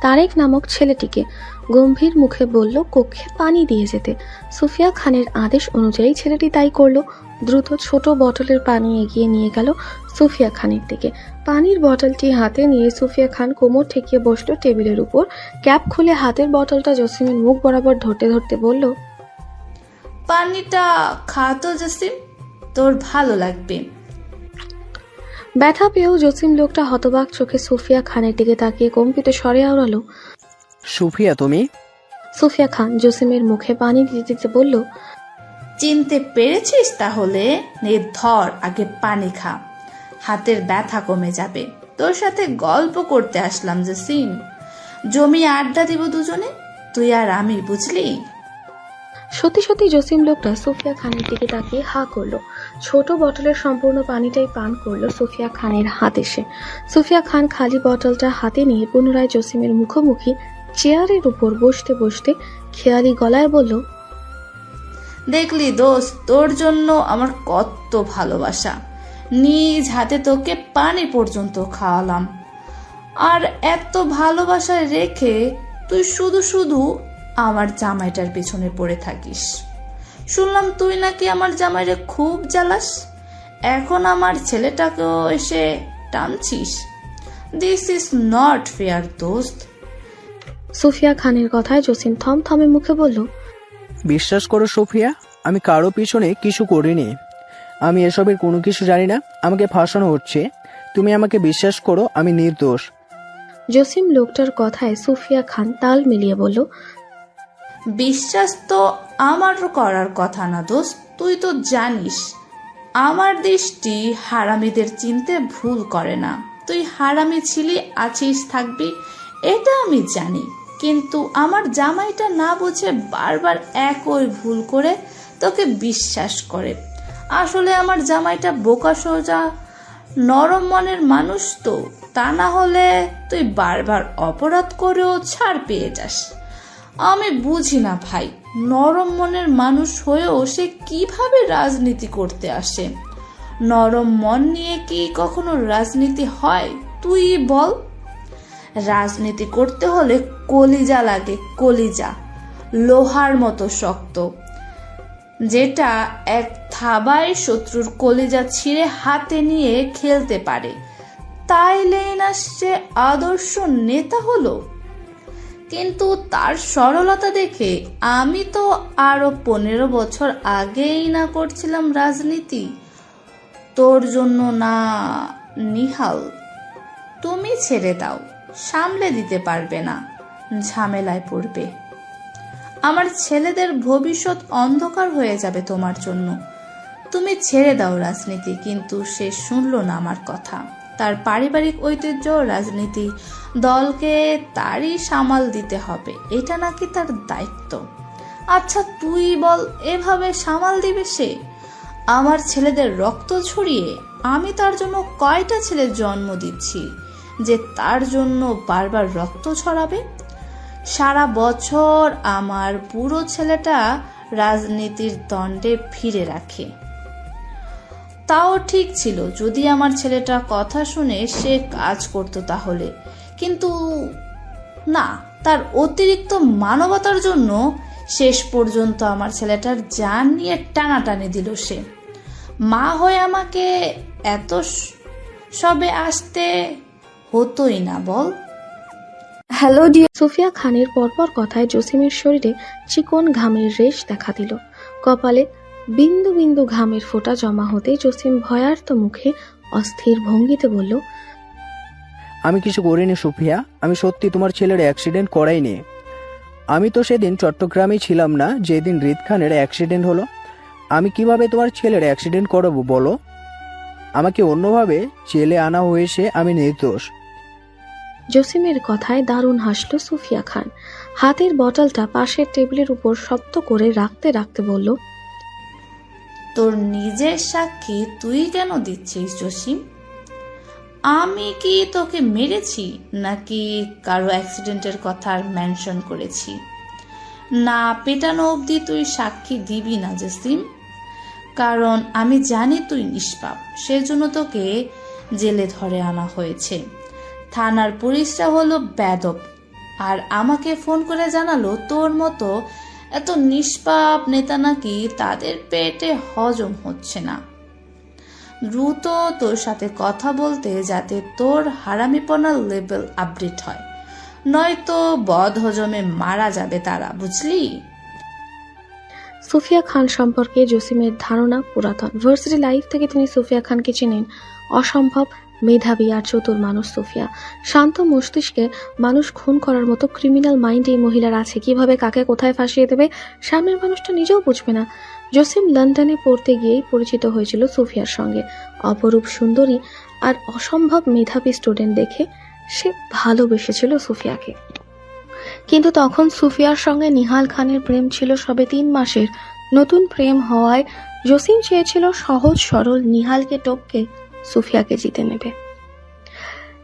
তারেক নামক ছেলেটিকে। গম্ভীর মুখে বলল কক্ষে পানি দিয়ে যেতে। সুফিয়া খানের আদেশ অনুযায়ী ছেলেটি তাই করলো। দ্রুত ছোট বটলের পানি এগিয়ে নিয়ে গেল সুফিয়া খানের দিকে। পানির বটলটি হাতে নিয়ে সুফিয়া খান কোমর ঠেকিয়ে বসলো টেবিলের উপর। ক্যাপ খুলে হাতের বটলটা জসিমের মুখ বরাবর ধরতে ধরতে বলল, পানিটা খা তো জসিম, তোর ভালো লাগবে। ব্যথা পেয়েও জসিম লোকটা হতবাক চোখে সুফিয়া খানের দিকে তাকিয়ে কম্পিত স্বরে আওড়ালো, সুফিয়া তুমি? সুফিয়া খান জসিমের মুখে পানি দিতে দিতে বলল, চিনতে পেরেছিস তাহলে? নে ধর আগে পানি খা, হাতের ব্যথা কমে যাবে। তোর সাথে গল্প করতে আসলাম জসিম, জমিয়ে আড্ডা দিব দুজনে, তুই আর আমি, বুঝলি? সত্যি সত্যি জসিম লোকটা সুফিয়া খানের দিকে তাকিয়ে হা করলো। ছোট বটলের সম্পূর্ণ পানিটাই পান করলো সুফিয়া খানের হাত এসে। সুফিয়া খান খালি বটলটা হাতে নিয়ে পুনরায় জসিমের মুখোমুখি চেয়ারের উপর বসতে বসতে খেয়ালি গলায় বলল, দেখলি দোস্ত, তোর জন্য আমার কত ভালোবাসা, নিজ হাতে তোকে পানি পর্যন্ত খাওয়ালাম, আর এত ভালোবাসা রেখে তুই শুধু শুধু আমার জামাইটার পেছনে পড়ে থাকিস। শুনলাম তুই নাকি আমার জামাইরে খুব জ্বালাস, এখন আমার ছেলেটাকেও এসে টানছিস। দিস ইজ নট ফেয়ার দোস্ত। সুফিয়া খানের কথায় জসিম থমথমে মুখে বলল, বিশ্বাস করো সুফিয়া, আমি কারো পিছনে কিছু করিনি। আমি এসবের কোনো কিছু জানি না, আমাকে ফাঁসানো হচ্ছে। তুমি আমাকে বিশ্বাস করো, আমি নির্দোষ। জসিম লোকটার কথায় সুফিয়া খান তাল মিলিয়ে বলল, বিশ্বাস তো আমারও করার কথা না দোস্ত, তুই তো জানিস আমার দৃষ্টি হারামিদের চিনতে ভুল করে না। তুই হারামি ছিলি, আছিস, থাকবি, এটা আমি জানি, কিন্তু আমার জামাইটা না বুঝে বারবার একই ভুল করে তোকে বিশ্বাস করে। আসলে আমার জামাইটা বোকা সোজা নরম মনের মানুষ তো, তা না হলে তুই বারবার অপরাধ করেও ছাড় পেয়ে যাস। আমি বুঝি না ভাই, নরম মনের মানুষ হয়েও সে কিভাবে রাজনীতি করতে আসে। নরম মন নিয়ে কি কখনো রাজনীতি হয় তুই বল? রাজনীতি করতে হলে কলিজা লাগে, কলিজা, লোহার মতো শক্ত, যেটা এক থাবায় শত্রুর কলিজা ছিঁড়ে হাতে নিয়ে খেলতে পারে। তাইলেই না সে আদর্শ নেতা হলো। কিন্তু তার সরলতা দেখে আমি তো আরো 15 বছর আগেই না করছিলাম রাজনীতি। তোর জন্য না নিহাল, তুমি ছেড়ে দাও, সামলে দিতে পারবে না, ঝামেলায় পড়বে। আমার ছেলেদের ভবিষ্যৎ অন্ধকার হয়ে যাবে তোমার জন্য। তুমি ছেড়ে দাও রাজনীতি। কিন্তু সে শুনলো না আমার কথা। তার পারিবারিক ঐতিহ্য, রাজনীতি দলকে তারই সামাল দিতে হবে, এটা নাকি তার দায়িত্ব। আচ্ছা তুই বল, এভাবে সামাল দিবে সে? আমার ছেলেদের রক্ত ঝরিয়ে আমি তার জন্য কয়টা ছেলের জন্ম দিচ্ছি যে তার জন্য বারবার রক্ত ছড়াবে? সারা বছর আমার বুড়ো ছেলেটা রাজনীতির দণ্ডে ফিরে রাখে। তাও ঠিক ছিল যদি আমার ছেলেটা কথা শুনে সে কাজ করত তাহলে, কিন্তু না, তার অতিরিক্ত মানবতার জন্য শেষ পর্যন্ত আমার ছেলেটার জান নিয়ে টানাটানি দিল সে। মা হয়ে আমাকে এত সবে আসতে হতোই না বল? Hello dear. সুফিয়া খানের পরপর কথায় জসিমের শরীরে চিকন ঘামের রেশ দেখা দিল। কপালে বিন্দু বিন্দু ঘামের ফোঁটা জমা হতে জসিম ভয়ার্ত মুখে অস্থির ভঙ্গিতে বলল, আমি কিছু করিনি সুফিয়া, আমি সত্যি তোমার ছেলের অ্যাক্সিডেন্ট করাইনি। আমি তো সেদিন চট্টগ্রামেই ছিলাম না যেদিন রিদ খানের অ্যাক্সিডেন্ট হলো। আমি কিভাবে তোমার ছেলের অ্যাক্সিডেন্ট করাবো বলো? আমাকে অন্যভাবে জেলে আনা হয়েছে, আমি নির্দোষ। জসিমের কথায় দারুণ হাসল সুফিয়া খান। হাতের বটলটা পাশের টেবিলের উপর শক্ত করে রাখতে রাখতে বলল, তোর নিজের সাক্ষী তুই কেন দিচ্ছিস জসিম? আমি কি তোকে মেরেছি নাকি কারো অ্যাক্সিডেন্টের কথা মেনশন করেছি? না পেটানো অবধি তুই সাক্ষী দিবি না জসিম, কারণ আমি জানি তুই নিষ্পাপ, সেজন্য তোকে জেলে ধরে আনা হয়েছে। থানার পুলিশরা হলো বেদব, আর আমাকে ফোন করে জানালো তোর মতো এত নিষ্পাপ নেতা নাকি তাদের পেটে হজম হচ্ছে না। দ্রুত তোর সাথে কথা বলতে যাতে তোর হারামিপনার লেভেল আপডেট হয়, নয়তো বদ হজমে মারা যাবে তারা, বুঝলি? সুফিয়া খান সম্পর্কে জসিমের ধারণা পুরাতন। ভার্সিটি লাইফ থেকে তিনি সুফিয়া খানকে চেনেন। অসম্ভব মেধাবী আর চতুর মানুষ সুফিয়া। শান্ত মস্তিষ্কে মানুষ খুন করার মতো ক্রিমিনাল মাইন্ড এই মহিলার আছে। কিভাবে কাকে কোথায় ফাঁসিয়ে দেবে সামনের মানুষটা নিজেও বুঝবে না। জসিম লন্ডনে পড়তে গিয়েই পরিচিত হয়েছিল সুফিয়ার সঙ্গে। অপরূপ সুন্দরী আর অসম্ভব মেধাবী স্টুডেন্ট দেখে সে ভালোবেসেছিল সুফিয়াকে। কিন্তু তখন সুফিয়ার সঙ্গে নিহাল খানের প্রেম ছিল সবে 3 মাসের। নতুন প্রেম হওয়ায় জসিম চেয়েছিল সহজ সরল নিহালকে টপকে সুফিয়াকে জিতে নেবে।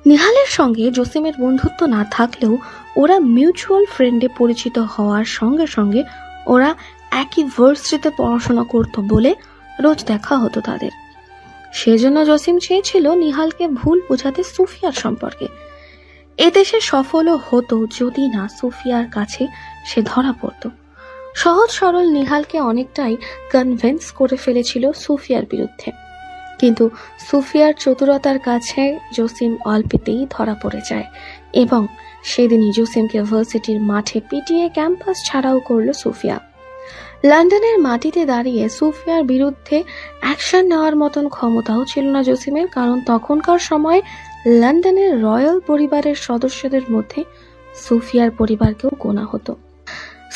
নিহালের সঙ্গে জসিমের বন্ধুত্ব না থাকলেও ওরা মিউচুয়াল ফ্রেন্ডে পরিচিত হওয়ার সঙ্গে সঙ্গে ওরা একই ভার্সিটিতে পড়াশোনা করত বলে রোজ দেখা হতো তাদের। সেজন্য জসিম চেয়েছিল নিহালকে ভুল বোঝাতে সুফিয়ার সম্পর্কে। এতে সে সফলও হতো যদি না সুফিয়ার কাছে সে ধরা পড়ত। সহজ সরল নিহালকে অনেকটাই কনভিন্স করে ফেলেছিল সুফিয়ার বিরুদ্ধে, কিন্তু সুফিয়ার চতুরতার কাছে জসিম অল্পেতেই ধরা পড়ে যায় এবং সেদিনই জসিমকে ভার্সিটির মাঠে পিটিয়ে ক্যাম্পাস ছাড়াও করল সুফিয়া। লন্ডনের মাটিতে দাঁড়িয়ে সুফিয়ার বিরুদ্ধে অ্যাকশন নেওয়ার মতন ক্ষমতাও ছিল না জসিমের, কারণ তখনকার সময় লন্ডনের রয়্যাল পরিবারের সদস্যদের মধ্যে সুফিয়ার পরিবারকেও গোনা হতো।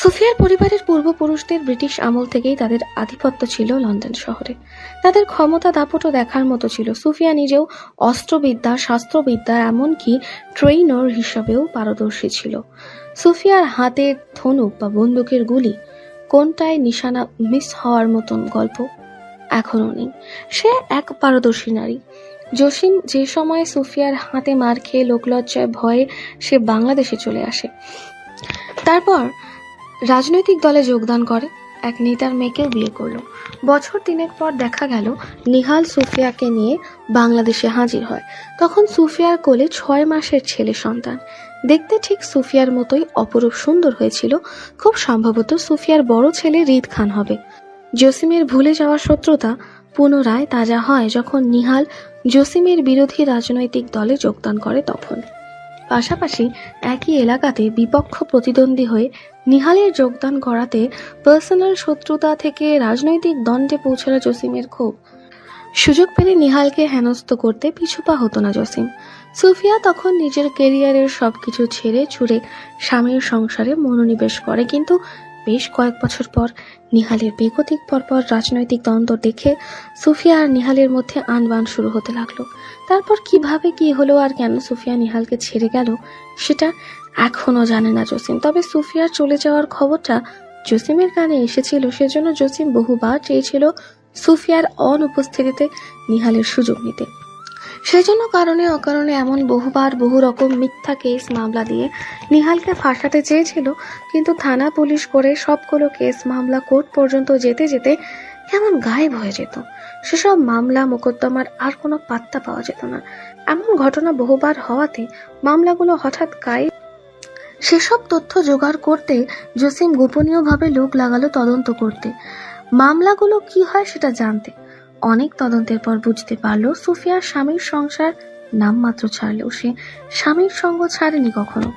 সুফিয়ার পরিবারের পূর্বপুরুষদের ব্রিটিশ আমল থেকেই তাদের আধিপত্য ছিল লন্ডন শহরে। তাদের ক্ষমতা দাপটও দেখার মতো ছিল। সুফিয়া নিজেও অস্ত্রবিদ্যা, শাস্ত্রবিদ্যা, এমনকি ট্রেইনার হিসাবেও পারদর্শী ছিল। সুফিয়ার হাতের ধনুক বা বন্দুকের গুলি কোনটায় নিশানা মিস হওয়ার মতন গল্প এখনো নেই। সে এক পারদর্শী নারী। জসিম যে সময় সুফিয়ার হাতে মার খেয়ে লোকলজ্জায় ভয়ে সে বাংলাদেশে চলে আসে, তারপর রাজনৈতিক দলে যোগদান করে, এক নেতার মেয়েকেও বিয়ে করলো। বছর 3 পর দেখা গেল নিহাল সুফিয়াকে নিয়ে বাংলাদেশে হাজির হয়। তখন সুফিয়ার কোলে 6 মাসের ছেলে সন্তান। দেখতে ঠিক সুফিয়ার মতোই অপরূপ সুন্দর হয়েছিল। খুব সম্ভবত সুফিয়ার বড় ছেলে রিদ খান হবে। জসিমের ভুলে যাওয়া শত্রুতা পুনরায় তাজা হয় যখন নিহাল জসিমের বিরোধী রাজনৈতিক দলে যোগদান করে। তখন পাশাপাশি একই এলাকাতে বিপক্ষ প্রতিদ্বন্দ্বী হয়ে নিহালের যোগদান করাতে পার্সোনাল শত্রুতা থেকে রাজনৈতিক দ্বন্দ্বে পৌঁছালো জসিমের ক্ষোভ। সুযোগ পেলে নিহালকে হেনস্থ করতে পিছুপা হতো না জসিম। সুফিয়া তখন নিজের কেরিয়ারের সবকিছু ছেড়ে ছুড়ে স্বামীর সংসারে মনোনিবেশ করে, কিন্তু বেশ কয়েক বছর পর নিহালের বেগতিক পরপর রাজনৈতিক দ্বন্দ্ব দেখে সুফিয়া আর নিহালের মধ্যে আনবান শুরু হতে লাগলো। তারপর কিভাবে কি হলো আর কেন সুফিয়া নিহালকে ছেড়ে গেল সেটা এখনো জানে না জসিম। তবে সুফিয়ার চলে যাওয়ার খবরটা জসিমের কানে এসেছিল, সেজন্য জসিম বহুবার চেয়েছিল সুফিয়ার অনুপস্থিতিতে নিহালের সুযোগ নিতে। সেজন্য কারণে অকারণে এমন বহুবার বহু রকম মিথ্যা কেস মামলা দিয়ে নিহালকে ফাঁসাতে চেয়েছিল, কিন্তু থানা পুলিশ করে সবগুলো কেস মামলা কোর্ট পর্যন্ত যেতে যেতে কেমন গায়েব হয়ে যেত। সেসব মামলা মোকদ্দমার আর কোনো পাত্তা পাওয়া যেত না। এমন ঘটনা বহুবার হওয়াতে মামলাগুলো হঠাৎ গায়েব। সেসব তথ্য জোগাড় করতে জসিম গোপনীয়ভাবে লোক লাগালো তদন্ত করতে, মামলাগুলো কি হয় সেটা জানতে। অনেক তদন্তের পর বুঝতে পারলো সুফিয়ার স্বামীর সংসার নামমাত্র ছাড়লেও সে স্বামীর সঙ্গ ছাড়েনি কখনো।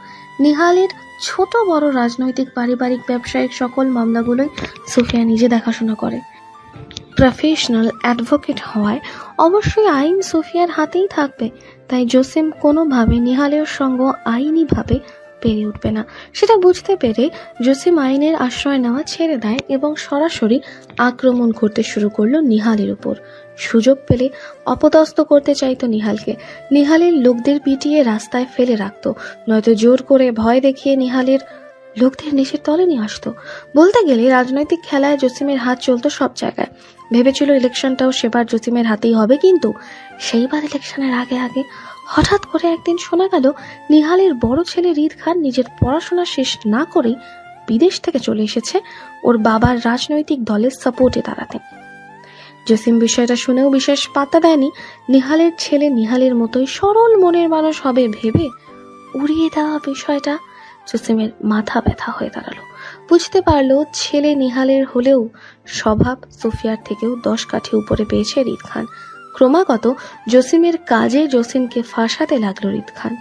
নিহালের ছোট বড় রাজনৈতিক, পারিবারিক, ব্যবসায়িক সকল মামলাগুলোই সুফিয়া নিজে দেখাশোনা করে। প্রফেশনাল অ্যাডভোকেট হওয়ায় অবশ্যই আইন সুফিয়ার হাতেই থাকবে, তাই জসিম কোনোভাবে নিহালের সঙ্গ আইনিভাবে পেরে উঠবে না। সেটা বুঝতে পেরে জসিম আইনের আশ্রয় নেওয়া ছেড়ে দেয় এবং সরাসরি আক্রমণ করতে শুরু করলো নিহালের উপর। সুযোগ পেলে অপদস্থ করতে চাইতো নিহালকে। নিহালের লোকদের পিটিয়ে রাস্তায় ফেলে রাখতো, নয়তো জোর করে ভয় দেখিয়ে নিহালের লোকদের নেশে তলে নিয়ে আসতো। বলতে গেলে রাজনৈতিক খেলায় জসিমের হাত চলতো সব জায়গায়। ভেবেছিল ইলেকশনটাও সেবার জসিমের হাতেই হবে, কিন্তু সেইবার ইলেকশনের আগে আগে হঠাৎ করে একদিন শোনা গেল নিহালের বড় ছেলে রিদ খান নিজের পড়াশোনা শেষ না করেই বিদেশ থেকে চলে এসেছে ওর বাবার রাজনৈতিক দলের সাপোর্টে দাঁড়াতে। জসিম বিষয়টা শুনেও বিশেষ পাত্তা দেয়নি। নিহালের ছেলে নিহালের মতোই সরল মনের মানুষ হবে ভেবে উড়িয়ে দেওয়া বিষয়টা জসিমের মাথা ব্যথা হয়ে দাঁড়ালো। বুঝতে পারলো ছেলে নিহালের হলেও স্বভাব সুফিয়ার থেকেও 10 কাঠি উপরে পেয়েছে রিদ খান। ক্রমাগত জসিমের কাজে জসিমকে ফাঁসাতে লাগলো রিদ খান।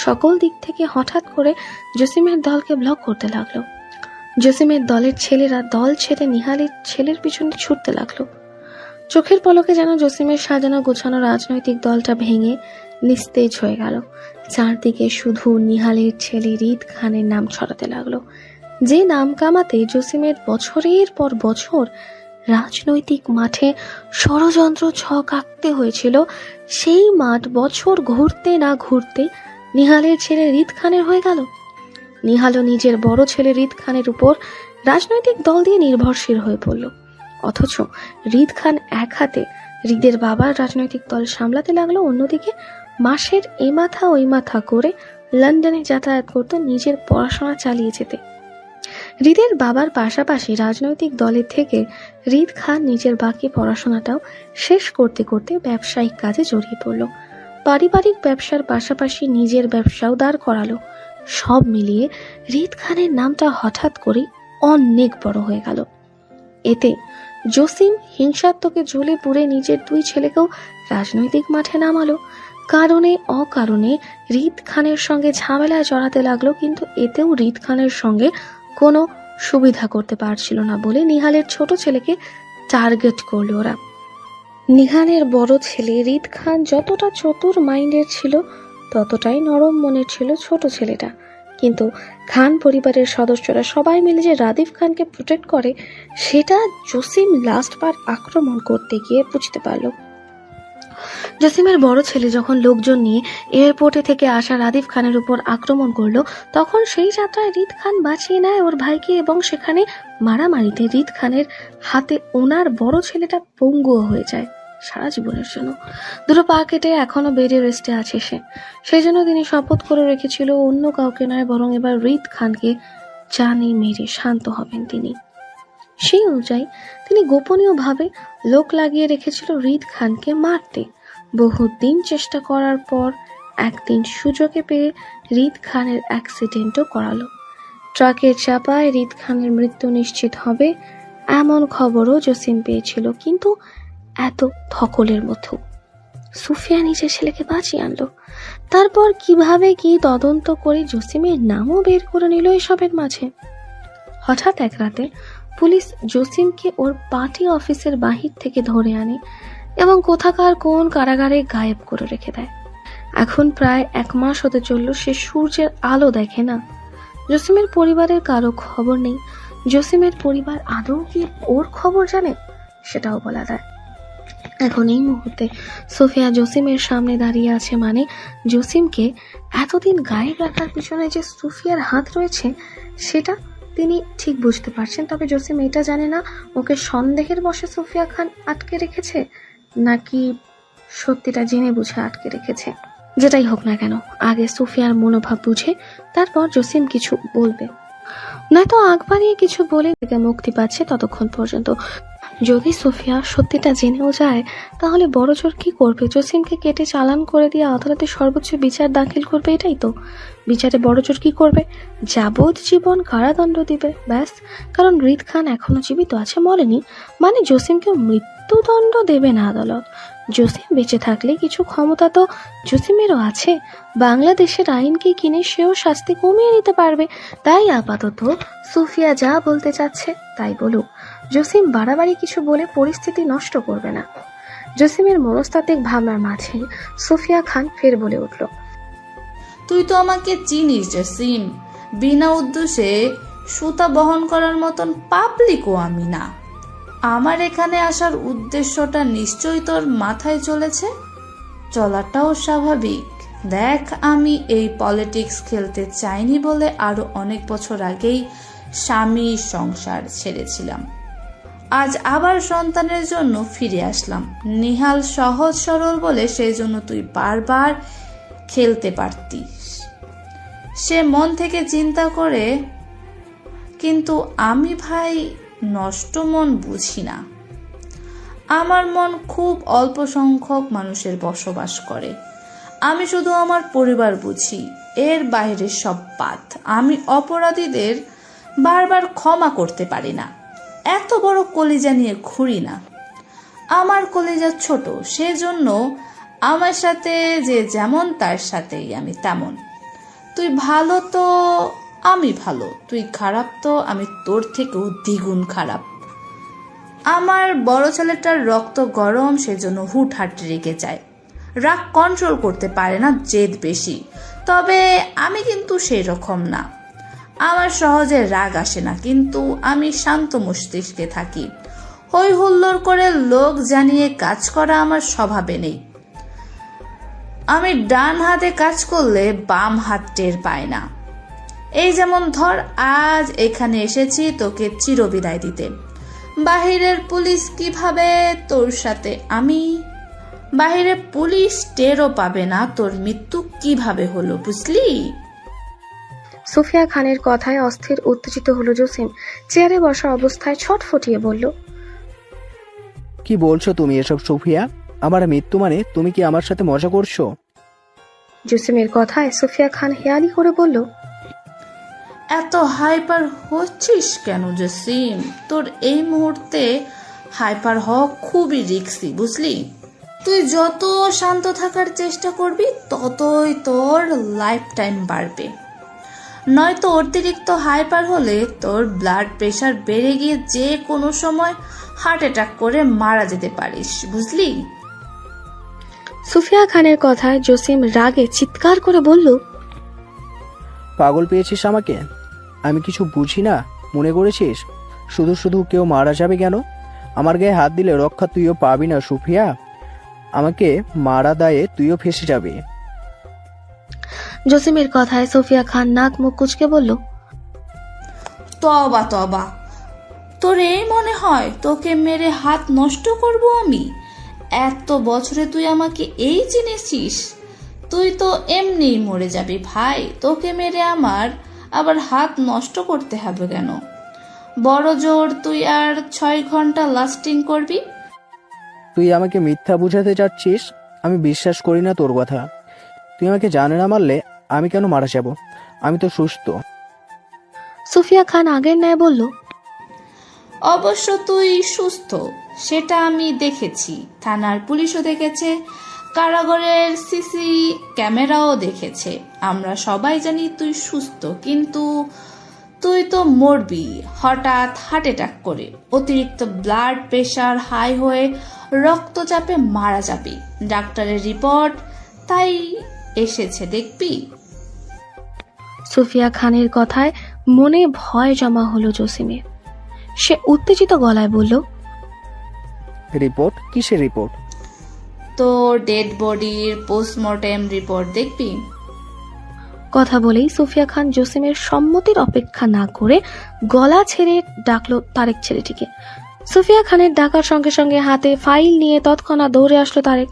সকল দিক থেকে হঠাৎ করে জসিমের দলকে ব্লক করতে লাগলো। জসিমের দলের ছেলেরা দল ছেড়ে নিহালের ছেলের পিছনে ছুটতে লাগলো। চোখের পলকে যেন জসিমের সাজানো গোছানো রাজনৈতিক দলটা ভেঙে নিস্তেজ হয়ে গেল। চারদিকে শুধু নিহালের ছেলে রিদ খানের নাম ছড়াতে লাগলো, যে নাম কামাতে জসিমের বছরের পর বছর রাজনৈতিক মাঠে ষড়যন্ত্র ছক আঁকতে হয়েছিল। সেই মাঠ বছর ঘুরতে না ঘুরতে নিহালের ছেলে রিদ খানের হয়ে গেল। নিহালও নিজের বড় ছেলে রিদ খানের উপর রাজনৈতিক দল দিয়ে নির্ভরশীল হয়ে পড়ল। অথচ রিদ খান এক হাতে রিদের বাবার রাজনৈতিক দল সামলাতে লাগলো, অন্যদিকে মাসের এ মাথা ওই মাথা করে লন্ডনে যাতায়াত করতে নিজের পড়াশোনা চালিয়ে যেতে। রিদের বাবার পাশাপাশি রাজনৈতিক দলের থেকে রিদ খান নিজের বাকি পড়াশোনাটাও শেষ করতে করতে ব্যবসায়িক কাজে জড়িয়ে পড়ল। পারিবারিক ব্যবসার পাশাপাশি নিজের ব্যবসাও দাঁড় করালো। সব মিলিয়ে রিদ খানের নামটা হঠাৎ করে অনেক বড় হয়ে গেল। এতে জসিম হিংসাত্মকে জ্বলে পুড়ে নিজের 2 ছেলেকেও রাজনৈতিক মাঠে নামালো। কারণে অকারণে রিদ খানের সঙ্গে ঝামেলায় জড়াতে লাগলো, কিন্তু এতেও রিদ খানের সঙ্গে কোনো সুবিধা করতে পারছিল না বলে নিহালের ছোট ছেলেকে টার্গেট করলো ওরা। নিহালের বড় ছেলে রিদ খান যতটা চতুর মাইন্ডের ছিল ততটাই নরম মনের ছিল ছোট ছেলেটা। কিন্তু খান পরিবারের সদস্যরা সবাই মিলে যে রাদিফ খানকে প্রোটেক্ট করে সেটা জসিম লাস্টবার আক্রমণ করতে গিয়ে বুঝতে পারল। জসিমের বড় ছেলে যখন লোকজন নিয়ে এয়ারপোর্টে থেকে আসা রাদিফ খানের উপর আক্রমণ করলো, তখন সেই যাত্রায় রিদ খান বাঁচিয়ে নেয় ওর ভাইকে, এবং সেখানে মারামারিতে রিদ খানের হাতে ওনার বড় ছেলেটা পঙ্গুও হয়ে যায় সারা জীবনের জন্য। 2 পা কেটে এখনো বেডে রেস্টে আছে সে। সেই জন্য তিনি শপথ করে রেখেছিল অন্য কাউকে নয়, বরং এবার রিদ খানকে জানে মেরে শান্ত হবেন তিনি। সেই অনুযায়ী তিনি গোপনীয়ভাবে লোক লাগিয়ে রেখেছিল রিদ খানকে মারতে। বহুদিন চেষ্টা করার পর একদিন সুযোগে পেয়ে রিদ খানের অ্যাক্সিডেন্টও করালো। ট্রাকের চাপায় রিদ খানের মৃত্যু নিশ্চিত হবে এমন খবরও জসিম পেয়েছিল, কিন্তু এত ধকলের মতো সুফিয়া নিজের ছেলেকে বাঁচিয়ে আনলো। তারপর কিভাবে কি তদন্ত করে জসিমের নামও বের করে নিল এসবের মাঝে। হঠাৎ এক রাতে পুলিশ জসিমকে ওর পার্টি অফিসের বাহির থেকে ধরে আনে এবং কোথাকার কোন কারাগারে গায়েব করে রেখে দেয়। এখন প্রায় 1 মাস হতে চলল সে সূর্যের আলো দেখে না। জসিমের পরিবারের কারো খবর নেই। জসিমের পরিবার আদৌ কি ওর খবর জানে সেটাও বলা যায়। এখন এই মুহূর্তে সোফিয়া জসিমের সামনে দাঁড়িয়ে আছে, মানে জসিমকে এতদিন গায়েব রাখার পিছনে যে সুফিয়ার হাত রয়েছে সেটা তিনি ঠিক বুঝতে পারছেন। তবে জসিম এটা জানে না ওকে সন্দেহের বশে সুফিয়া খান আটকে রেখেছে নাকি সত্যিটা জেনে বুঝে আটকে রেখেছে। যেটাই হোক না কেন, আগে সুফিয়ার মনোভাব বুঝে তারপর জসিম কিছু বলবে, নয়তো আগ বাড়িয়ে কিছু বলে থেকে মুক্তি পাচ্ছে ততক্ষণ পর্যন্ত। যদি সোফিয়া সত্যিটা জেনেও যায় তাহলে বড়জোর কি করবে? জসিমকে কেটে চালান করে দিয়ে আদালতে সর্বোচ্চ বিচার দাখিল করবে, এটাই তো। বিচারে বড়জোর কি করবে? যাবজ্জীবন কারাদণ্ড দিবে, ব্যাস। কারণ রিদ খান এখনো জীবিত আছে, মরেনি, মানে জসিমকে মৃত্যুদণ্ড দেবে না আদালত। জসিম বেঁচে থাকলে কিছু ক্ষমতা তো জসিমেরও আছে। বাংলাদেশের আইনকে কিনে সেও শাস্তি কমিয়ে নিতে পারবে। তাই আপাতত সুফিয়া যা বলতে চাচ্ছে তাই বলুক। জসিম বাড়াবাড়ি কিছু বলে পরিস্থিতি নষ্ট করবে না। জসিমের মনস্তাত্ত্বিক ভাবনার মাঝে সুফিয়া খান ফের বলে উঠল, তুই তো আমাকে চিনিস জসিম, বিনা উদ্দেশ্যে সুতা বহন করার মতন পাবলিকও আমি না। আমার এখানে আসার উদ্দেশ্যটা নিশ্চয়ই তোর মাথায় চলেছে, চলাটাও স্বাভাবিক। দেখ, আমি এই পলিটিক্স খেলতে চাইনি বলে আরো অনেক বছর আগেই স্বামী সংসার ছেড়েছিলাম। আজ আবার সন্তানের জন্য ফিরে আসলাম। নিহাল সহজ সরল বলে সেই জন্য তুই বারবার খেলতে পারতিস, সে মন থেকে চিন্তা করে। কিন্তু আমি ভাই নষ্ট মন বুঝি না। আমার মন খুব অল্প সংখ্যক মানুষের বসবাস করে। আমি শুধু আমার পরিবার বুঝি, এর বাইরে সব বাদ। আমি অপরাধীদের বারবার ক্ষমা করতে পারি না। এত বড় কলিজা নিয়ে ঘুরি না। আমার কলিজা ছোট, সেজন্য আমার সাথে যে যেমন তার সাথেই আমি তেমন। তুই ভালো তো আমি ভালো, তুই খারাপ তো আমি তোর থেকেও দ্বিগুণ খারাপ। আমার বড় ছেলেটার রক্ত গরম, সেজন্য হুটহাট রেগে যায়। রাগ কন্ট্রোল করতে পারে না, জেদ বেশি। তবে আমি কিন্তু সেই রকম না। আমার সহজে রাগ আসে না, কিন্তু আমি শান্ত মস্তিষ্কে থাকি। হই হুল্লোড় করে লোক জানিয়ে কাজ করা আমার স্বভাবে নেই। আমি ডান হাতে কাজ করলে বাম হাত টের পায় না। এই যেমন ধর, আজ এখানে এসেছি তোকে চিরবিদায় দিতে। বাহিরের পুলিশ কিভাবে তোর সাথে বাহিরে পুলিশ টেরও পাবে না তোর মৃত্যু কিভাবে হলো, বুঝলি? সুফিয়া খানের কথায় অস্থির উত্তেজিত হলো জসিম। চেয়ারে বসা অবস্থায় ছটফটিয়ে বলল, কি বলছো তুমি এসব সুফিয়া? আমার মৃত্যু মানে তুমি কি আমার সাথে মজা করছো? জসিমের কথায় সুফিয়া খান হেয়ালি করে বলল, এত হাইপার হচ্ছিস কেন জসিম? তোর এই মুহূর্তে হাইপার হওয়া খুবই রিস্কি, বুঝলি? তুই যত শান্ত থাকার চেষ্টা করবি ততই তোর লাইফ টাইম বাড়বে। নয়তো অতিরিক্ত হাইপার হলে তোর ব্লাড প্রেশার বেড়ে গিয়ে যে কোনো সময় হার্ট অ্যাটাক করে মারা যেতে পারিস, বুঝলি? সুফিয়া খানের কথায় জসিম রাগে চিৎকার করে বলল, পাগল পেয়েছিস আমাকে? আমি কিছু বুঝি না মনে করেছিস? শুধু শুধু কেউ মারা যাবে কেন? আমার গায়ে হাত দিলে রক্ষা তুইও পাবি না সুফিয়া। আমাকে মারা দায়ে তুইও ফেসে যাবি। জসিমের কথায় সুফিয়া খান নাক মুখ কুচকে বলল, তবা তবা, তোর এই মনে হয় তোকে মেরে হাত নষ্ট করব আমি? এত বছরে তুই আমাকে এই চিনেছিস? তুই তো এমনিই মরে যাবি ভাই। তোকে মেরে আমার আবার হাত নষ্ট করতে হবে কেন? বড় জোর তুই আর 6 ঘন্টা লাস্টিং করবি। তুই আমাকে মিথ্যা বুঝাতে চাচ্ছিস? আমি বিশ্বাস করি না তোর কথা। তুই আমাকে জানে না মারলে আমি কেন মারা যাব? আমি তো সুস্থ। সুফিয়া খান আগের ন্যায় বলল, অবশ্য তুই সুস্থ, সেটা আমি দেখেছি। থানার পুলিশও দেখেছে, কারাগারের সিসি ক্যামেরাও দেখেছে। আমরা সবাই জানি তুই সুস্থ, কিন্তু তুই তো মরবি হঠাৎ হার্ট অ্যাটাক করে। অতিরিক্ত ব্লাড প্রেশার হাই হয়ে রক্তচাপে মারা যাবি। ডাক্তারের রিপোর্ট তাই এসেছে, দেখবি। সুফিয়া খানের কথায় মনে ভয় জমা হলো জসিমের। সে উত্তেজিত গলায় বলল, রিপোর্ট? কিসের রিপোর্ট? তো ডেড বডির পোস্টমর্টেম রিপোর্ট দেখবি। কথা বলেই সুফিয়া খান জসিমের সম্মতির অপেক্ষা না করে গলা ছেড়ে ডাকলো তারেক ছেলেটিকে। সুফিয়া খানের ডাকার সঙ্গে সঙ্গে হাতে ফাইল নিয়ে তৎক্ষণাৎ দৌড়ে আসলো তারেক।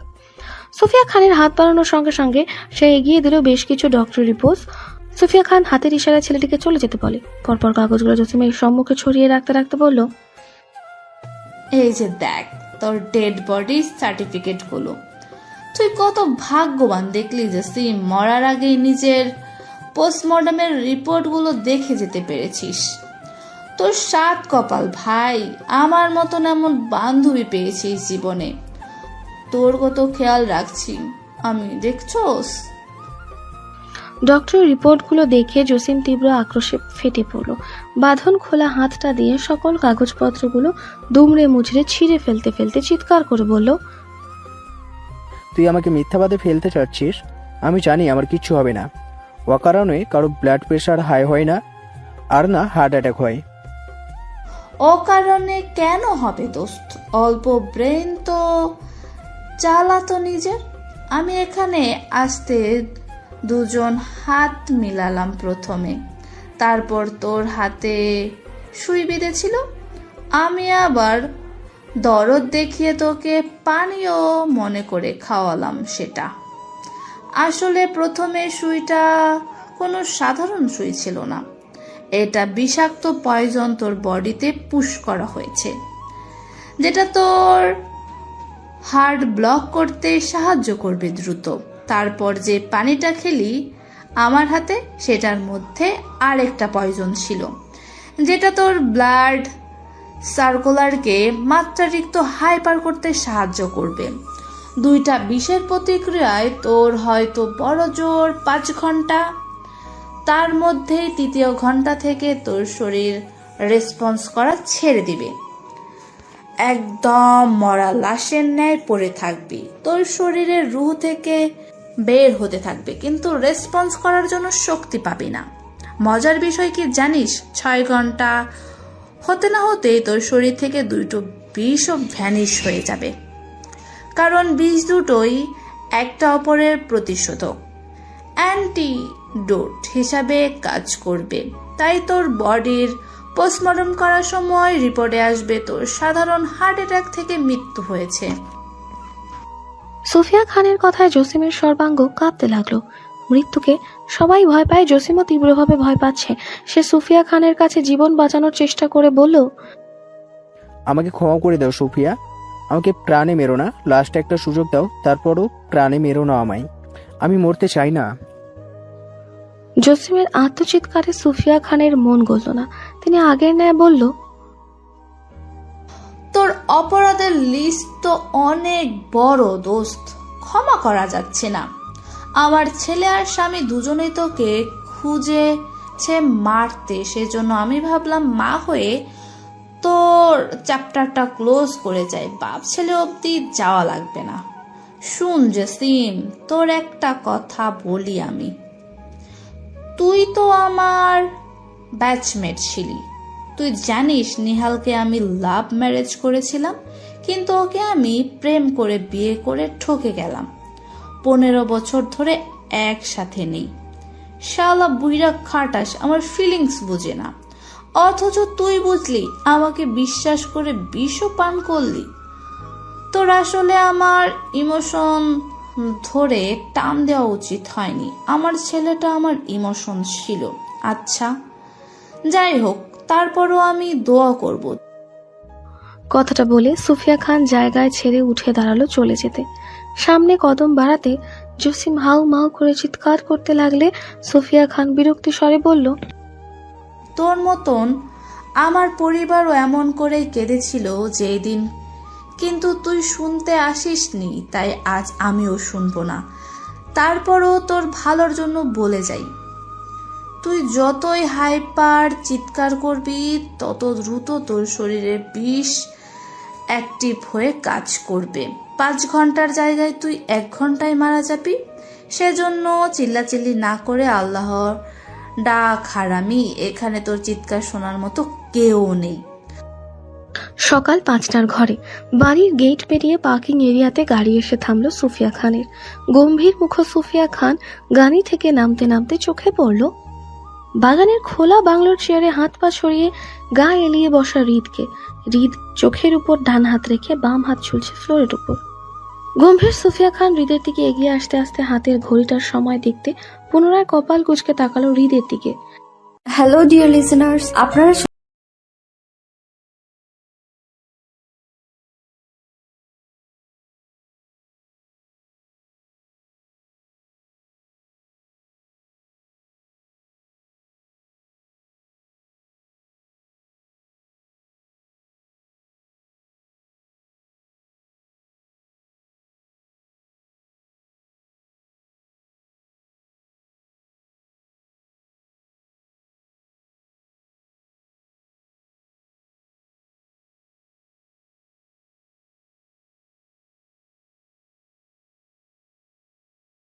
সুফিয়া খানের হাত বাড়ানোর সঙ্গে সঙ্গে সে এগিয়ে দিল বেশ কিছু ডক্টরি রিপোর্ট। সুফিয়া খান হাতের ইশারায় ছেলেটিকে চলে যেতে বলে। পরপর কাগজগুলো জসিমের সম্মুখে ছড়িয়ে রাখতে রাখতে বলল, এই যে দেখ তোর ডেড বডি সার্টিফিকেট গুলো। তুই কত ভাগ্যবান দেখলি জসিম, মরার আগেই নিজের পোস্টমর্টমের রিপোর্ট গুলো দেখে যেতে পেরেছিস। তোর 7 কপাল ভাই, আমার মতন এমন বান্ধবী পেয়েছিস জীবনে। তোর কত খেয়াল রাখছি আমি, দেখছোস? ডক্টর রিপোর্টগুলো দেখে জসিম তীব্র আক্রোশে ফেটে পড়ল। বাঁধন খোলা হাতটা দিয়ে সকল কাগজপত্রগুলো দুমড়ে মুচড়ে ছিঁড়ে ফেলতে ফেলতে চিৎকার করে বলল, তুই আমাকে মিথ্যাবাদে ফেলতে চাচ্ছিস? আমি জানি আমার কিচ্ছু হবে না। অকারণে কারো ব্লাড প্রেশার হাই হয় না, আর না হার্ট অ্যাটাক হয়। অকারণে কেন হবে দোস্ত? অল্প ব্রেন তো চালা তো নিজের। আমি এখানে আসতে দুজন হাত মিলালাম প্রথমে, তারপর তোর হাতে সুই বেঁধেছিল। আমি আবার দরদ দেখিয়ে তোকে পানীয় মনে করে খাওয়ালাম। সেটা আসলে প্রথমে সুইটা কোনো সাধারণ সুই ছিল না, এটা বিষাক্ত পয়জন তোর বডিতে পুশ করা হয়েছে, যেটা তোর হার্ট ব্লক করতে সাহায্য করবে দ্রুত। তারপর যে পানিটা খেলি আমার হাতে, সেটার মধ্যে আরেকটা পয়জন ছিল, যেটা তোর ব্লাড সার্কুলারকে মাত্রাতিরিক্ত হাইপার করতে সাহায্য করবে। দুইটা বিষের প্রতিক্রিয়ায় তোর হয়তো বড় জোর 5 ঘন্টা, তার মধ্যে তৃতীয় ঘন্টা থেকে তোর শরীর রেসপন্স করা ছেড়ে দিবে। একদম মরা লাশের ন্যায় পড়ে থাকবি, তোর শরীরের রুহ থেকে বের হতে থাকবে, কিন্তু রেসপন্স করার জন্য শক্তি পাবি না। মজার বিষয় কি জানিস, 6 ঘন্টা হতে না হতেই তোর শরীর থেকে দুটো বিষও ভ্যানিশ হয়ে যাবে, কারণ বিষ দুটোই একটা অপরের প্রতিশোধক, অ্যান্টিডোট হিসাবে কাজ করবে। তাই তোর বডির পোস্টমর্টম করার সময় রিপোর্টে আসবে তোর সাধারণ হার্ট অ্যাটাক থেকে মৃত্যু হয়েছে। সুফিয়া খানের কথায় জসিমের সর্বাঙ্গ কাঁপতে লাগলো। মৃত্যুকে সবাই ভয় পায়, জসিমও তীব্রভাবে ভয় পাচ্ছে। সে সুফিয়া খানের কাছে জীবন বাঁচানোর চেষ্টা করে বলল, আমাকে ক্ষমা করে দাও সুফিয়া, আমাকে প্রাণে মেরো না, লাস্ট একটা সুযোগ দাও, তারপরও প্রাণে মেরো না আমায়, আমি মরতে চাই না। জসিমের আত্মচিৎকারে সুফিয়া খানের মন গলল না। তিনি আগের ন্যায় বলল, তোর অপরাধের লিস্ট তো অনেক বড় দোস্ত, ক্ষমা করা যাচ্ছে না। আমার ছেলে আর স্বামী দুজনেই তোকে খুঁজেছে মারতে, সেজন্য আমি ভাবলাম মা হয়ে তোর চ্যাপ্টারটা ক্লোজ করে যায়, বাপ ছেলে অবধি যাওয়া লাগবে না। শুন জসিম, তোর একটা কথা বলি আমি, তুই তো আমার ব্যাচমেট ছিলি, তুই জানিস নিহালকে আমি লাভ ম্যারেজ করেছিলাম, কিন্তু ওকে আমি প্রেম করে বিয়ে করে ঠকে গেলাম। 15 বছর ধরে একসাথে নেই। শালা বুইরা খাটাস, আমার ফিলিংস বুঝে না, অথচ তুই বুঝলি, আমাকে বিশ্বাস করে বিষও পান করলি। তোর আসলে আমার ইমোশন ধরে টান দেওয়া উচিত হয়নি, আমার ছেলেটা আমার ইমোশন ছিল। আচ্ছা যাই হোক, তারপরও আমি দোয়া করব। কথাটা বলে সুফিয়া খান জায়গায় ছেড়ে উঠে দাঁড়ালো চলে যেতে। সামনে কদম বাড়াতে জসিম হাউ মাউ করে চিৎকার করতে লাগলে সুফিয়া খান বিরক্তি স্বরে বলল, তোর মতন আমার পরিবারও এমন করেই কেঁদেছিল যেই দিন, কিন্তু তুই শুনতে আসিসনি, তাই আজ আমিও শুনবো না। তারপরও তোর ভালোর জন্য বলে যাই, তুই যতই হাইপার চিৎকার করবি তত দ্রুত তোর শরীরে বিষ অ্যাক্টিভ হয়ে কাজ করবে। 5 ঘন্টার জায়গায় তুই 1 ঘন্টায় মারা যাবি। সেজন্য চিল্লাচিল্লি না করে আল্লাহর ডাক হারামি, এখানে তোর চিৎকার শোনার মতো কেউ নেই। সকাল 5টার ঘরে বাড়ির গেট পেরিয়ে পার্কিং এরিয়াতে গাড়ি এসে থামলো সুফিয়া খানের। গম্ভীর মুখ সুফিয়া খান গাড়ি থেকে নামতে নামতে চোখে পড়ল বাগানের খোলা বাংলোর চেয়ারে হাত পা ছড়িয়ে গা এলিয়ে বসা হৃদকে। হৃদ চোখের উপর ডান হাত রেখে বাম হাত ঝুলছে ফ্লোরের উপর। গম্ভীর সুফিয়া খান হৃদের দিকে এগিয়ে আসতে আসতে হাতের ঘড়িটার সময় দেখতে পুনরায় কপাল কুঁচকে তাকালো হৃদের দিকে। হ্যালো ডিয়ার লিসেনার্স, আপনারা